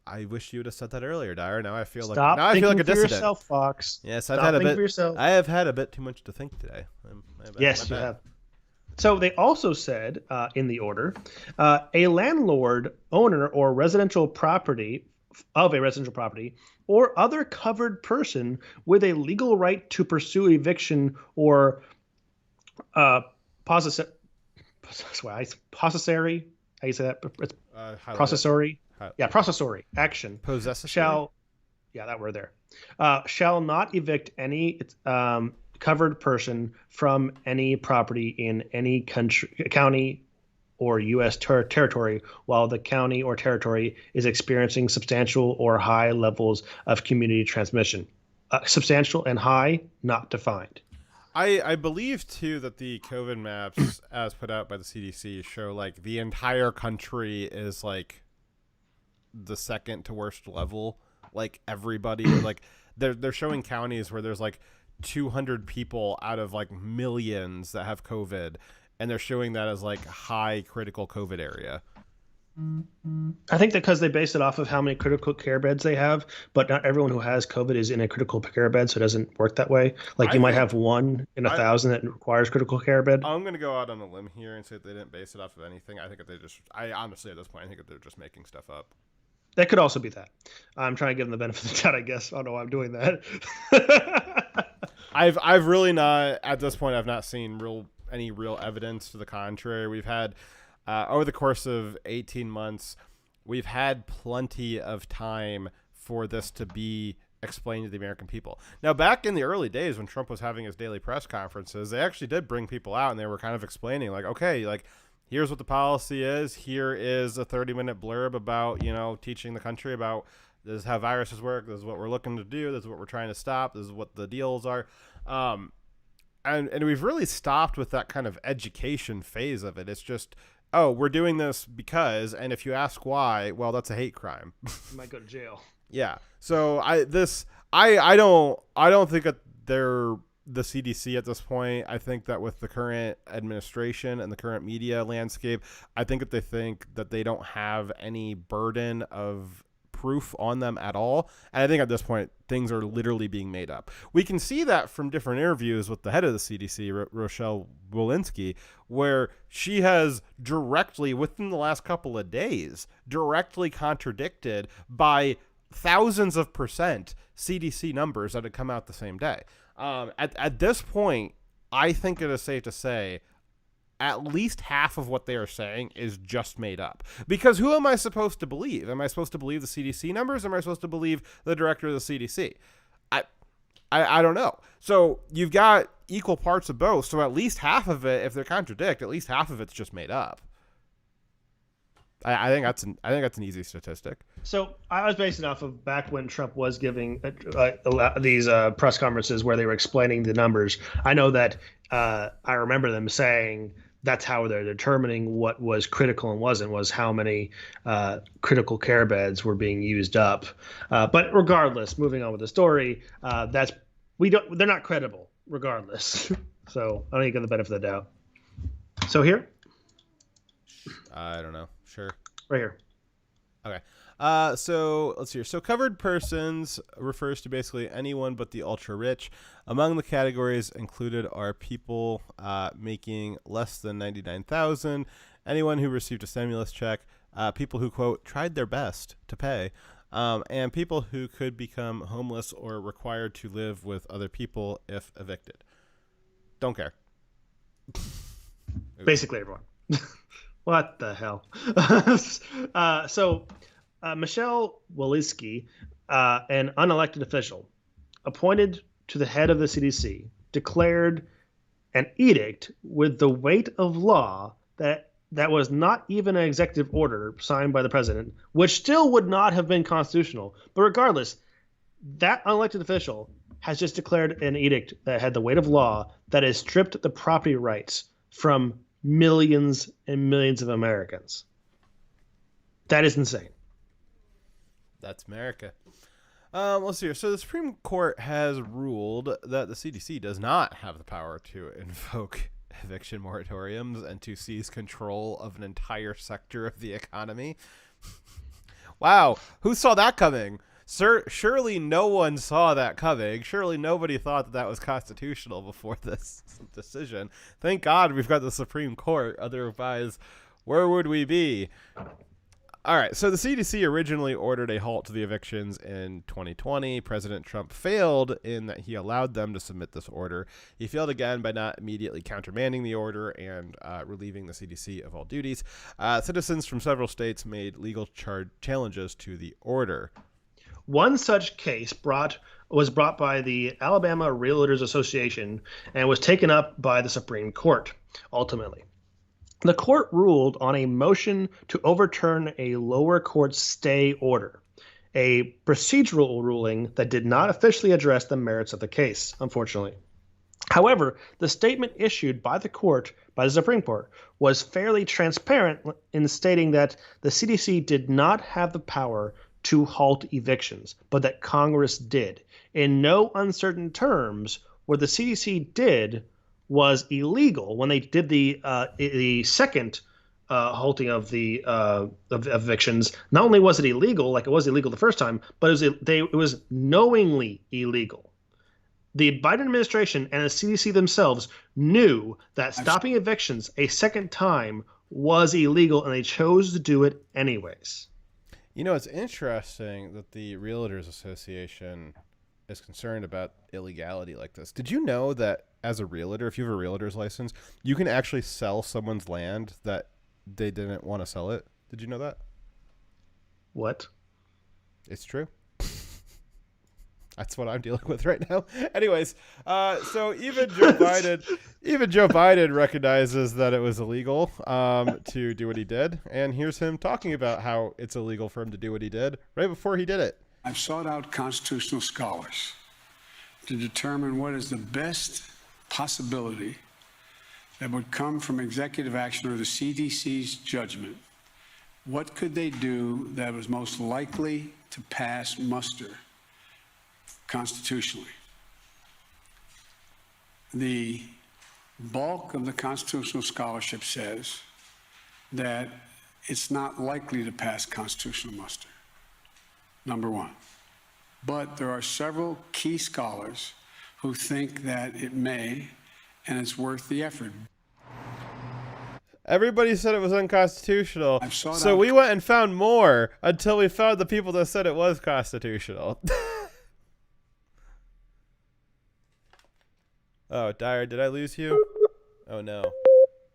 I wish you would have said that earlier, Dyer. Now I feel like a dissident. Yourself, Fox. Yes, I have had a bit too much to think today. Yes, you have. So they also said in the order, a landlord, owner, or residential property or other covered person with a legal right to pursue eviction or possessory. How you say that? It's processory. Processory action shall not evict any covered person from any property in any county or U.S. territory while the county or territory is experiencing substantial or high levels of community transmission. Substantial and high, not defined. I believe, too, that the COVID maps as put out by the CDC show like the entire country is like the second to worst level. Like everybody, like they're showing counties where there's like 200 people out of like millions that have COVID, and they're showing that as like high critical COVID area. I think that because they base it off of how many critical care beds they have, but not everyone who has COVID is in a critical care bed, so it doesn't work that way. Like you might have 1 in 1,000 that requires critical care bed. I'm going to go out on a limb here and say that they didn't base it off of anything. I think that I honestly at this point, I think that they're just making stuff up. That could also be that. I'm trying to give them the benefit of the doubt, I guess. I don't know why I'm doing that. I've really not, at this point, I've not seen any real evidence to the contrary. We've had, over the course of 18 months, we've had plenty of time for this to be explained to the American people. Now, back in the early days when Trump was having his daily press conferences, they actually did bring people out and they were kind of explaining like, okay, like, here's what the policy is. Here is a 30-minute blurb about, teaching the country about this is how viruses work. This is what we're looking to do. This is what we're trying to stop. This is what the deals are. And we've really stopped with that kind of education phase of it. It's just, oh, we're doing this because, and if you ask why, well, that's a hate crime. You might go to jail. Yeah. So I don't think that they're the CDC at this point. I think that with the current administration and the current media landscape, I think that they think that they don't have any burden of proof on them at all. And I think at this point, things are literally being made up. We can see that from different interviews with the head of the CDC, Rochelle Walensky, where she has directly, within the last couple of days, directly contradicted by thousands of percent CDC numbers that had come out the same day. At this point, I think it is safe to say at least half of what they are saying is just made up. Because who am I supposed to believe? Am I supposed to believe the CDC numbers? Or am I supposed to believe the director of the CDC? I don't know. So you've got equal parts of both. So at least half of it, if they contradict, at least half of it's just made up. I think that's an easy statistic. So I was basing off of back when Trump was giving these press conferences where they were explaining the numbers. I know that I remember them saying that's how they're determining what was critical and wasn't, was how many critical care beds were being used up. But regardless, moving on with the story, they're not credible regardless. So I don't get the benefit of the doubt. So here? I don't know. Sure. Right here. Okay. So let's see here. So covered persons refers to basically anyone but the ultra rich. Among the categories included are people making less than $99,000 anyone who received a stimulus check, people who, quote, tried their best to pay, and people who could become homeless or required to live with other people if evicted. Don't care. Basically everyone. What the hell? So Michelle Walensky, an unelected official appointed to the head of the CDC, declared an edict with the weight of law that was not even an executive order signed by the president, which still would not have been constitutional. But regardless, that unelected official has just declared an edict that had the weight of law that has stripped the property rights from millions and millions of Americans. That is insane. That's America. Let's see here. So the Supreme Court has ruled that the CDC does not have the power to invoke eviction moratoriums and to seize control of an entire sector of the economy. Wow. Who saw that coming? Surely no one saw that coming. Surely nobody thought that that was constitutional before this decision. Thank God we've got the Supreme Court. Otherwise, where would we be? All right, so the CDC originally ordered a halt to the evictions in 2020. President Trump failed in that he allowed them to submit this order. He failed again by not immediately countermanding the order and relieving the CDC of all duties. Citizens from several states made legal challenges to the order. One such case was brought by the Alabama Realtors Association and was taken up by the Supreme Court, ultimately. The court ruled on a motion to overturn a lower court stay order, a procedural ruling that did not officially address the merits of the case, unfortunately. However, the statement issued by the Supreme Court, was fairly transparent in stating that the CDC did not have the power to halt evictions, but that Congress did. In no uncertain terms, what the CDC did was illegal when they did the second halting of the of evictions. Not only was it illegal, like it was illegal the first time, but it was knowingly illegal. The Biden administration and the CDC themselves knew that stopping evictions a second time was illegal, and they chose to do it anyways. You know, it's interesting that the Realtors Association is concerned about illegality like this. Did you know that as a realtor, if you have a realtor's license, you can actually sell someone's land that they didn't want to sell it? Did you know that? What? It's true. That's what I'm dealing with right now. Anyways, so even Joe Biden recognizes that it was illegal to do what he did, and here's him talking about how it's illegal for him to do what he did right before he did it. I've sought out constitutional scholars to determine what is the best possibility that would come from executive action or the CDC's judgment. What could they do that was most likely to pass muster constitutionally? The bulk of the constitutional scholarship says that it's not likely to pass constitutional muster, number one. But there are several key scholars who think that it may, and it's worth the effort. Everybody said it was unconstitutional, so we went and found more until we found the people that said it was constitutional. Oh, Dyer, did I lose you? Oh, no.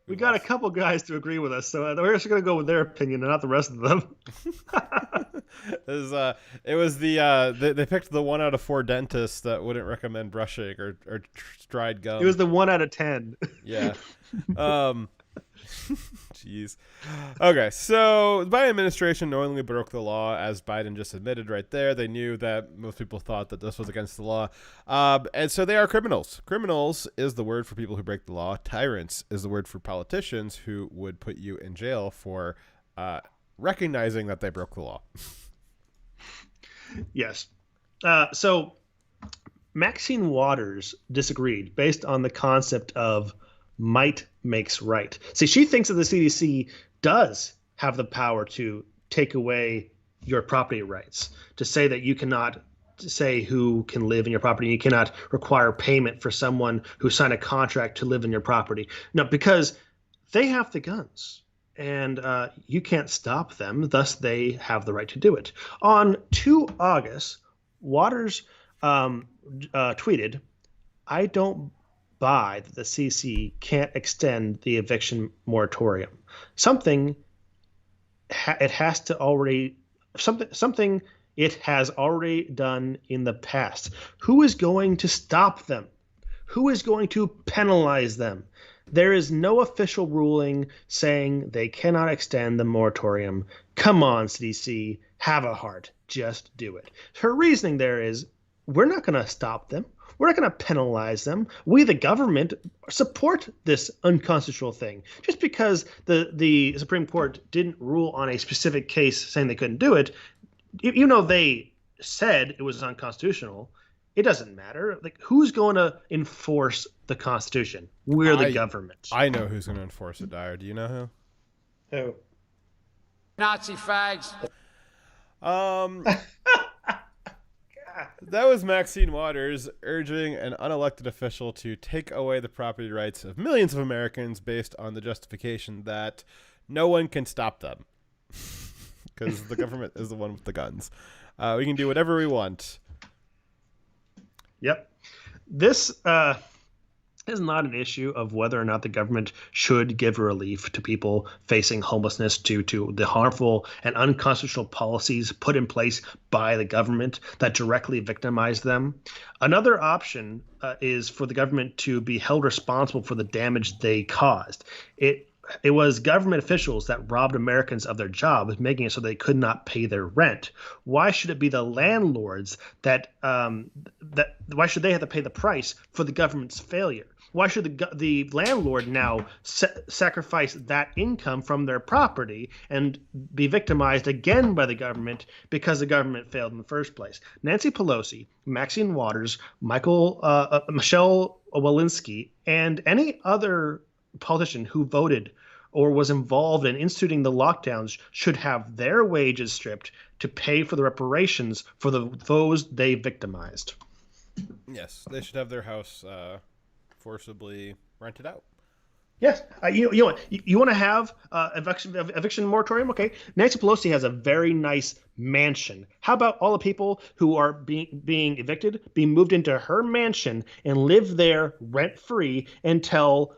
We got a couple guys to agree with us, so we're just going to go with their opinion and not the rest of them. It was they picked the 1 out of 4 dentists that wouldn't recommend brushing or dried gum. It was the 1 out of 10. Yeah. Jeez. Okay, so the Biden administration knowingly broke the law, as Biden just admitted right there. They knew that most people thought that this was against the law. And so they are criminals. Criminals is the word for people who break the law. Tyrants is the word for politicians who would put you in jail for recognizing that they broke the law. Yes. So Maxine Waters disagreed based on the concept of might makes right. See, she thinks that the CDC does have the power to take away your property rights, to say that you cannot say who can live in your property. You cannot require payment for someone who signed a contract to live in your property. No, because they have the guns. and you can't stop them. Thus, they have the right to do it. On 2 August, Waters tweeted, "I don't buy that the CC can't extend the eviction moratorium. Something it has to already something it has already done in the past. Who is going to stop them? Who is going to penalize them? There is no official ruling saying they cannot extend the moratorium. Come on, CDC, have a heart. Just do it." Her reasoning there is, we're not going to stop them. We're not going to penalize them. We, the government, support this unconstitutional thing. Just because the Supreme Court didn't rule on a specific case saying they couldn't do it, even though they said it was unconstitutional, it doesn't matter. Like, who's going to enforce the Constitution? We're the government. I know who's going to enforce it, Dyer. Do you know who? Who? Nazi fags. That was Maxine Waters urging an unelected official to take away the property rights of millions of Americans based on the justification that no one can stop them because the government is the one with the guns. We can do whatever we want. Yep. This is not an issue of whether or not the government should give relief to people facing homelessness due to the harmful and unconstitutional policies put in place by the government that directly victimize them. Another option is for the government to be held responsible for the damage they caused. It was government officials that robbed Americans of their jobs, making it so they could not pay their rent. Why should it be the landlords that why should they have to pay the price for the government's failure? Why should the landlord now sacrifice that income from their property and be victimized again by the government because the government failed in the first place? Nancy Pelosi, Maxine Waters, Michelle Walensky, and any other politician who voted or was involved in instituting the lockdowns should have their wages stripped to pay for the reparations for those they victimized. Yes, they should have their house forcibly rented out. Yes, you want to have eviction moratorium? Okay, Nancy Pelosi has a very nice mansion. How about all the people who are being evicted being moved into her mansion and live there rent free until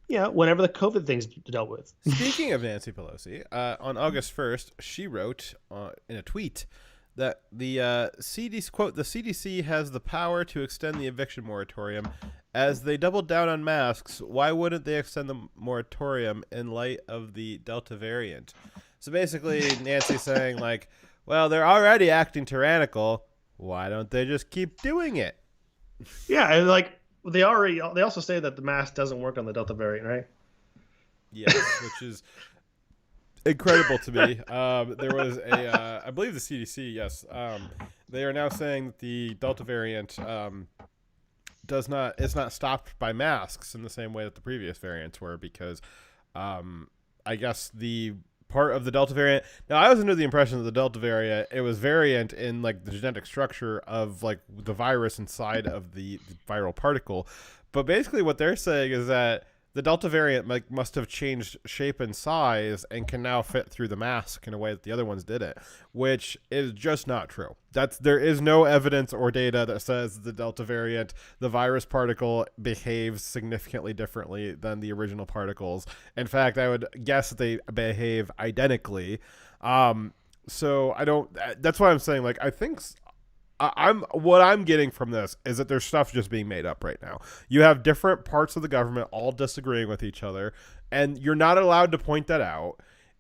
whenever the COVID thing's dealt with? Speaking of Nancy Pelosi, on August 1st, she wrote in a tweet that the CDC, quote, "The CDC has the power to extend the eviction moratorium. As they doubled down on masks, why wouldn't they extend the moratorium in light of the Delta variant?" So basically, Nancy's saying, like, well, they're already acting tyrannical. Why don't they just keep doing it? Yeah, and like they also say that the mask doesn't work on the Delta variant, right? Yes, which is incredible to me. There was I believe the CDC, yes. They are now saying that the Delta variant it's not stopped by masks in the same way that the previous variants were, because I guess the part of the Delta variant. Now, I was under the impression that the Delta variant, it was variant in like the genetic structure of like the virus inside of the viral particle. But basically what they're saying is that the Delta variant must have changed shape and size and can now fit through the mask in a way that the other ones didn't, which is just not true. There is no evidence or data that says the Delta variant, the virus particle, behaves significantly differently than the original particles. In fact, I would guess that they behave identically. So I don't. That's why I'm saying, like, I think. What I'm getting from this is that there's stuff just being made up right now. You have different parts of the government all disagreeing with each other, and you're not allowed to point that out.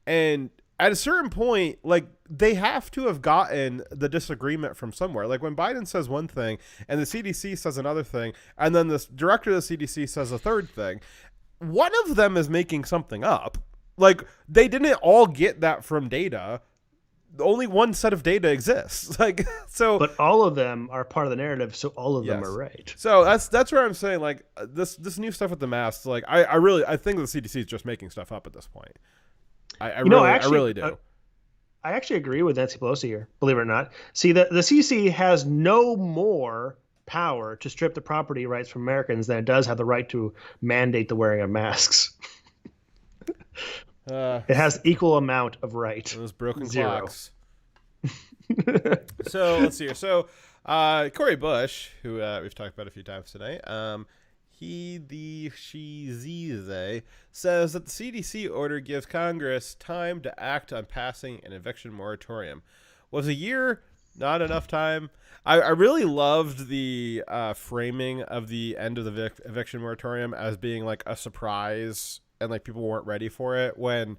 And at a certain point, like, they have to have gotten the disagreement from somewhere. Like when Biden says one thing and the CDC says another thing, and then the director of the CDC says a third thing, one of them is making something up. Like, they didn't all get that from data. Only one set of data exists. Like, so, but all of them are part of the narrative, so all of them are right. So that's where I'm saying, like, this new stuff with the masks, like, I think the CDC is just making stuff up at this point. I really do. I actually agree with Nancy Pelosi here, believe it or not. See, the CDC has no more power to strip the property rights from Americans than it does have the right to mandate the wearing of masks. It has equal amount of right. Those broken 0. clocks. So let's see here. So Cori Bush, who we've talked about a few times tonight, she, they, says that the CDC order gives Congress time to act on passing an eviction moratorium. Was a year not enough time? I really loved the framing of the end of the eviction moratorium as being like a surprise and like people weren't ready for it, when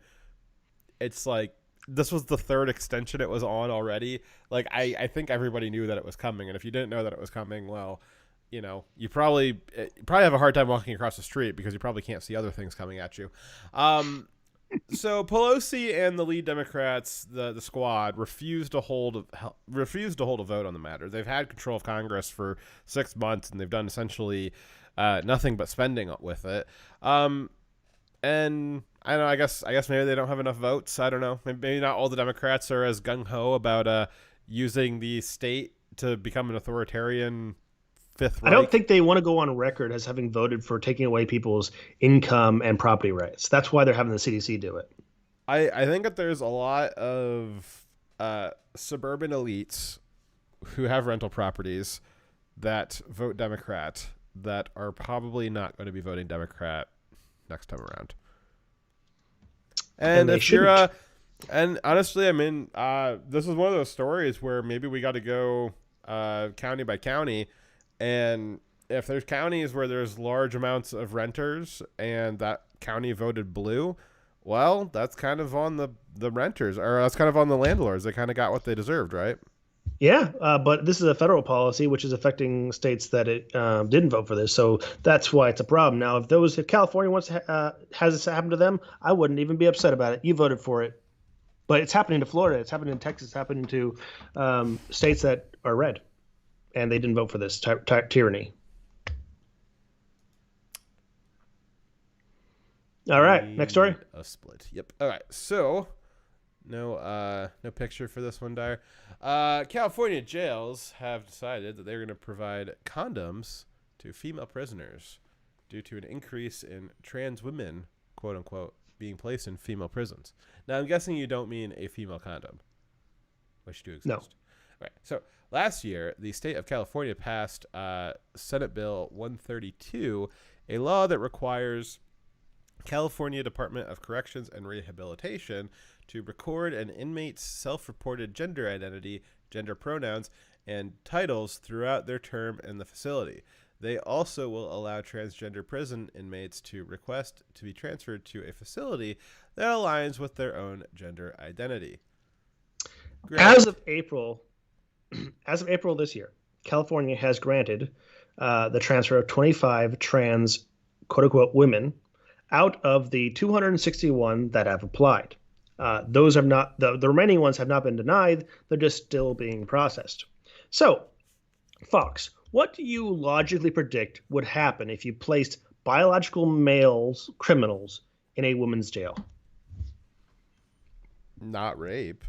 it's like this was the third extension it was on already. Like I think everybody knew that it was coming, and if you didn't know that it was coming, well, you know, you probably have a hard time walking across the street because you probably can't see other things coming at you. So Pelosi and the lead Democrats, the squad, refused to hold a vote on the matter. They've had control of Congress for 6 months, and they've done essentially nothing but spending with it. And I don't know. I guess maybe they don't have enough votes. I don't know. Maybe not all the Democrats are as gung ho about using the state to become an authoritarian Fifth Reich. I don't think they want to go on record as having voted for taking away people's income and property rights. That's why they're having the CDC do it. I think that there's a lot of suburban elites who have rental properties that vote Democrat that are probably not going to be voting Democrat next time around. And if you're and honestly, I mean, this is one of those stories where maybe we got to go county by county. And if there's counties where there's large amounts of renters and that county voted blue, well, that's kind of on the renters, or that's kind of on the landlords. They kind of got what they deserved, right? Yeah, but this is a federal policy which is affecting states that it didn't vote for this, so that's why it's a problem. Now, if California wants to has this happen to them, I wouldn't even be upset about it. You voted for it, but it's happening to Florida, it's happening in Texas, it's happening to states that are red, and they didn't vote for this tyranny. All right, next story. A split. Yep. All right. So, no picture for this one, Dyer. California jails have decided that they're going to provide condoms to female prisoners due to an increase in trans women, quote unquote, being placed in female prisons. Now, I'm guessing you don't mean a female condom, which do exist. No. All right. So, last year, the state of California passed Senate Bill 132, a law that requires California Department of Corrections and Rehabilitation to record an inmate's self-reported gender identity, gender pronouns, and titles throughout their term in the facility. They also will allow transgender prison inmates to request to be transferred to a facility that aligns with their own gender identity. As of April this year, California has granted the transfer of 25 trans, quote-unquote, women out of the 261 that have applied. Those have not, the remaining ones have not been denied. They're just still being processed. So, Fox, what do you logically predict would happen if you placed biological males criminals in a women's jail? Not rape.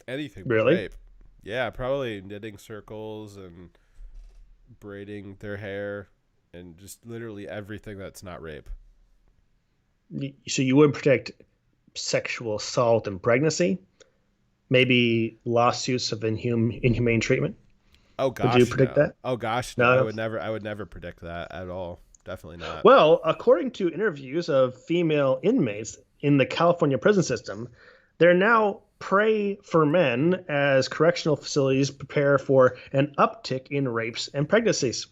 Anything but really? Rape. Yeah, probably knitting circles and braiding their hair and just literally everything that's not rape. So you would predict sexual assault and pregnancy? Maybe lawsuits of inhumane treatment? Oh gosh, would you predict that? Oh gosh, no. I would never predict that at all. Definitely not. Well, according to interviews of female inmates in the California prison system, they're now prey for men as correctional facilities prepare for an uptick in rapes and pregnancies.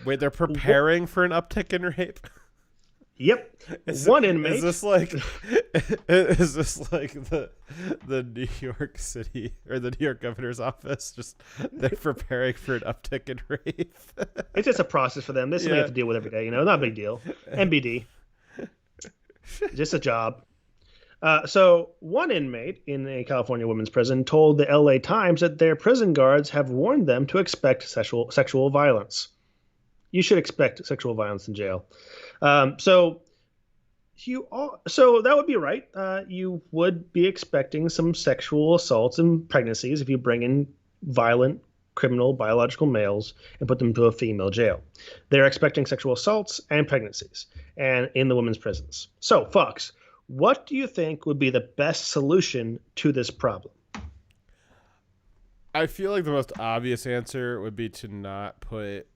Wait, they're preparing for an uptick in rape? Yep. One inmate. Is this like the New York City or the New York governor's office? Just they're preparing for an uptick in rape. It's just a process for them. This is something they have to deal with every day. Not a big deal. MBD. Just a job. So one inmate in a California women's prison told the LA Times that their prison guards have warned them to expect sexual violence. You should expect sexual violence in jail. So that would be right. You would be expecting some sexual assaults and pregnancies if you bring in violent criminal biological males and put them into a female jail. They're expecting sexual assaults and pregnancies and in the women's prisons. So, Fox, what do you think would be the best solution to this problem? I feel like the most obvious answer would be to not put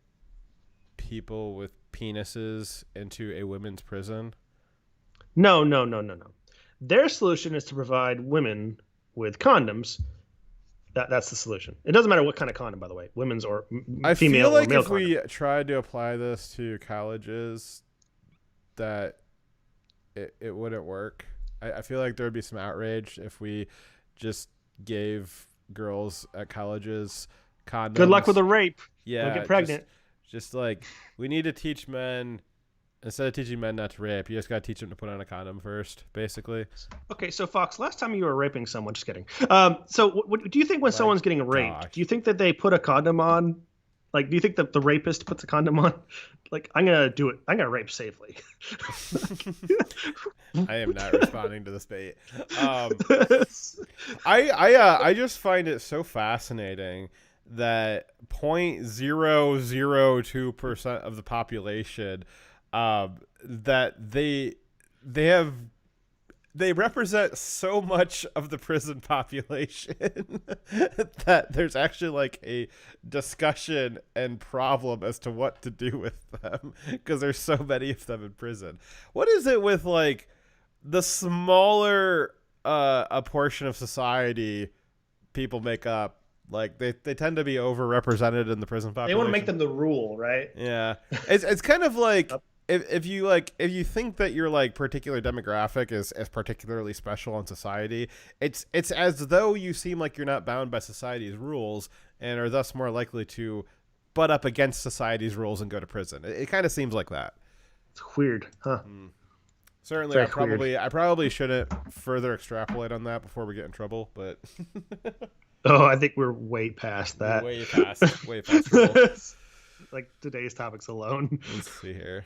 people with penises into a women's prison. No. Their solution is to provide women with condoms. That's the solution. It doesn't matter what kind of condom, by the way, women's or I female feel like or male if condom. we tried to apply this to colleges, that it wouldn't work. I feel like there would be some outrage if we just gave girls at colleges condoms. Good luck with a rape. Yeah, don't get pregnant. Just like we need to teach men, instead of teaching men not to rape, you just got to teach them to put on a condom first, basically. Okay, so Fox, last time you were raping someone, just kidding. So what do you think when someone's getting raped? Do you think that they put a condom on? Like, do you think that the rapist puts a condom on? Like, I'm gonna do it. I'm gonna rape safely. I am not responding to this bait. I just find it so fascinating that 0.002% of the population that they represent so much of the prison population that there's actually like a discussion and problem as to what to do with them because there's so many of them in prison. What is it with like the smaller a portion of society people make up? Like they tend to be overrepresented in the prison population. They want to make them the rule, right? Yeah, it's kind of like if you think that your like particular demographic is particularly special in society, it's as though you seem like you're not bound by society's rules and are thus more likely to butt up against society's rules and go to prison. It kind of seems like that. It's weird, huh? Certainly, I probably shouldn't further extrapolate on that before we get in trouble, but. Oh, I think we're way past that. Way past trouble. Like today's topics alone. Let's see here.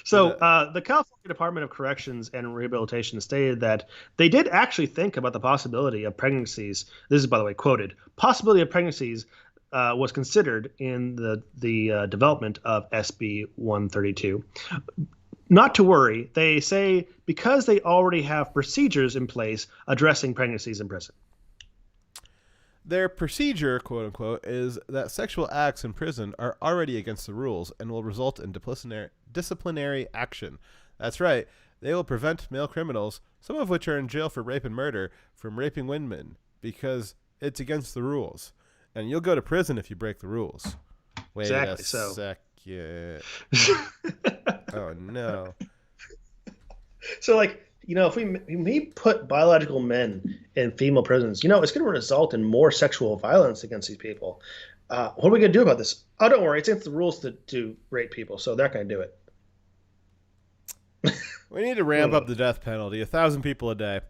So the California Department of Corrections and Rehabilitation stated that they did actually think about the possibility of pregnancies. This is, by the way, quoted. Possibility of pregnancies was considered in the development of SB 132. Not to worry, they say, because they already have procedures in place addressing pregnancies in prison. Their procedure, quote unquote, is that sexual acts in prison are already against the rules and will result in disciplinary action. That's right. They will prevent male criminals, some of which are in jail for rape and murder, from raping women because it's against the rules. And you'll go to prison if you break the rules. Wait exactly a so. second. Oh, no. So, like, you know, if we put biological men in female prisons, you know, it's going to result in more sexual violence against these people. What are we going to do about this? Oh, don't worry. It's against the rules to rape people, so they're not going to do it. We need to ramp up the death penalty. 1,000 people a day.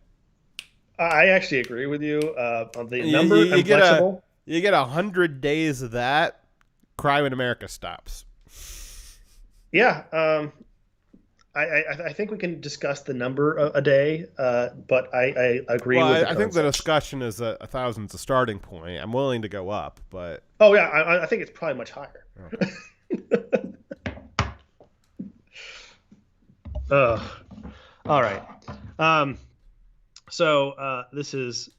I actually agree with you on the number. I'm flexible. You get 100 days of that, crime in America stops. Yeah. I think we can discuss the number a day, but I agree with the I think the discussion is that 1,000's a starting point. I'm willing to go up, but... Oh, yeah, I think it's probably much higher. Okay. All right. So this is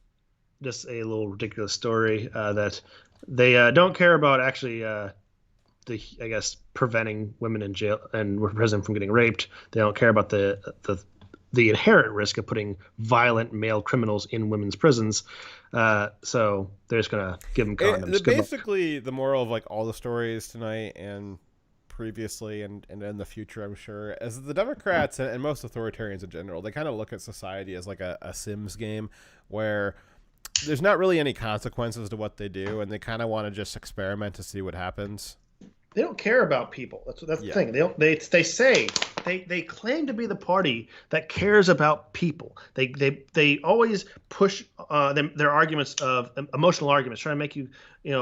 just a little ridiculous story that they don't care about actually... I guess preventing women in jail and prison from getting raped. They don't care about the inherent risk of putting violent male criminals in women's prisons. So they're just gonna give them condoms. Basically, the moral of like all the stories tonight and previously and in the future, I'm sure, as the Democrats and most authoritarians in general, they kind of look at society as like a Sims game where there's not really any consequences to what they do, and they kind of want to just experiment to see what happens. They don't care about people. That's the thing. They claim to be the party that cares about people. They always push their arguments of emotional arguments, trying to make you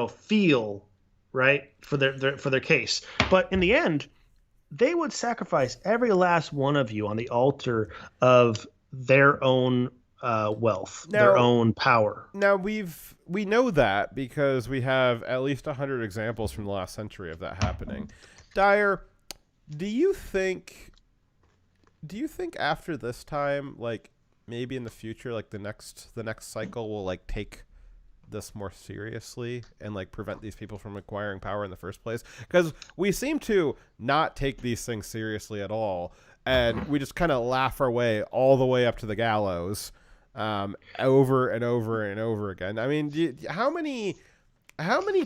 feel right for their case. But in the end, they would sacrifice every last one of you on the altar of their own wealth, Now- their own power. Now we know that because we have at least 100 examples from the last century of that happening. Dyer, do you think after this time, like maybe in the future, like the next cycle will like take this more seriously and like prevent these people from acquiring power in the first place? Because we seem to not take these things seriously at all, and we just kind of laugh our way all the way up to the gallows, over and over and over again. I mean, how many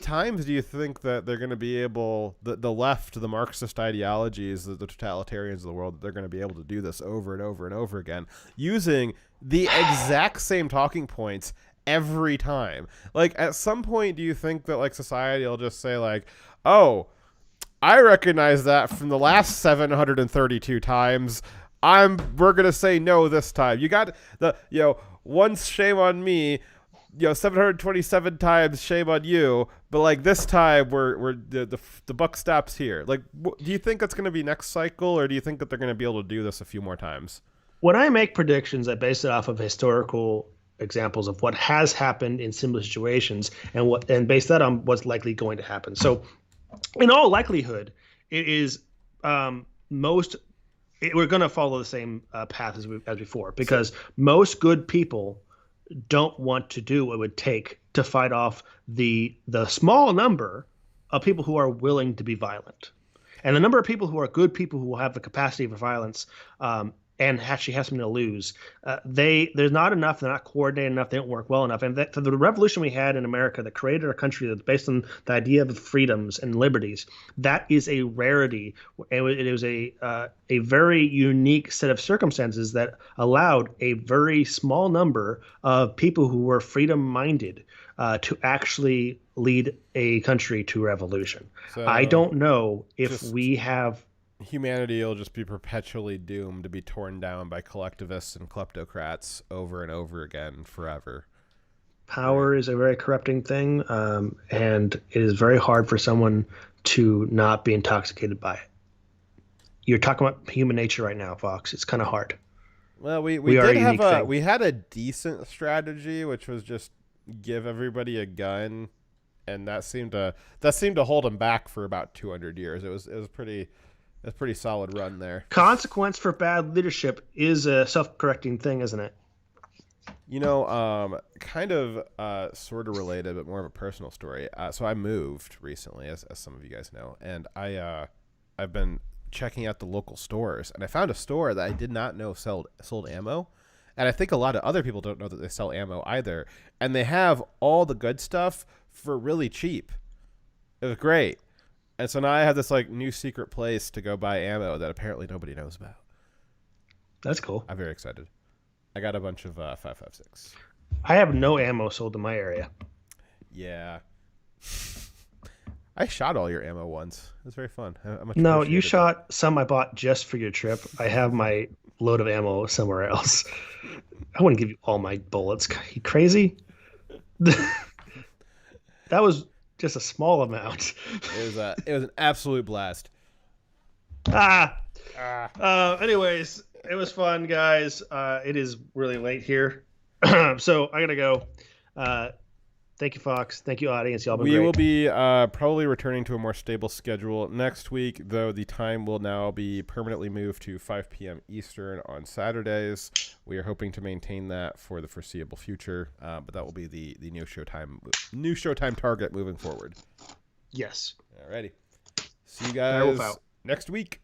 times do you think that they're going to be able, the left, the Marxist ideologies, the totalitarians of the world, they're going to be able to do this over and over and over again using the exact same talking points every time? Like, at some point, do you think that like society will just say like, oh, I recognize that from the last 732 times, we're going to say no this time. You got once shame on me, 727 times shame on you, but like this time we're the buck stops here. Like, do you think that's going to be next cycle, or do you think that they're going to be able to do this a few more times? When I make predictions, I base it off of historical examples of what has happened in similar situations and base that on what's likely going to happen. So in all likelihood, it is we're going to follow the same path as before, because most good people don't want to do what it would take to fight off the small number of people who are willing to be violent. And the number of people who are good people who will have the capacity for violence and actually have something to lose, there's not enough. They're not coordinated enough. They don't work well enough. And for the revolution we had in America that created a country that's based on the idea of freedoms and liberties, that is a rarity. It was a very unique set of circumstances that allowed a very small number of people who were freedom-minded to actually lead a country to revolution. So I don't know if we have... Humanity will just be perpetually doomed to be torn down by collectivists and kleptocrats over and over again forever. Power is a very corrupting thing, and it is very hard for someone to not be intoxicated by it. You're talking about human nature right now, Fox. It's kind of hard. Well, we had a decent strategy, which was just give everybody a gun, and that seemed to hold them back for about 200 years. It was pretty solid run there. Consequence for bad leadership is a self-correcting thing, isn't it? Kind of sort of related, but more of a personal story. So I moved recently, as some of you guys know, and I've been checking out the local stores, and I found a store that I did not know sold ammo, and I think a lot of other people don't know that they sell ammo either, and they have all the good stuff for really cheap. It was great. And so now I have this like new secret place to go buy ammo that apparently nobody knows about. That's cool. I'm very excited. I got a bunch of 5.56. I have no ammo sold in my area. Yeah. I shot all your ammo once. It was very fun. No, you shot some I bought just for your trip. I have my load of ammo somewhere else. I wouldn't give you all my bullets. Are you crazy? That was just a small amount. It was an absolute blast. Anyways, it was fun, guys. It is really late here, so I gotta go. Thank you, Fox. Thank you, audience. Y'all been great. We will be probably returning to a more stable schedule next week, though the time will now be permanently moved to 5 p.m. Eastern on Saturdays. We are hoping to maintain that for the foreseeable future, but that will be the new showtime target moving forward. Yes. Alrighty. See you guys next week.